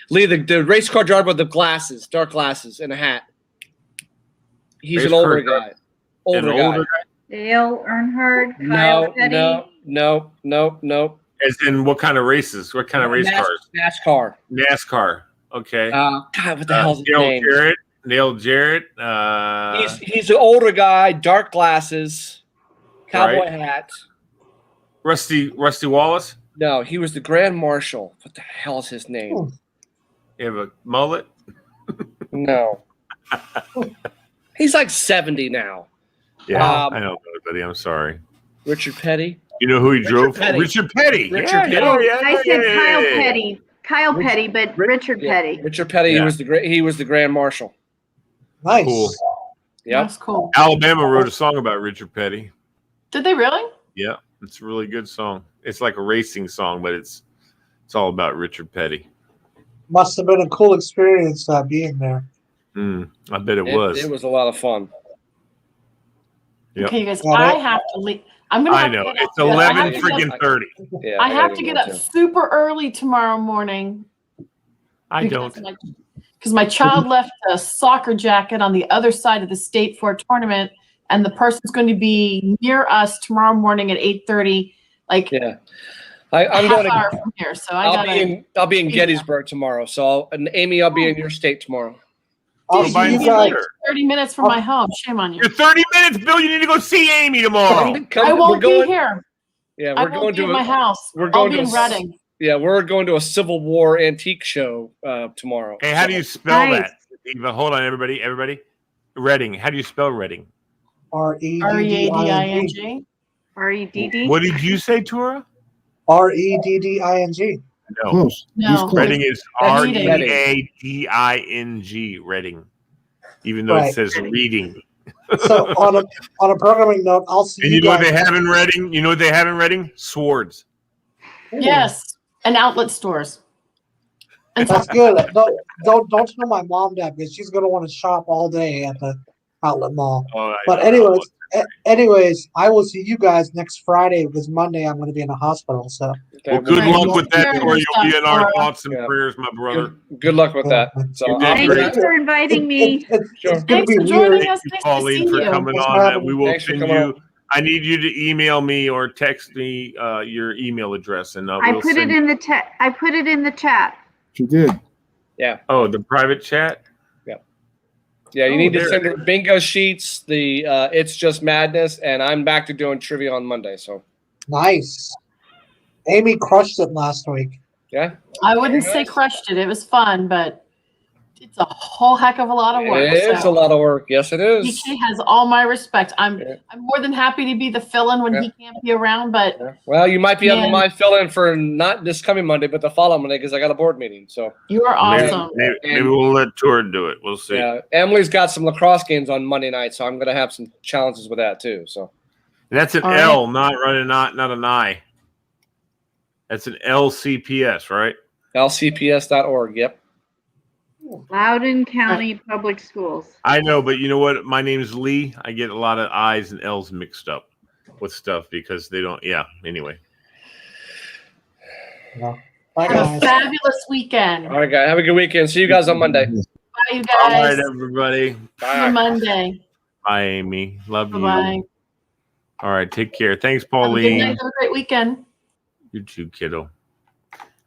Speaker 3: Lee, the race car driver with the glasses, dark glasses, and a hat. He's an older guy. Older guy.
Speaker 5: Dale Earnhardt, Kyle Petty.
Speaker 3: No.
Speaker 1: As in what kind of races? What kind of race cars? NASCAR. Okay.
Speaker 3: God, what the hell's his name?
Speaker 1: Dale Jarrett.
Speaker 3: He's an older guy, dark glasses, cowboy hat.
Speaker 1: Rusty Wallace?
Speaker 3: No, he was the Grand Marshal. What the hell is his name?
Speaker 1: You have a mullet?
Speaker 3: No. He's like 70 now.
Speaker 1: Yeah, I know, buddy. I'm sorry.
Speaker 3: Richard Petty.
Speaker 1: You know who he drove? Richard Petty.
Speaker 5: I said Kyle Petty. Kyle Petty, but Richard Petty.
Speaker 3: Richard Petty. Yeah. He was the Grand Marshal.
Speaker 4: Nice.
Speaker 1: Cool.
Speaker 3: Yeah,
Speaker 6: that's cool.
Speaker 1: Alabama wrote a song about Richard Petty.
Speaker 6: Did they really?
Speaker 1: Yeah, it's a really good song. It's like a racing song, but it's all about Richard Petty.
Speaker 4: Must have been a cool experience being there.
Speaker 1: I bet it was.
Speaker 3: It was a lot of fun.
Speaker 1: Yep.
Speaker 6: Okay, you guys, I have to leave.
Speaker 1: I know. It's 11 freaking 30.
Speaker 6: I have to get up super early tomorrow morning
Speaker 1: I don't.
Speaker 6: Because my child left a soccer jacket on the other side of the state for a tournament, and the person's going to be near us tomorrow morning at 8:30. Like,
Speaker 3: yeah, I'm
Speaker 6: half
Speaker 3: going to.
Speaker 6: hour from here, so
Speaker 3: I'll be in Gettysburg tomorrow. So, and Amy, I'll be in your state tomorrow.
Speaker 4: I'll see you guys.
Speaker 6: 30 minutes from my home. Shame on you.
Speaker 1: You're 30 minutes, Bill. You need to go see Amy tomorrow.
Speaker 6: I won't be here.
Speaker 3: Yeah,
Speaker 6: I
Speaker 3: we're
Speaker 6: won't
Speaker 3: going
Speaker 6: be
Speaker 3: to
Speaker 6: at my house. I'll be in Reading.
Speaker 3: Yeah, we're going to a Civil War antique show tomorrow.
Speaker 1: Hey, how do you spell that? Eva, hold on, everybody. Reading. How do you spell Reading?
Speaker 4: REDDING.
Speaker 5: REDD.
Speaker 1: What did you say, Tora?
Speaker 4: REDDING.
Speaker 1: No.
Speaker 6: No.
Speaker 1: Reading is
Speaker 6: Reading.
Speaker 1: READING. Reading. Even though it says reading.
Speaker 4: So on a programming note, I'll see
Speaker 1: and
Speaker 4: you
Speaker 1: you know
Speaker 4: guys.
Speaker 1: what they have in Reading? You know what they have in Reading? Swords.
Speaker 6: Yes, and outlet stores.
Speaker 4: That's good. Don't tell my mom that because she's gonna want to shop all day at the outlet mall. But anyways, I will see you guys next Friday because Monday I'm going to be in a hospital. So
Speaker 1: well, good luck with that, or you'll be in our thoughts and prayers, my brother.
Speaker 3: Good luck with that. So
Speaker 5: Thank you for inviting me.
Speaker 4: It's going to be weird.
Speaker 1: Thank you, Pauline, for coming on. And we will send you. I need you to email me or text me your email address, and
Speaker 5: I put it in the chat. I put it in the chat.
Speaker 2: She did.
Speaker 3: Yeah.
Speaker 1: Oh, the private chat.
Speaker 3: Yeah, you need to send her bingo sheets, the It's Just Madness, and I'm back to doing trivia on Monday. So
Speaker 4: nice. Amy crushed it last week.
Speaker 3: Yeah.
Speaker 6: I wouldn't say crushed it. It was fun, but it's a whole heck of a lot of work.
Speaker 3: It is a lot of work. Yes, it is.
Speaker 6: DK has all my respect. I'm more than happy to be the fill-in when he can't be around, but
Speaker 3: well, you might be able to my fill-in for not this coming Monday, but the following Monday because I got a board meeting. So
Speaker 6: you are awesome.
Speaker 1: Maybe we'll let Tor do it. We'll see.
Speaker 3: Yeah, Emily's got some lacrosse games on Monday night, so I'm going to have some challenges with that too. So
Speaker 1: and that's an L, not an I. That's an LCPS, right?
Speaker 3: LCPS.org. Yep.
Speaker 5: Loudon County Public Schools.
Speaker 1: I know, but you know what? My name's Lee. I get a lot of I's and L's mixed up with stuff because they don't. Yeah. Anyway.
Speaker 4: Bye,
Speaker 6: have a fabulous weekend.
Speaker 3: All right, guys. Have a good weekend. See you guys on Monday.
Speaker 6: Bye, you
Speaker 1: All
Speaker 6: guys.
Speaker 1: right, everybody.
Speaker 6: Bye. Monday.
Speaker 1: Bye, Amy. Love
Speaker 6: Bye-bye.
Speaker 1: you. All right. Take care. Thanks,
Speaker 6: Have a good
Speaker 1: Pauline.
Speaker 6: night. Have a great weekend.
Speaker 1: You too, kiddo.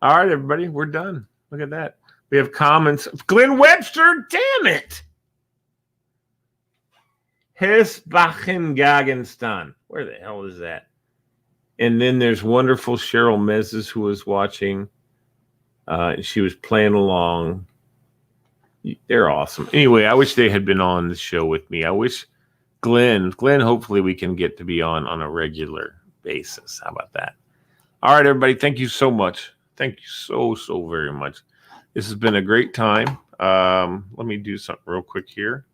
Speaker 1: All right, everybody. We're done. Look at that. We have comments. Glenn Webster, damn it. Hesbachengagenstein. Where the hell is that? And then there's wonderful Cheryl Mezes who was watching. She was playing along. They're awesome. Anyway, I wish they had been on the show with me. I wish Glenn, hopefully we can get to be on a regular basis. How about that? All right, everybody. Thank you so much. Thank you so very much. This has been a great time. Let me do something real quick here.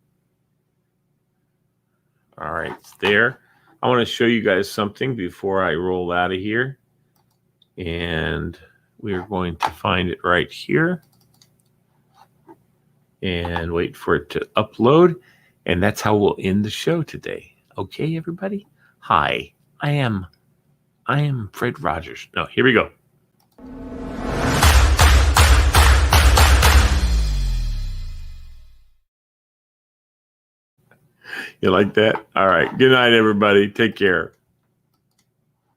Speaker 1: All right, it's there. I want to show you guys something before I roll out of here. And we are going to find it right here. And wait for it to upload. And that's how we'll end the show today. Okay, everybody? Hi, I am Fred Rogers. No, here we go. You like that? All right. Good night, everybody. Take care.